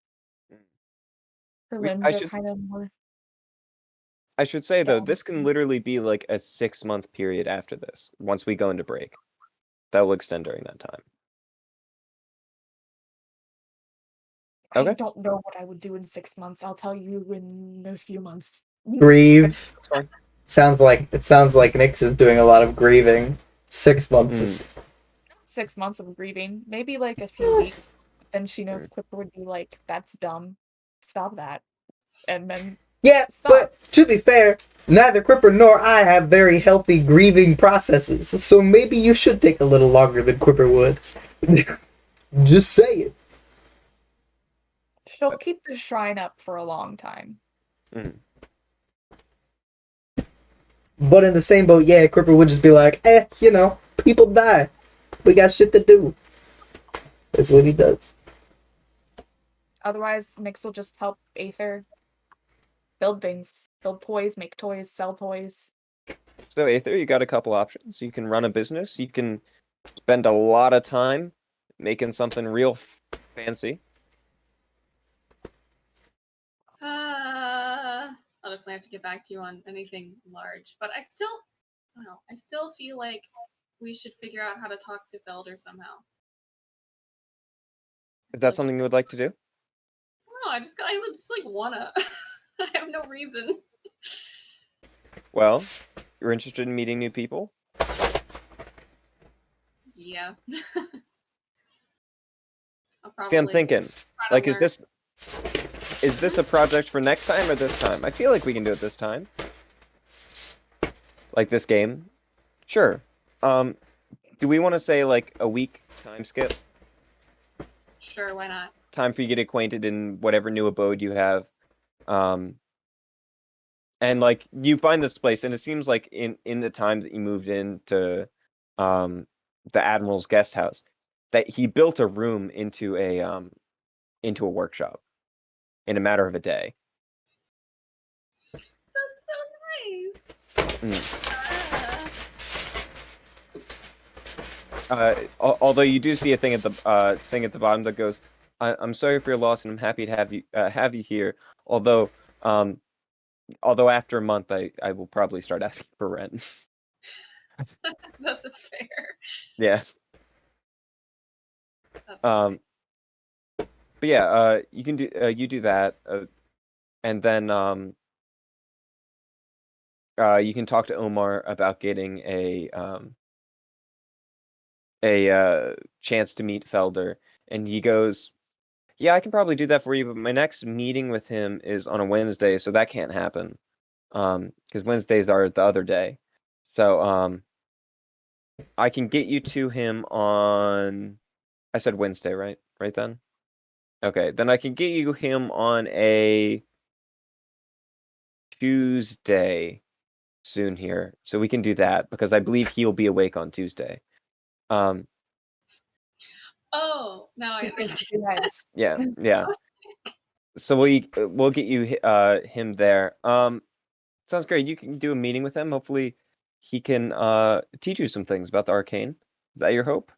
B: Her
A: We-
B: limbs
A: I
B: are
A: should
B: kind of more.
A: I should say though,
B: down.
A: this can literally be like a 6-month period after this, once we go into break. that will extend during that time.
B: I
A: Okay.
B: don't know what I would do in 6 months. I'll tell you in a few months.
D: Grieve.
A: That's fine.
D: Sounds like Nyx is doing a lot of grieving. 6 months is
B: 6 months of grieving, maybe like a few weeks. Then she knows
A: Mm.
B: Quipper would be like, "That's dumb. Stop that," and then
D: yeah.
B: stop.
D: But to be fair, neither Quipper nor I have very healthy grieving processes, so maybe you should take a little longer than Quipper would. Just say it.
B: She'll keep the shrine up for a long time.
A: Mm.
D: But in the same boat, yeah, Quipper would just be like, people die. We got shit to do. That's what he does.
B: Otherwise, Nyx will just help Aether build things, build toys, make toys, sell toys.
A: So Aether, you got a couple options. You can run a business. You can spend a lot of time making something real fancy.
C: I'll definitely have to get back to you on anything large, but I don't know. I still feel like we should figure out how to talk to Felder somehow.
A: If that's something you would like to do.
C: No, I would just like wanna. I have no reason.
A: Well, you're interested in meeting new people.
C: Yeah. I'll probably
A: See, I'm thinking,
C: try to
A: like,
C: learn.
A: is this a project for next time or this time? I feel like we can do it this time. Like this game. Sure. Do we want to say like a week time skip?
C: Sure, why not?
A: Time for you to get acquainted in whatever new abode you have. And like you find this place, and it seems like in the time that you moved into the Admiral's guest house, that he built a room into a workshop in a matter of a day.
C: That's so nice.
A: Although you do see a thing at the bottom that goes, "I'm sorry for your loss, and I'm happy to have you here. Although after a month, I will probably start asking for rent."
C: That's a fair.
A: Yeah.
C: That's
A: But yeah, you can do that, and then you can talk to Omar about getting a chance to meet Felder, and he goes, "Yeah, I can probably do that for you, but my next meeting with him is on a Wednesday, so that can't happen. Because Wednesdays are the other day. So I can get you to him on. I said Wednesday, right? Right then. Okay, then I can get you him on a Tuesday soon here, so we can do that because I believe he'll be awake on Tuesday.
C: Oh, now I understand.
B: Yes.
A: Yeah. So we'll get you him there. Sounds great. You can do a meeting with him. Hopefully, he can teach you some things about the arcane. Is that your hope?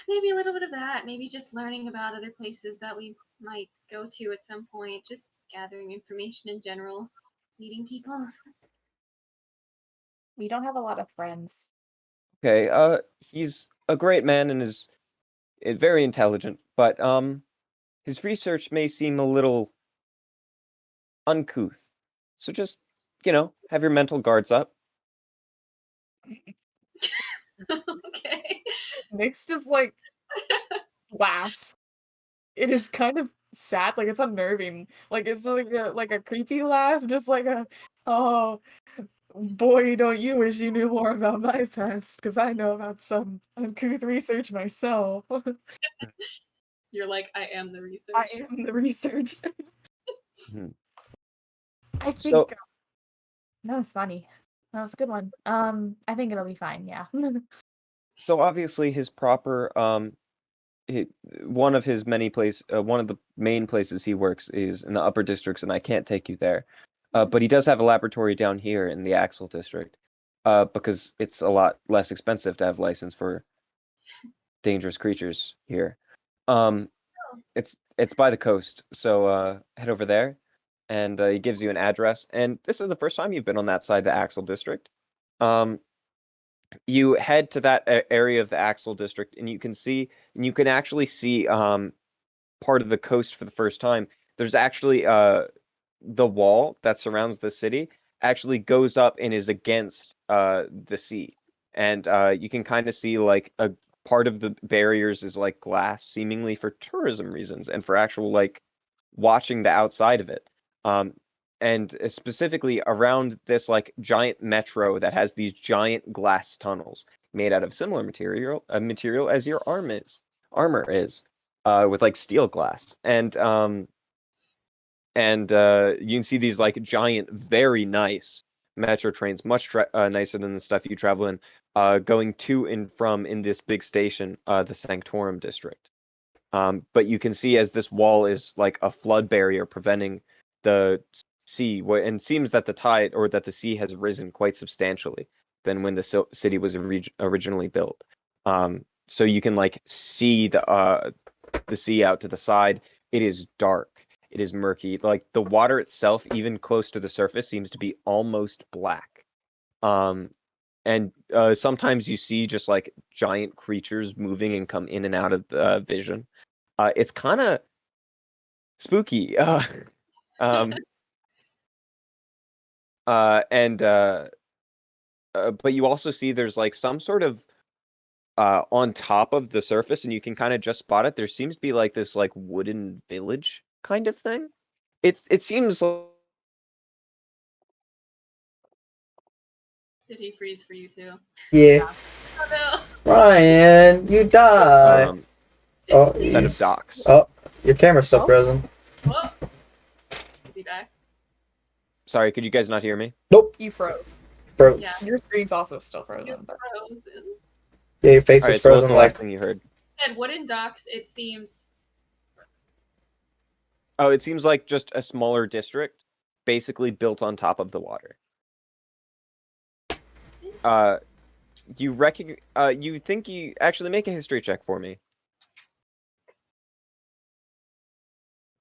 C: Maybe a little bit of that. Maybe just learning about other places that we might go to at some point. Just gathering information in general. Meeting people.
B: We don't have a lot of friends.
A: Okay. He's a great man and is very intelligent, but his research may seem a little uncouth. So just have your mental guards up.
C: Okay.
B: Nyx just like laughs. It is kind of sad, like it's unnerving. Like it's like a creepy laugh, just like a oh boy, don't you wish you knew more about my past, because I know about some uncouth research myself.
C: You're like, I am the
B: I
C: research.
B: am the research.
A: Mhm.
B: I
A: So
B: think that was funny. That was a good one. I think it'll be fine, yeah.
A: so obviously his proper one of his many one of the main places he works is in the upper districts, and I can't take you there. But he does have a laboratory down here in the Axel district, because it's a lot less expensive to have license for dangerous creatures here. Um, it's by the coast, so head over there, and he gives you an address. And this is the first time you've been on that side of the Axel district. Um, you head to that area of the Axel district, and you can actually see part of the coast for the first time. There's actually the wall that surrounds the city actually goes up and is against the sea, and you can kind of see like a part of the barriers is like glass, seemingly for tourism reasons and for actual like watching the outside of it. Um, and specifically around this like giant metro that has these giant glass tunnels made out of similar material as your armor is, with like steel glass. And you can see these like giant, very nice metro trains, much nicer than the stuff you travel in, going to and from in this big station, the Sanctorum district. But you can see as this wall is like a flood barrier preventing the sea, and seems that the tide or that the sea has risen quite substantially than when the city was originally built. So you can like see the sea out to the side. It is dark. It is murky. Like the water itself, even close to the surface, seems to be almost black. Um, and sometimes you see just like giant creatures moving and come in and out of the vision. It's kind of spooky. Um, and But you also see there's like some sort of on top of the surface, and you can kind of just spot it. There seems to be like this like wooden village kind of thing. It seems
C: Did he freeze for you too?
D: Yeah.
C: Oh
D: Ryan, you die.
A: um
C: no!
D: Oh,
C: It's
A: set of
D: he's.
A: docks.
D: Oh, your camera's still
B: Oh.
D: frozen.
C: Whoa! Is he back?
A: Sorry, could you guys not hear me?
D: Nope.
B: You froze.
D: Froze.
C: Yeah.
B: Your screen's also still
C: You're
B: frozen. But
C: frozen.
D: Yeah, your face
A: All
D: was
A: right, so what's
D: frozen
A: the last
D: like.
A: thing you heard?
C: And wooden docks, it seems.
A: Oh, it seems like just a smaller district, basically built on top of the water. Uh, you think you actually make a history check for me.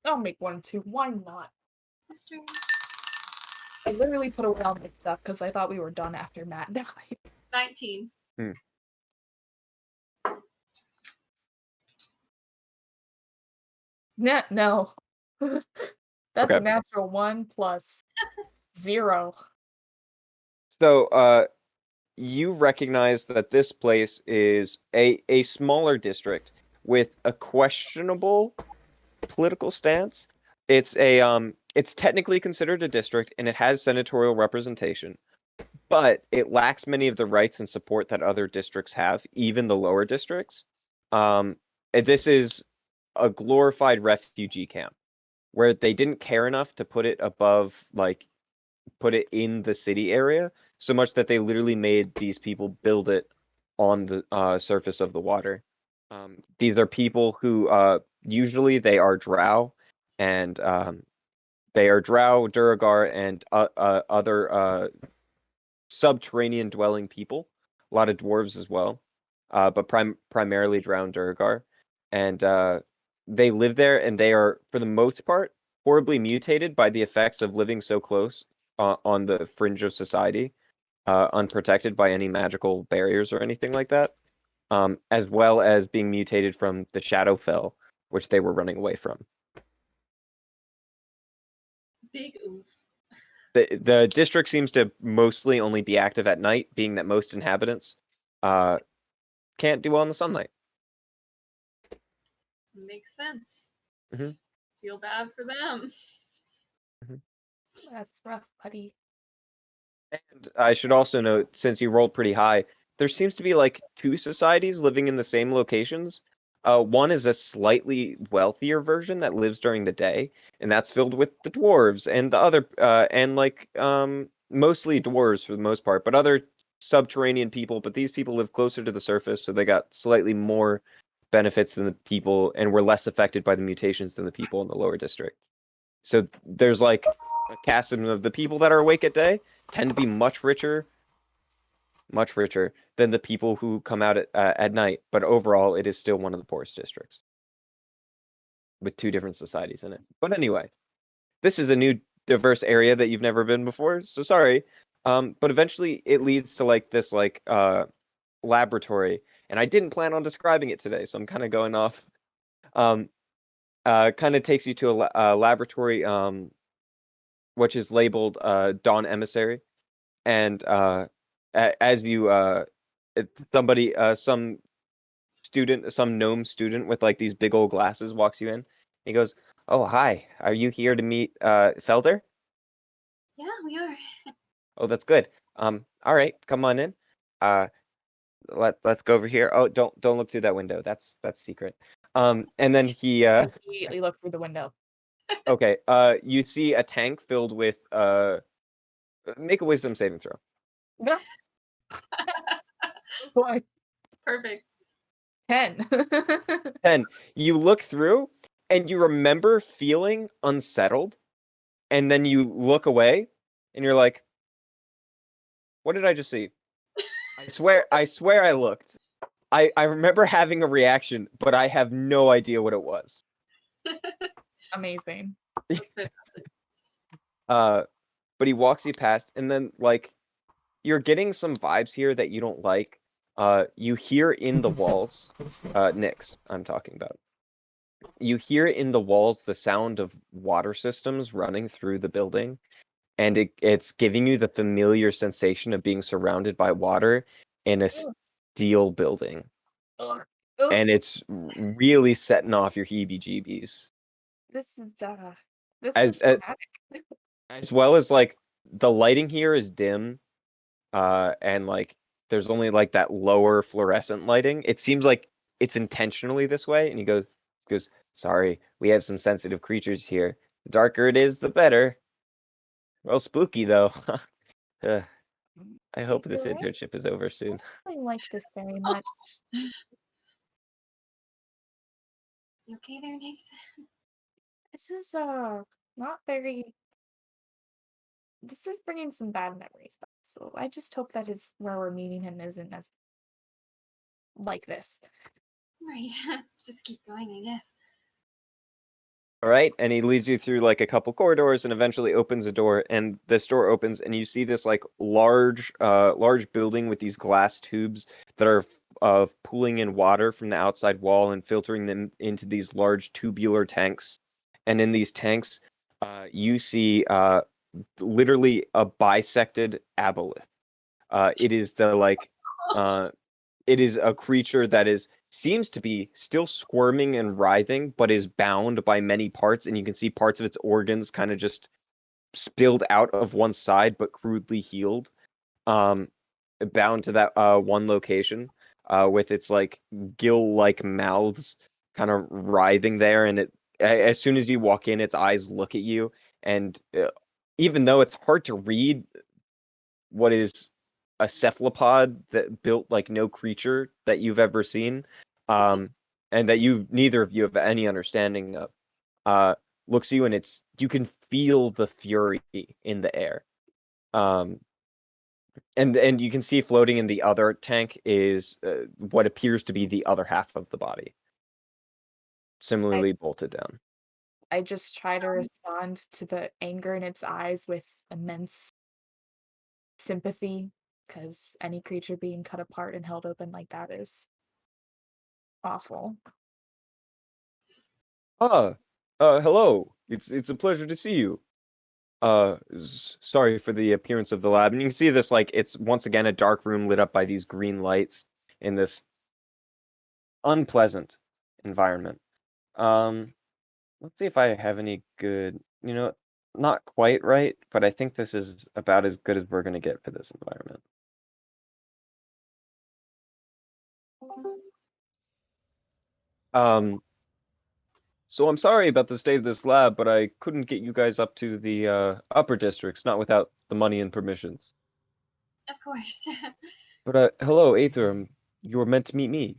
B: I'll make one too. Why not?
C: History.
B: I literally put away all my stuff because I thought we were done after Matt died.
C: 19.
B: No. That's
A: Okay.
B: a natural 1 plus 0.
A: So, you recognize that this place is a smaller district with a questionable political stance. It's technically considered a district and it has senatorial representation, but it lacks many of the rights and support that other districts have, even the lower districts. This is a glorified refugee camp where they didn't care enough to put it above, like, put it in the city area, so much that they literally made these people build it on the surface of the water. These are people who usually they are drow, and they are drow, Duragar, and other subterranean dwelling people. A lot of dwarves as well, but primarily drow and Duragar. And they live there, and they are, for the most part, horribly mutated by the effects of living so close on the fringe of society, unprotected by any magical barriers or anything like that, as well as being mutated from the Shadowfell, which they were running away from.
C: Big oof.
A: The district seems to mostly only be active at night, being that most inhabitants uh, can't do well in the sunlight.
C: Makes sense.
A: Mhm.
C: Feel bad for them.
B: That's rough, buddy.
A: And I should also note, since you rolled pretty high, there seems to be like two societies living in the same locations. One is a slightly wealthier version that lives during the day, and that's filled with the dwarves, and the other and like mostly dwarves for the most part, but other subterranean people. But these people live closer to the surface, so they got slightly more benefits than the people, and were less affected by the mutations than the people in the lower district. So there's like a cast of the people that are awake at day tend to be much richer than the people who come out at night. But overall, it is still one of the poorest districts with two different societies in it. But anyway, this is a new diverse area that you've never been before. So sorry. But eventually it leads to like this like laboratory, and I didn't plan on describing it today, so I'm kind of going off. Kind of takes you to a laboratory, which is labeled Dawn Emissary, and as you somebody some student, some gnome student with like these big old glasses walks you in. He goes, "Oh, hi. Are you here to meet Felder?"
C: Yeah, we are.
A: Oh, that's good. All right, come on in. Uh, let's go over here. Oh, don't look through that window. That's secret. And then he
B: Immediately look through the window.
A: okay. You see a tank filled with make a wisdom saving throw.
B: No. Why?
C: Perfect.
B: 10.
A: 10. You look through and you remember feeling unsettled, and then you look away and you're like, "What did I just see?" I swear I looked. I remember having a reaction, but I have no idea what it was.
B: Amazing.
C: That's it.
A: But he walks you past, and then like you're getting some vibes here that you don't like. You hear in the walls, Nyx, I'm talking about. You hear in the walls the sound of water systems running through the building, and it's giving you the familiar sensation of being surrounded by water in a
B: Ugh.
A: steel building.
B: Ugh. Ugh.
A: And it's really setting off your heebie-jeebies.
B: This is this
A: As
B: is traumatic.
A: as well as like the lighting here is dim, and like there's only like that lower fluorescent lighting. It seems like it's intentionally this way, and he goes, "Sorry, we have some sensitive creatures here. The darker it is, the better." Well, spooky though. Uh, I hope this
B: You're right.
A: internship is over soon.
B: I don't like this very much.
C: You okay there, Nix?
B: This is not very. This is bringing some bad memories back. So I just hope that is where we're meeting him isn't as like this.
C: Right. Let's just keep going, I guess.
A: All right, and he leads you through like a couple corridors and eventually opens a door, and this door opens and you see this like large building with these glass tubes that are pooling in water from the outside wall and filtering them into these large tubular tanks. And in these tanks, you see literally a bisected aboleth. It is the like it is a creature that is seems to be still squirming and writhing, but is bound by many parts, and you can see parts of its organs kind of just spilled out of one side, but crudely healed. Um, Bound to that one location, with its like gill-like mouths kind of writhing there, and as soon as you walk in, its eyes look at you, and even though it's hard to read what is a cephalopod that built like no creature that you've ever seen, and that neither of you have any understanding of, uh, looks at you and you can feel the fury in the air. Um, and you can see floating in the other tank is what appears to be the other half of the body, similarly bolted down.
B: I just try to respond to the anger in its eyes with immense sympathy, because any creature being cut apart and held open like that is awful.
A: Ah, hello. It's a pleasure to see you. Sorry for the appearance of the lab. And you can see this like it's once again a dark room lit up by these green lights in this unpleasant environment. Um, let's see if I have any good, not quite right, but I think this is about as good as we're gonna get for this environment. Um, so I'm sorry about the state of this lab, but I couldn't get you guys up to the upper districts, not without the money and permissions.
C: Of course.
A: But hello, Aether. You were meant to meet me.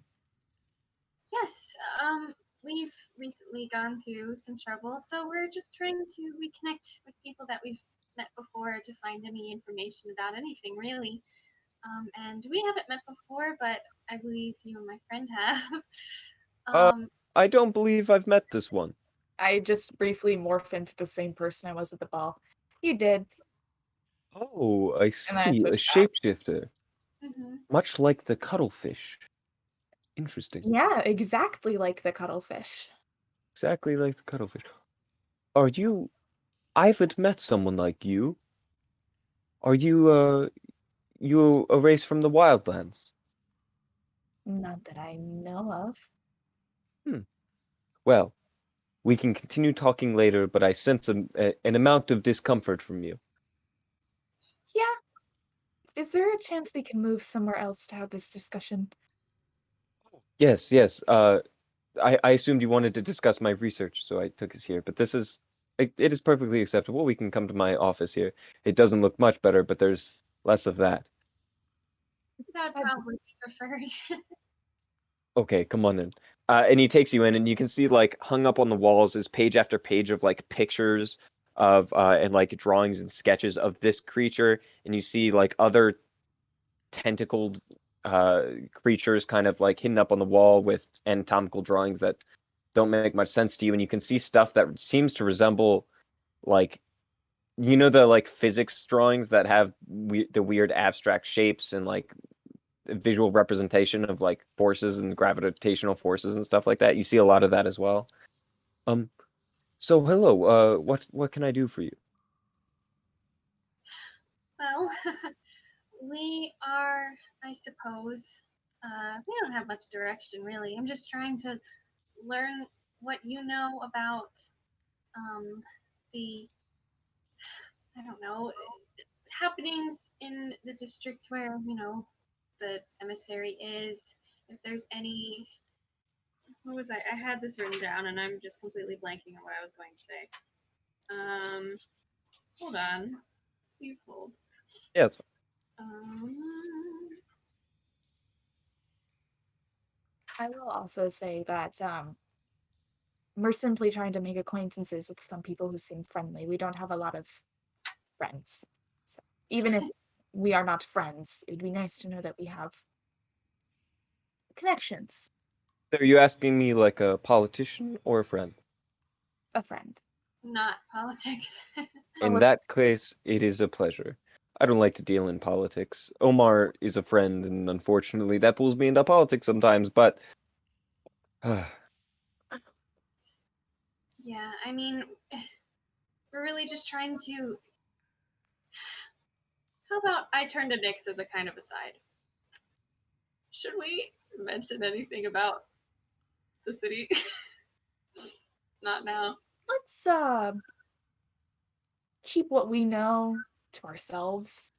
C: Yes, we've recently gone through some trouble, so we're just trying to reconnect with people that we've met before to find any information about anything, really. And we haven't met before, but I believe you and my friend have.
A: Uh,
C: um,
A: I don't believe I've met this one.
B: I just briefly morph into the same person I was at the ball. You did.
A: Oh, I
B: And then I
A: see. A
B: switch back.
A: shapeshifter. Much like the cuttlefish. Interesting.
B: Yeah, exactly like the cuttlefish.
A: Exactly like the cuttlefish. Are you... I haven't met someone like you. Are you a race from the wildlands?
B: Not that I know of.
A: Hmm. Well, we can continue talking later, but I sense an amount of discomfort from you.
B: Yeah. Is there a chance we can move somewhere else to have this discussion?
A: Yes, yes. I assumed you wanted to discuss my research, so I took us here. But it is perfectly acceptable. We can come to my office here. It doesn't look much better, but there's less of that.
C: That'd
B: I'd-
C: probably be preferred.
A: Okay, come on in. And he takes you in, and you can see like hung up on the walls is page after page of like pictures of and like drawings and sketches of this creature, and you see like other tentacled creatures kind of like hidden up on the wall with anatomical drawings that don't make much sense to you, and you can see stuff that seems to resemble like the like physics drawings that have the weird abstract shapes and like visual representation of like forces and gravitational forces and stuff like that. You see a lot of that as well. Um, so hello, what can I do for you?
C: Well, we are, I suppose, we don't have much direction really. I'm just trying to learn what you know about the, I don't know, happenings in the district where, the emissary is. If there's any, what was I? I had this written down and I'm just completely blanking on what I was going to say. Hold on. Please hold.
A: Yeah, it's
C: Um,
B: I will also say that we're simply trying to make acquaintances with some people who seem friendly. We don't have a lot of friends. So even if we are not friends, it'd be nice to know that we have connections.
A: Are you asking me like a politician or a friend?
B: A friend.
C: not politics.
A: In that case, it is a pleasure. I don't like to deal in politics. Omar is a friend, and unfortunately, that pulls me into politics sometimes. But
C: Yeah, I mean, we're really just trying to. How about I turn to Nyx as a kind of aside? Should we mention anything about the city? Not now.
B: Let's keep what we know to ourselves.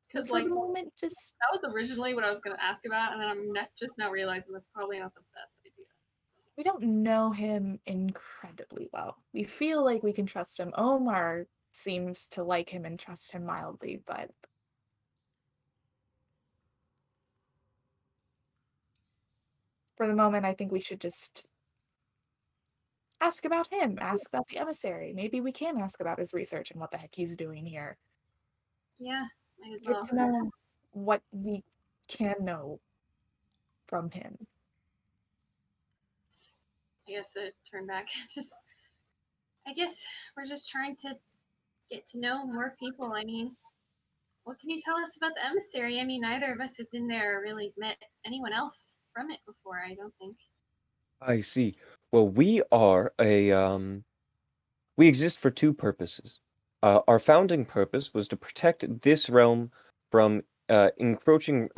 C: Because,
B: For
C: like,
B: the moment, just
C: that was originally what I was going to ask about, and then I'm just now realizing that's probably not the best idea.
B: we don't know him incredibly well. We feel like we can trust him. Omar seems to like him and trust him mildly, but for the moment, I think we should just ask about him, ask about the emissary. Maybe we can ask about his research and what the heck he's doing here.
C: Yeah, might as
B: Get
C: well.
B: to know what we can know from him.
C: I guess it turned back. I guess we're just trying to get to know more people. I mean, what can you tell us about the emissary? I mean, neither of us have been there or really met anyone else from it before, I don't think.
A: I see. Well, we exist for two purposes. Our founding purpose was to protect this realm from encroaching,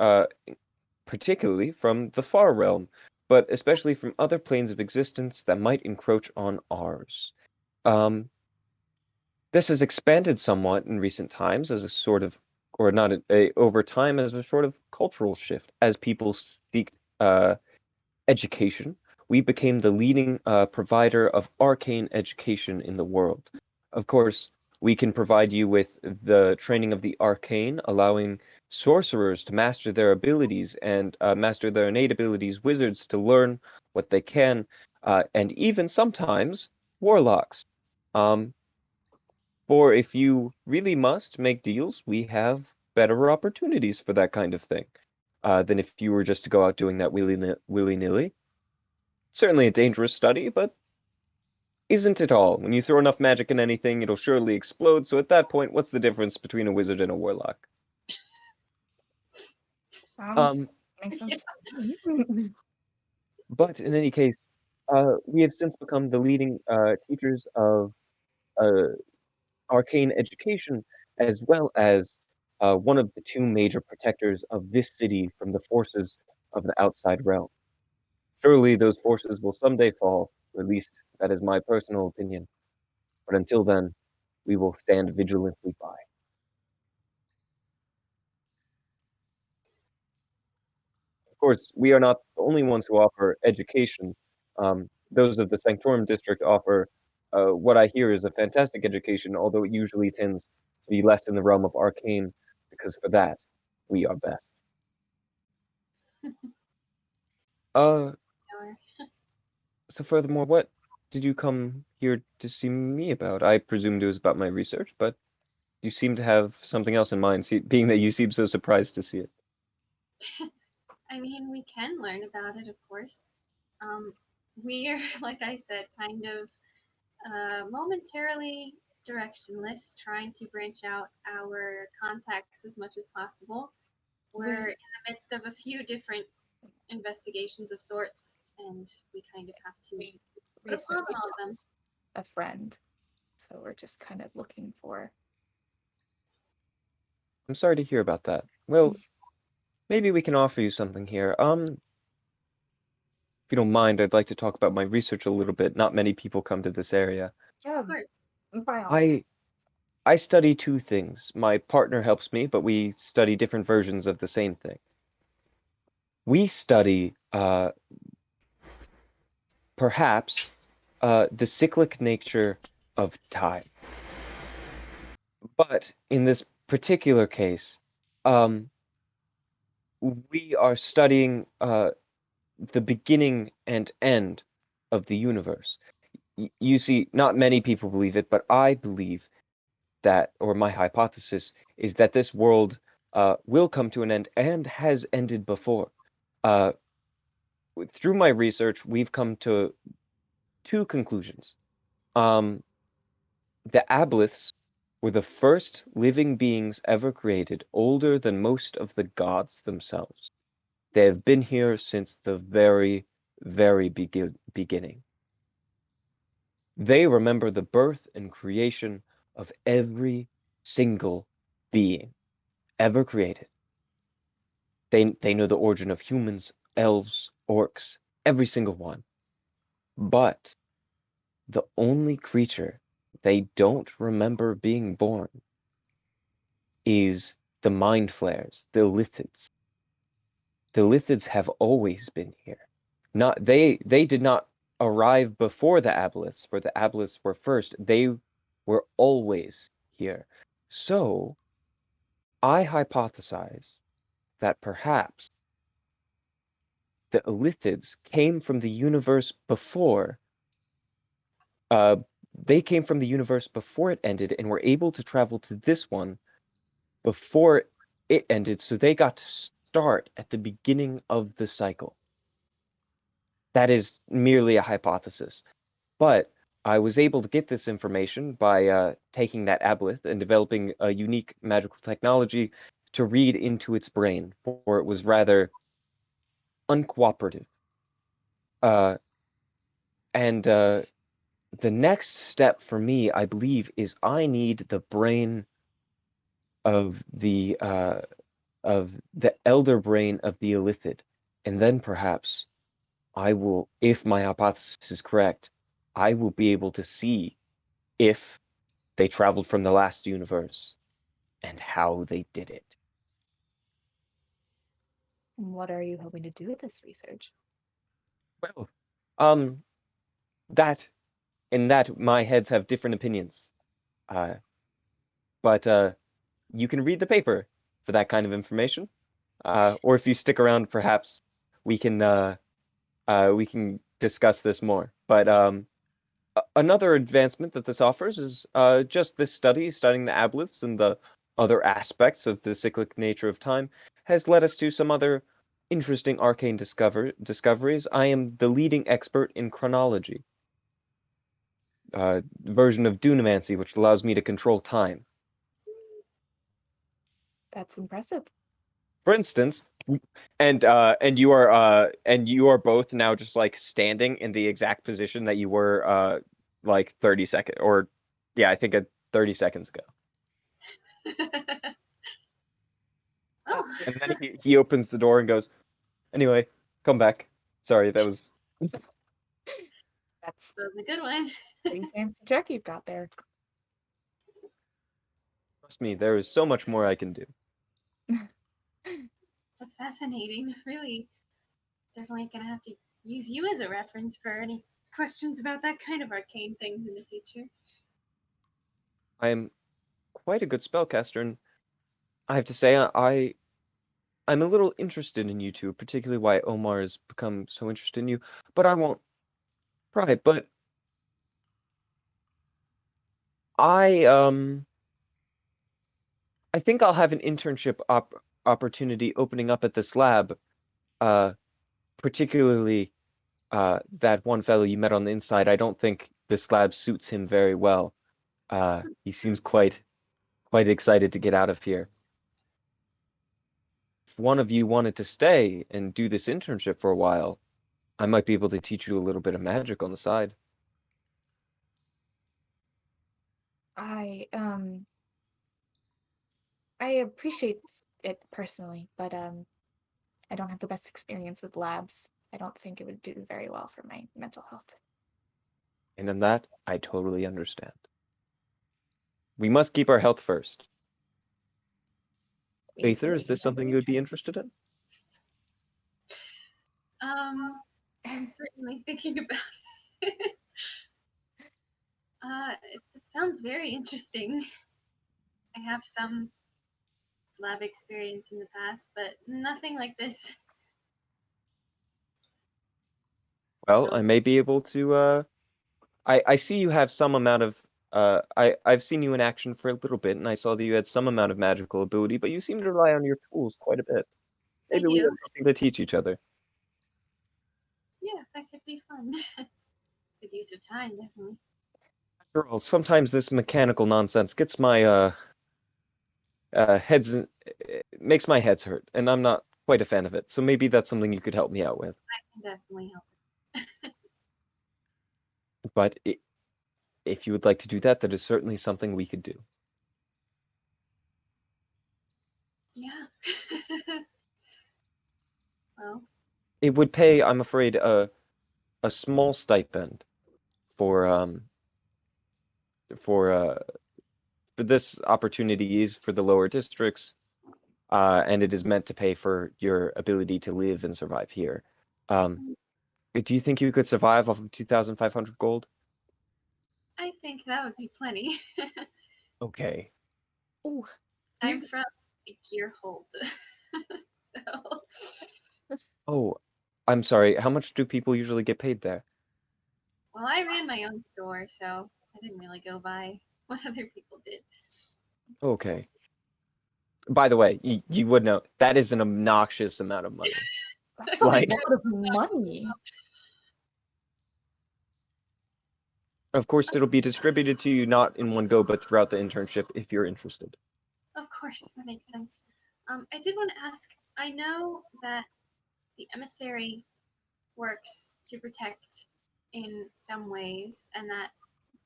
A: particularly from the far realm, but especially from other planes of existence that might encroach on ours. Um, this has expanded somewhat in recent times as a sort of, or not over time as a sort of cultural shift as people seek education. We became the leading provider of arcane education in the world. Of course, we can provide you with the training of the arcane, allowing sorcerers to master their abilities and master their innate abilities, wizards to learn what they can, and even sometimes warlocks. Um, for if you really must make deals, we have better opportunities for that kind of thing than if you were just to go out doing that willy-nilly. Certainly a dangerous study, but isn't it all? When you throw enough magic in anything, it'll surely explode, so at that point, what's the difference between a wizard and a warlock?
B: Sounds makes sense.
A: But in any case, we have since become the leading teachers of uh, arcane education, as well as one of the two major protectors of this city from the forces of the outside realm. Surely those forces will someday fall, or at least that is my personal opinion. But until then, we will stand vigilantly by. Of course, we are not the only ones who offer education. Those of the Sanctorum district offer what I hear is a fantastic education, although it usually tends to be less in the realm of arcane, because for that, we are best. Uh, so furthermore, what did you come here to see me about? I presumed it was about my research, but you seem to have something else in mind, being that you seem so surprised to see it.
C: I mean, we can learn about it, of course. We're, like I said, kind of momentarily directionless, trying to branch out our contacts as much as possible. We're in the midst of a few different investigations of sorts, and we kind of have to
B: We
C: put a pause
B: recently
C: on all of them.
B: lost a friend, so we're just kind of looking for.
A: I'm sorry to hear about that. Well, maybe we can offer you something here. If you don't mind, I'd like to talk about my research a little bit. Not many people come to this area.
B: Yeah,
C: Of course.
B: by all means.
A: I study two things. My partner helps me, but we study different versions of the same thing. We study perhaps the cyclic nature of time. But in this particular case, um, we are studying the beginning and end of the universe. You see, not many people believe it, but I believe that, or my hypothesis is that this world will come to an end and has ended before. Uh, Through my research, we've come to two conclusions. Um, the aboleths were the first living beings ever created, older than most of the gods themselves. They have been here since the very, very beginning. They remember the birth and creation of every single being ever created. They know the origin of humans, elves, orcs, every single one. But the only creature they don't remember being born is the mind flayers, the lithids. The lithids have always been here. Not they did not arrive before the aboleths, for the aboleths were first. They were always here. So I hypothesize that perhaps the lithids came from the universe before uh they came from the universe before it ended and were able to travel to this one before it ended, so they got to start at the beginning of the cycle. That is merely a hypothesis. But I was able to get this information by taking that aboleth and developing a unique magical technology to read into its brain, for it was rather uncooperative. Uh, and the next step for me, I believe, is I need the brain of the elder brain of the illithid, and then perhaps I will, if my hypothesis is correct, I will be able to see if they traveled from the last universe and how they did it.
B: What are you hoping to do with this research?
A: Well, um, that in that my heads have different opinions. Uh, but you can read the paper for that kind of information. Or if you stick around, perhaps we can we can discuss this more. But another advancement that this offers is just this studying the aboleths and the other aspects of the cyclic nature of time, has led us to some other interesting arcane discoveries. I am the leading expert in chronology, version of Dunamancy, which allows me to control time.
B: That's impressive.
A: For instance, and you are both now just like standing in the exact position that you were like 30 seconds or yeah, I think 30 seconds ago.
C: Oh,
A: And then he opens the door and goes, "Anyway, come back. Sorry, that was
B: That's
C: that was a good one.
B: pretty fancy check you've got there.
A: trust me, there is so much more I can do."
C: That's fascinating. Really, definitely gonna have to use you as a reference for any questions about that kind of arcane things in the future.
A: I am quite a good spellcaster, and I have to say I'm a little interested in you two, particularly why Omar has become so interested in you, but I won't pry. But I I think I'll have an internship opportunity opening up at this lab, uh, particularly that one fellow you met on the inside. I don't think this lab suits him very well. He seems quite excited to get out of here. If one of you wanted to stay and do this internship for a while, I might be able to teach you a little bit of magic on the side.
B: I I appreciate it personally, but I don't have the best experience with labs. I don't think it would do very well for my mental health.
A: And in that, I totally understand. We must keep our health first. Aether, is this something you would be interested in?
C: I'm certainly thinking about it. It sounds very interesting. I have some lab experience in the past, but nothing like this.
A: Well,
C: So,
A: I may be able to I see you have some amount of I've seen you in action for a little bit and I saw that you had some amount of magical ability, but you seem to rely on your tools quite a bit.
C: I
A: Maybe we
C: do.
A: have something to teach each other.
C: Yeah, that could be fun. Good use of time, definitely.
A: After all, sometimes this mechanical nonsense gets my heads makes my heads hurt, and I'm not quite a fan of it. So maybe that's something you could help me out with.
C: I can definitely help.
A: But if you would like to do that, that is certainly something we could do.
C: Yeah. Well,
A: It would pay, I'm afraid, a small stipend for for uh for this opportunity is for the lower districts, and it is meant to pay for your ability to live and survive here. Um, do you think you could survive off of 2,500 gold?
C: I think that would be plenty.
A: Okay.
B: Oh,
C: I'm from Gearhold. So,
A: Oh, I'm sorry. How much do people usually get paid there?
C: well, I ran my own store, so I didn't really go by what other people did.
A: Okay. By the way, you would know that is an obnoxious amount of money.
B: that's a
A: Like,
B: lot of money.
A: of course, it'll be distributed to you not in one go, but throughout the internship if you're interested.
C: Of course, that makes sense. I did want to ask, I know that the emissary works to protect in some ways, and that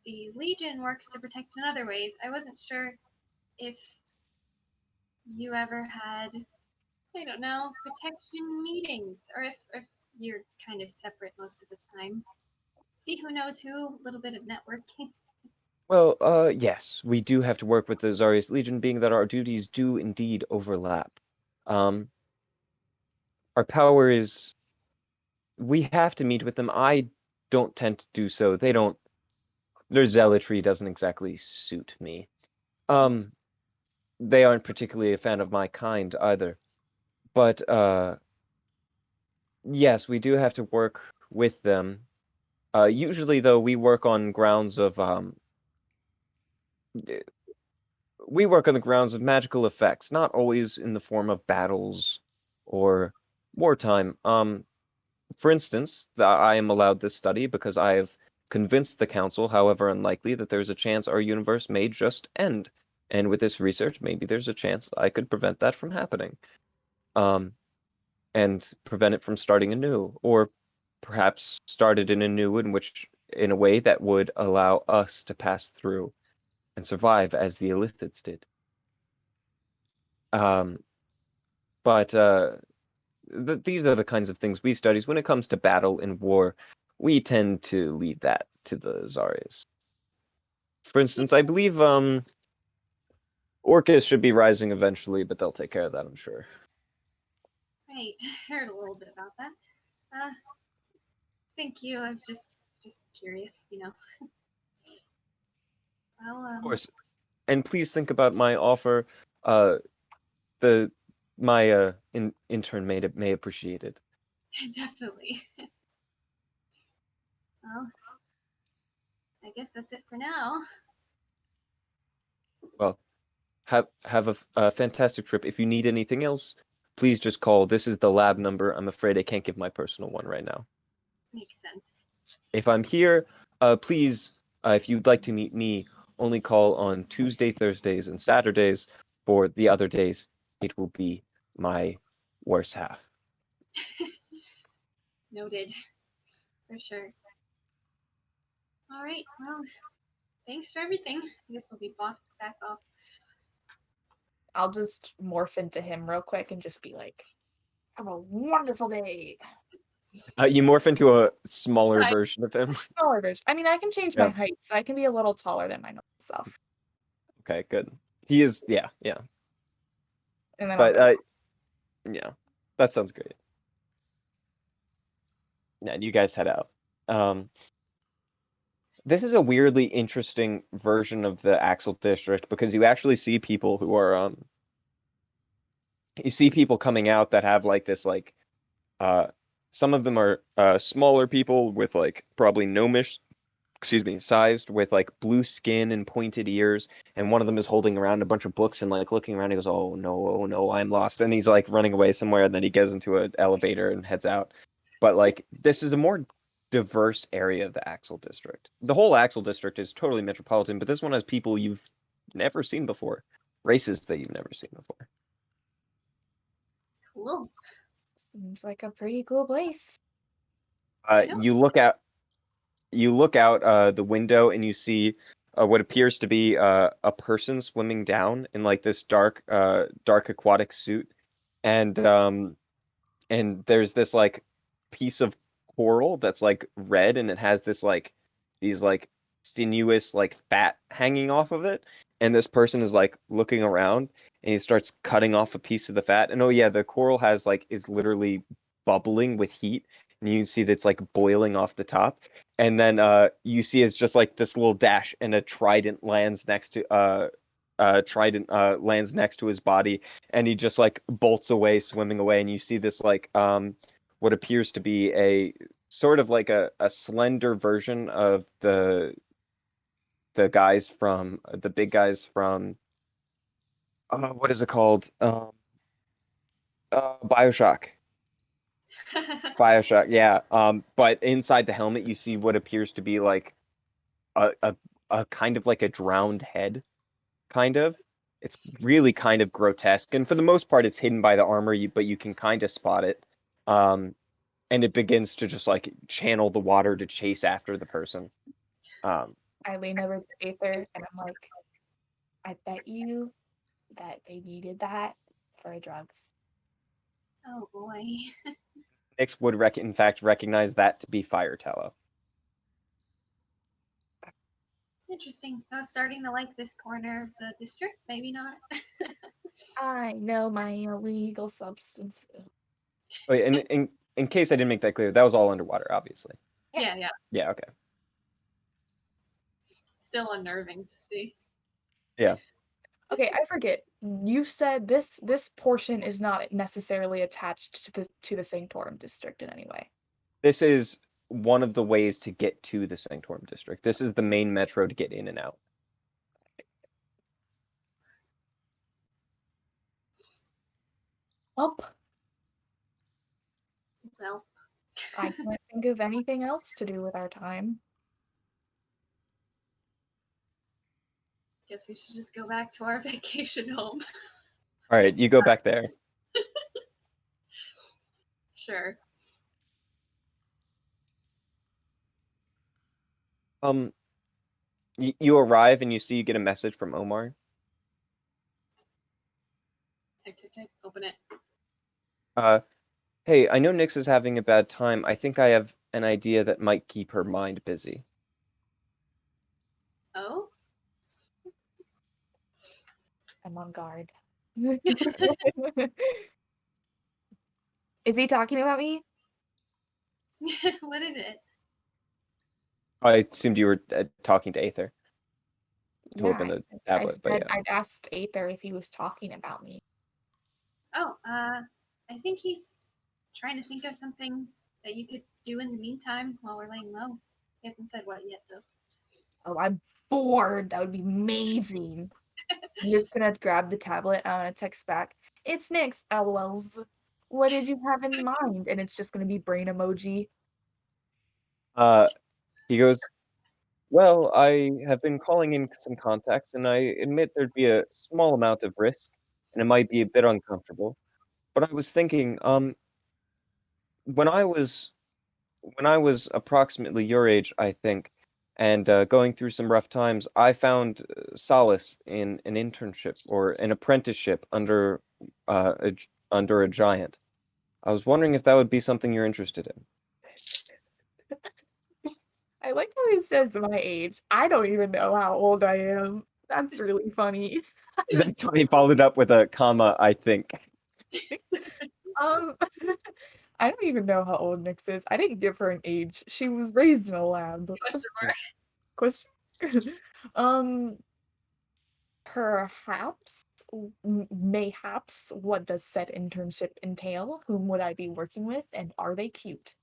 C: the Legion works to protect in other ways. I wasn't sure if you ever had, I don't know, protection meetings, or if you're kind of separate most of the time. See who knows who, a little bit of networking.
A: Well, yes, we do have to work with the Zarius Legion, being that our duties do indeed overlap. Um, our power is we have to meet with them. I don't tend to do so. They don't. Their zealotry doesn't exactly suit me. Um, they aren't particularly a fan of my kind either. But yes, we do have to work with them. Usually, though, eh, we work on the grounds of magical effects, not always in the form of battles or wartime. For instance, I am allowed this study because I have convinced the council, however unlikely, that there's a chance our universe may just end. And with this research, maybe there's a chance I could prevent that from happening. Um, and prevent it from starting anew, or perhaps start it in a new in a way that would allow us to pass through and survive as the Illithids did. Um, but these are the kinds of things we study. When it comes to battle and war, we tend to leave that to the Zarias. For instance, I believe Orcus should be rising eventually, but they'll take care of that, I'm sure.
C: Right, heard a little bit about that. Uh, thank you. I was just curious, you know. Well,
A: Of course. And please think about my offer. Uh, the my intern may appreciate it.
C: definitely. Well, I guess that's it for now.
A: Well, have a fantastic trip. If you need anything else, please just call. This is the lab number. I'm afraid I can't give my personal one right now.
C: Makes sense.
A: If I'm here, please, if you'd like to meet me, only call on Tuesday, Thursdays, and Saturdays. For the other days, it will be my worse half.
C: Noted. For sure. All right. Well, thanks for everything. I guess we'll be back off.
B: I'll just morph into him real quick and just be like, have a wonderful day.
A: You morph into a smaller
B: Right.
A: version of him.
B: Smaller version. I mean, I can change my
A: Yeah.
B: height, so I can be a little taller than my normal self.
A: Okay, good. He is, yeah.
B: And then I'll
A: But
B: go.
A: yeah, that sounds great. Yeah, you guys head out. Um, this is a weirdly interesting version of the Axel district because you actually see people who are you see people coming out that have like this uh some of them are smaller people with like probably gnomish sized with like blue skin and pointed ears, and one of them is holding around a bunch of books and like looking around. He goes, oh no, I'm lost," and he's like running away somewhere, and then he goes into an elevator and heads out. But like this is a more diverse area of the Axel district. The whole Axel district is totally metropolitan, but this one has people you've never seen before, races that you've never seen before.
C: Cool.
B: Seems like a pretty cool place.
C: know.
A: You look out the window and you see what appears to be a person swimming down in like this dark aquatic suit, and there's this like piece of coral that's like red, and it has this like these like sinuous like fat hanging off of it, and this person is like looking around, and he starts cutting off a piece of the fat, and oh yeah, the coral has like is literally bubbling with heat, and you can see that's like boiling off the top, and then you see it's just like this little dash, and a trident lands next to lands next to his body, and he just like bolts away, swimming away, and you see this like what appears to be a sort of like a slender version of the guys from the big guys from what is it called? BioShock. BioShock, yeah. But inside the helmet you see what appears to be like a a, a kind of like a drowned head, kind of. It's really kind of grotesque, and for the most part, it's hidden by the armor. But you can kind of spot it. And it begins to just like channel the water to chase after the person. Um,
B: I lean over the Aether and I'm like, I bet you that they needed that for drugs.
C: Oh boy.
A: Nyx would in fact recognize that to be Fire Tallow.
C: Interesting. I was starting to like this corner of the district. Maybe not.
B: I know my illegal substances.
A: Wait, and in case I didn't make that clear, that was all underwater, obviously.
C: Yeah, yeah.
A: Yeah, okay.
C: Still unnerving to see.
A: Yeah.
B: Okay, I forget. You said this portion is not necessarily attached to the Sanctorum district in any way.
A: This is one of the ways to get to the Sanctorum district. This is the main metro to get in and out.
B: Well,
C: Well,
B: I can't think of anything else to do with our time.
C: guess we should just go back to our vacation home.
A: All right, you go back there.
C: Sure.
A: Um, you arrive and you see you get a message from Omar.
C: Tick, tick, tick. Open it.
A: Hey, I know Nyx is having a bad time. I think I have an idea that might keep her mind busy.
C: Oh?
B: I'm on guard. Is he talking about me?
C: What is it?
A: I assumed you were talking to Aether to
B: Yeah,
A: open the
B: I
A: tablet, but
B: said
A: yeah.
B: I'd asked Aether if he was talking about me.
C: Oh, I think he's trying to think of something that you could do in the meantime while we're laying low. He hasn't said what yet, though.
B: Oh, I'm bored. That would be amazing. I'm just gonna grab the tablet. I'm gonna text back. It's Nyx, LOLs. What did you have in mind? And it's just gonna be brain emoji.
A: He goes, well, I have been calling in some contacts, and I admit there'd be a small amount of risk, and it might be a bit uncomfortable. But I was thinking, when I was when I was approximately your age, I think, and going through some rough times, I found solace in an internship or an apprenticeship under a giant. I was wondering if that would be something you're interested in.
B: I like how he says my age. I don't even know how old I am. That's really funny.
A: That's why he followed up with a comma, I think.
B: Um, I don't even know how old Nyx is. I didn't give her an age. She was raised in a lab.
C: Question mark.
B: Question. um, Perhaps, mayhaps, what does said internship entail? Whom would I be working with, and are they cute?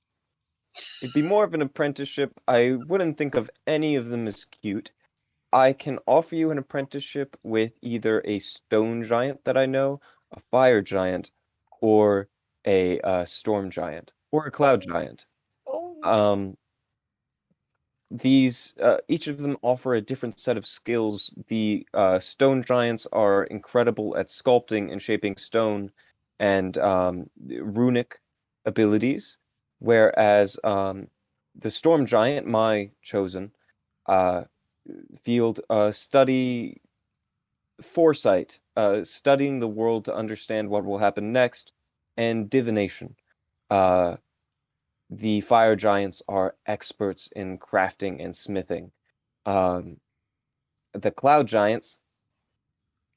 A: It'd be more of an apprenticeship. I wouldn't think of any of them as cute. I can offer you an apprenticeship with either a stone giant that I know, a fire giant, or a storm giant, or a cloud giant.
B: Oh,
A: Um, these each of them offer a different set of skills. The stone giants are incredible at sculpting and shaping stone and runic abilities, whereas the storm giant, my chosen uh, field, study foresight, studying the world to understand what will happen next, and divination. Uh, the fire giants are experts in crafting and smithing. Um, the cloud giants,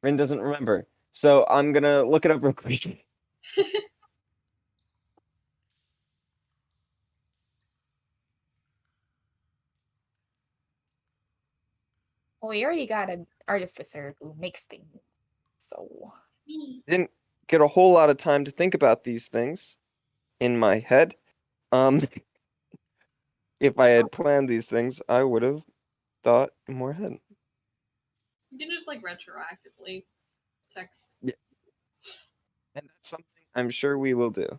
A: Rin doesn't remember, so I'm gonna look it up real quick.
B: well, we already got an artificer who makes things, so
C: It's me.
A: Didn't get a whole lot of time to think about these things in my head. Um, if I had planned these things, I would have thought more ahead.
C: You can just like retroactively text.
A: Yeah, and that's something I'm sure we will do.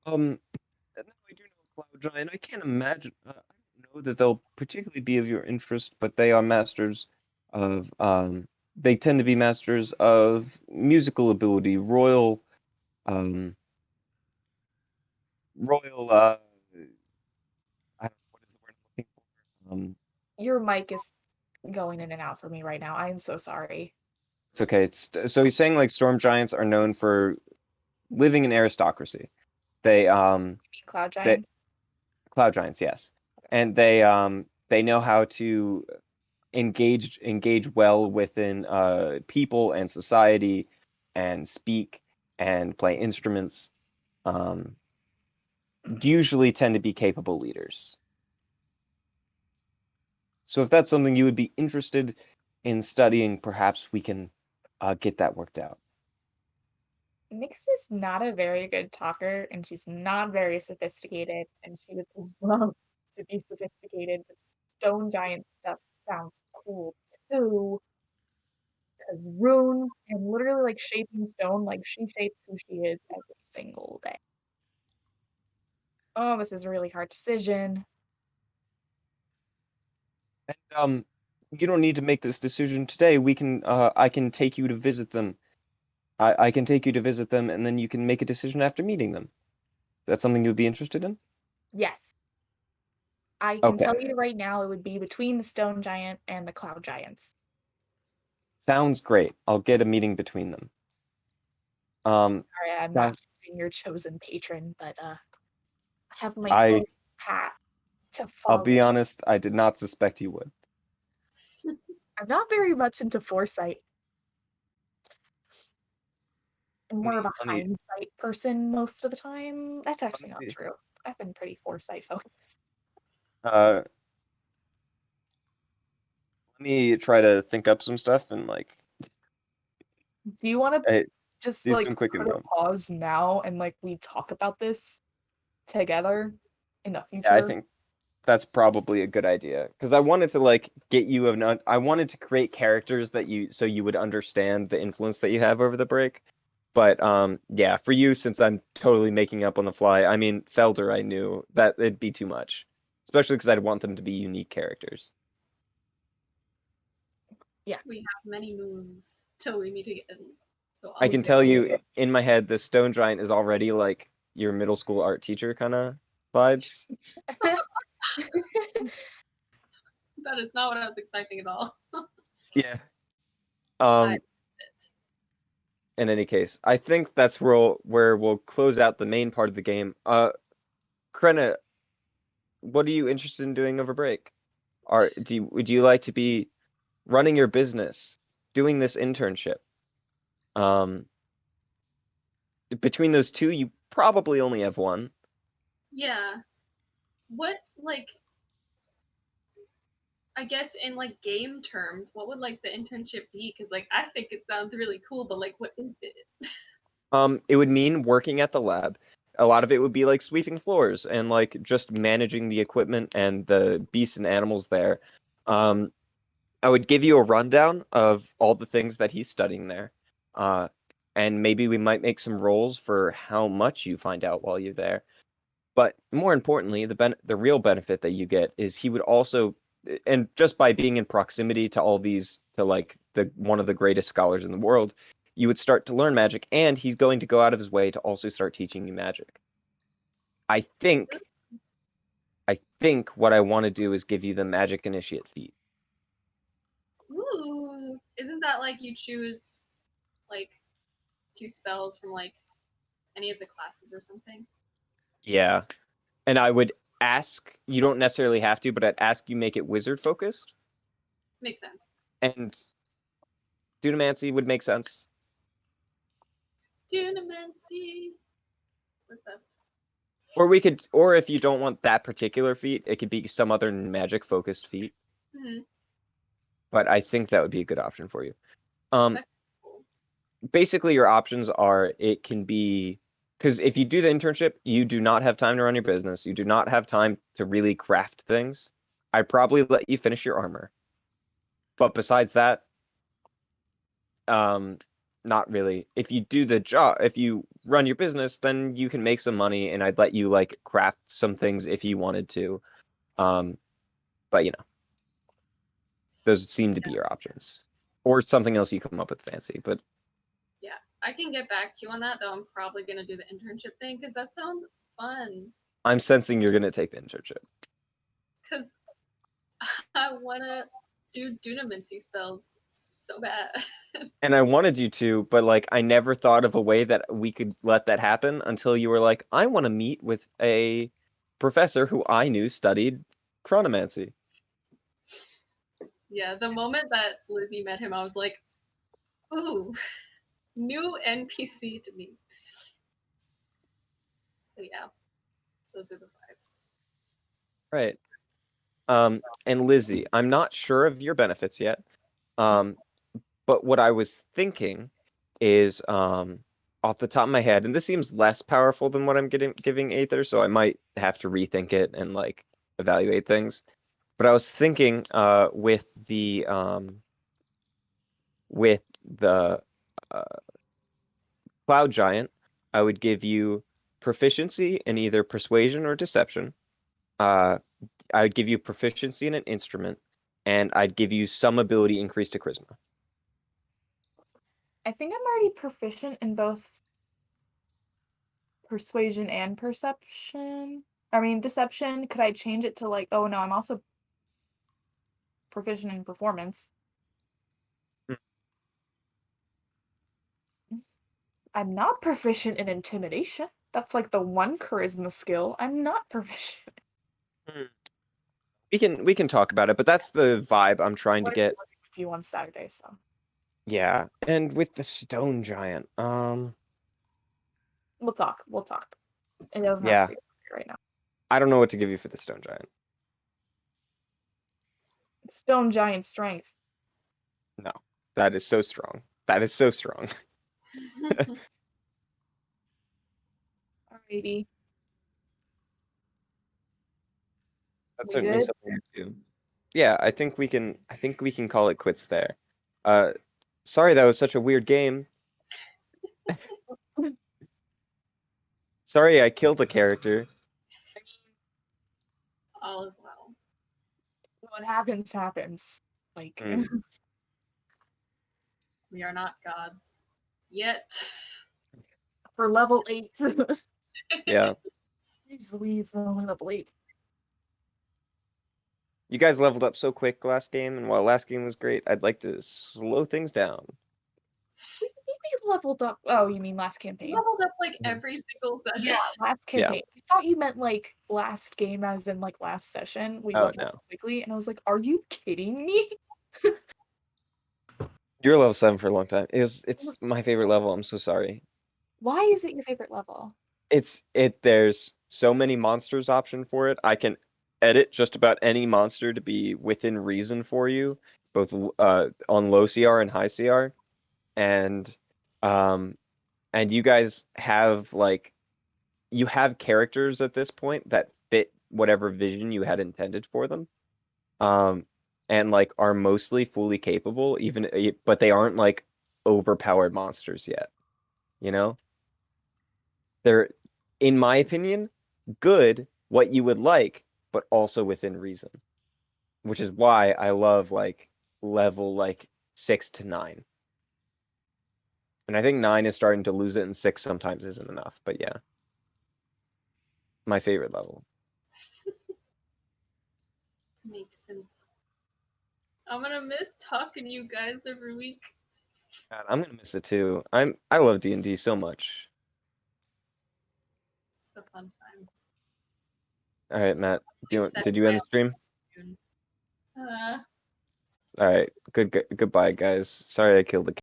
A: Um, now I do know Cloud Giant. I can't imagine. I don't know that they'll particularly be of your interest, but they are masters of. They tend to be masters of musical ability, um, royal. What is the word I'm looking for?
B: your mic is going in and out for me right now. I am so sorry.
A: It's okay. So he's saying like storm giants are known for living in aristocracy. They
B: You mean Cloud
A: they
B: Giants?
A: cloud giants, yes, and they know how to engage well within people and society and speak and play instruments. Um, usually tend to be capable leaders. So if that's something you would be interested in studying, perhaps we can get that worked out.
B: Nyx is not a very good talker, and she's not very sophisticated, and she would love to be sophisticated, but stone giant stuff sounds cool too. Because runes and literally like shaping stone, like she shapes who she is every single day. Oh, this is a really hard decision.
A: And you don't need to make this decision today. I can take you to visit them. I can take you to visit them, and then you can make a decision after meeting them. That's something you'd be interested in?
B: Yes. I can tell
A: Okay.
B: you right now it would be between the stone giant and the cloud giants.
A: Sounds great. I'll get a meeting between them.
B: Sorry, I'm
A: Guys,
B: not choosing your chosen patron, but I have my
A: I
B: own path to
A: I'll
B: follow.
A: be honest, I did not suspect you would.
B: I'm not very much into foresight. I'm more of a
A: Let me
B: hindsight person most of the time. That's
A: let
B: actually not
A: me
B: true. I've been pretty foresight focused.
A: uh let me try to think up some stuff and like
B: Do you want to
A: eh,
B: just
A: do some
B: like
A: quick
B: put a
A: info.
B: pause now and like we talk about this together in the
A: Yeah, I
B: future?
A: think that's probably a good idea because I wanted to like get you I wanted to create characters that you would understand the influence that you have over the break. But yeah, for you since I'm totally making up on the fly, I mean Felder I knew that it'd be too much. Especially because I'd want them to be unique characters.
B: Yeah.
C: We have many moons till we meet again. So
A: I
C: I'll
A: can
C: say
A: tell you in my head the stone giant is already like your middle school art teacher kind of vibes.
C: that is not what I was expecting at all.
A: Yeah.
C: I
A: Um in any case, I think that's where we'll close out the main part of the game. Krenna, what are you interested in doing over break? Would you like to be running your business, doing this internship? Um, between those two, you probably only have one.
C: yeah. What like I guess in like game terms, what would like the internship be? Because like I think it sounds really cool, but like what is it?
A: It would mean working at the lab. A lot of it would be like sweeping floors and like just managing the equipment and the beasts and animals there. Um, I would give you a rundown of all the things that he's studying there. Uh, and maybe we might make some rolls for how much you find out while you're there. But more importantly, the real benefit that you get is he would also, and just by being in proximity to all these, to like the one of the greatest scholars in the world, you would start to learn magic, and he's going to go out of his way to also start teaching you magic. I think, I think what I want to do is give you the magic initiate feat.
C: Ooh, isn't that like you choose like two spells from like any of the classes or something?
A: Yeah, and I would ask, you don't necessarily have to, but I'd ask you make it wizard focused,
C: Makes sense.
A: and Dunamancy would make sense.
C: Dunamancy. With us.
A: Or if you don't want that particular feat, it could be some other magic focused feat.
C: Hmm.
A: But I think that would be a good option for you. Um,
C: That's cool.
A: basically, your options are it can be because if you do the internship, you do not have time to run your business. You do not have time to really craft things. I'd probably let you finish your armor. But besides that, um, not really. If you do the job, if you run your business, then you can make some money, and I'd let you like craft some things if you wanted to. Um, but you know, those seem to be your options, or something else you come up with fancy. But
C: Yeah, I can get back to you on that though. I'm probably gonna do the internship thing because that sounds fun.
A: I'm sensing you're gonna take the internship.
C: Because I wanna do Dunamancy spells so bad.
A: And I wanted you to, but like I never thought of a way that we could let that happen until you were like, I want to meet with a professor who I knew studied chronomancy.
C: Yeah, the moment that Lizzie met him, I was like, ooh, new NPC to me. So yeah, those are the vibes.
A: Right. And Lizzie, I'm not sure of your benefits yet. Um, but what I was thinking is, off the top of my head, and this seems less powerful than what I'm giving Aether, so I might have to rethink it and like evaluate things. But I was thinking with the uh, Cloud Giant, I would give you proficiency in either persuasion or deception. Uh, I would give you proficiency in an instrument, and I'd give you some ability increase to charisma.
B: I think I'm already proficient in both persuasion and perception. I mean, deception. Could I change it to like, oh no, I'm also proficient in performance.
A: Hmm.
B: I'm not proficient in intimidation. That's like the one charisma skill I'm not proficient.
A: Hmm. We can talk about it, but that's the vibe I'm trying to
B: What if
A: get.
B: with you on Saturday? So
A: Yeah, and with the Stone Giant,
B: we'll talk. We'll talk. It doesn't have to
A: yeah,
B: be right now.
A: I don't know what to give you for the Stone Giant.
B: Stone giant strength.
A: No, that is so strong. That is so strong.
B: Alrighty.
A: That's
B: We
A: certainly
B: good?
A: something to do. Yeah, I think we can. I think we can call it quits there. Uh, sorry that was such a weird game. Sorry I killed a character.
C: All is well.
B: What happens happens. Like
A: Hmm.
C: We are not gods yet.
B: for level 8.
A: Yeah,
B: Jeez Louise, we're only level 8.
A: you guys leveled up so quick last game, and while last game was great, I'd like to slow things down.
B: We leveled up. Oh, you mean last
C: We
B: campaign?
C: leveled up like
A: Mhm.
C: every single session.
B: Yeah, last
A: Yeah.
B: campaign. I thought you meant like last game, as in like last session. We
A: Oh,
B: leveled
A: no.
B: up quickly, and I was like, "Are you kidding me?"
A: You were level 7 for a long time. It's my favorite level. I'm so sorry.
B: Why is it your favorite level?
A: There's so many monsters option for it. I can edit just about any monster to be within reason for you, both on low CR and high CR. And um and you guys have like you have characters at this point that fit whatever vision you had intended for them. Um and like are mostly fully capable, but they aren't like overpowered monsters yet, you know? They're, in my opinion, good, what you would like, but also within reason. Which is why I love like level like 6 to 9. And I think 9 is starting to lose it, and 6 sometimes isn't enough. But yeah, my favorite level.
C: Makes sense. I'm gonna miss talking to you guys every week.
A: God, I'm gonna miss it too. I love D&D so much.
C: It's a fun time.
A: All right, Matt.
C: Set
A: Did you end the stream?
C: soon.
A: All right. Goodbye, guys. Sorry I killed the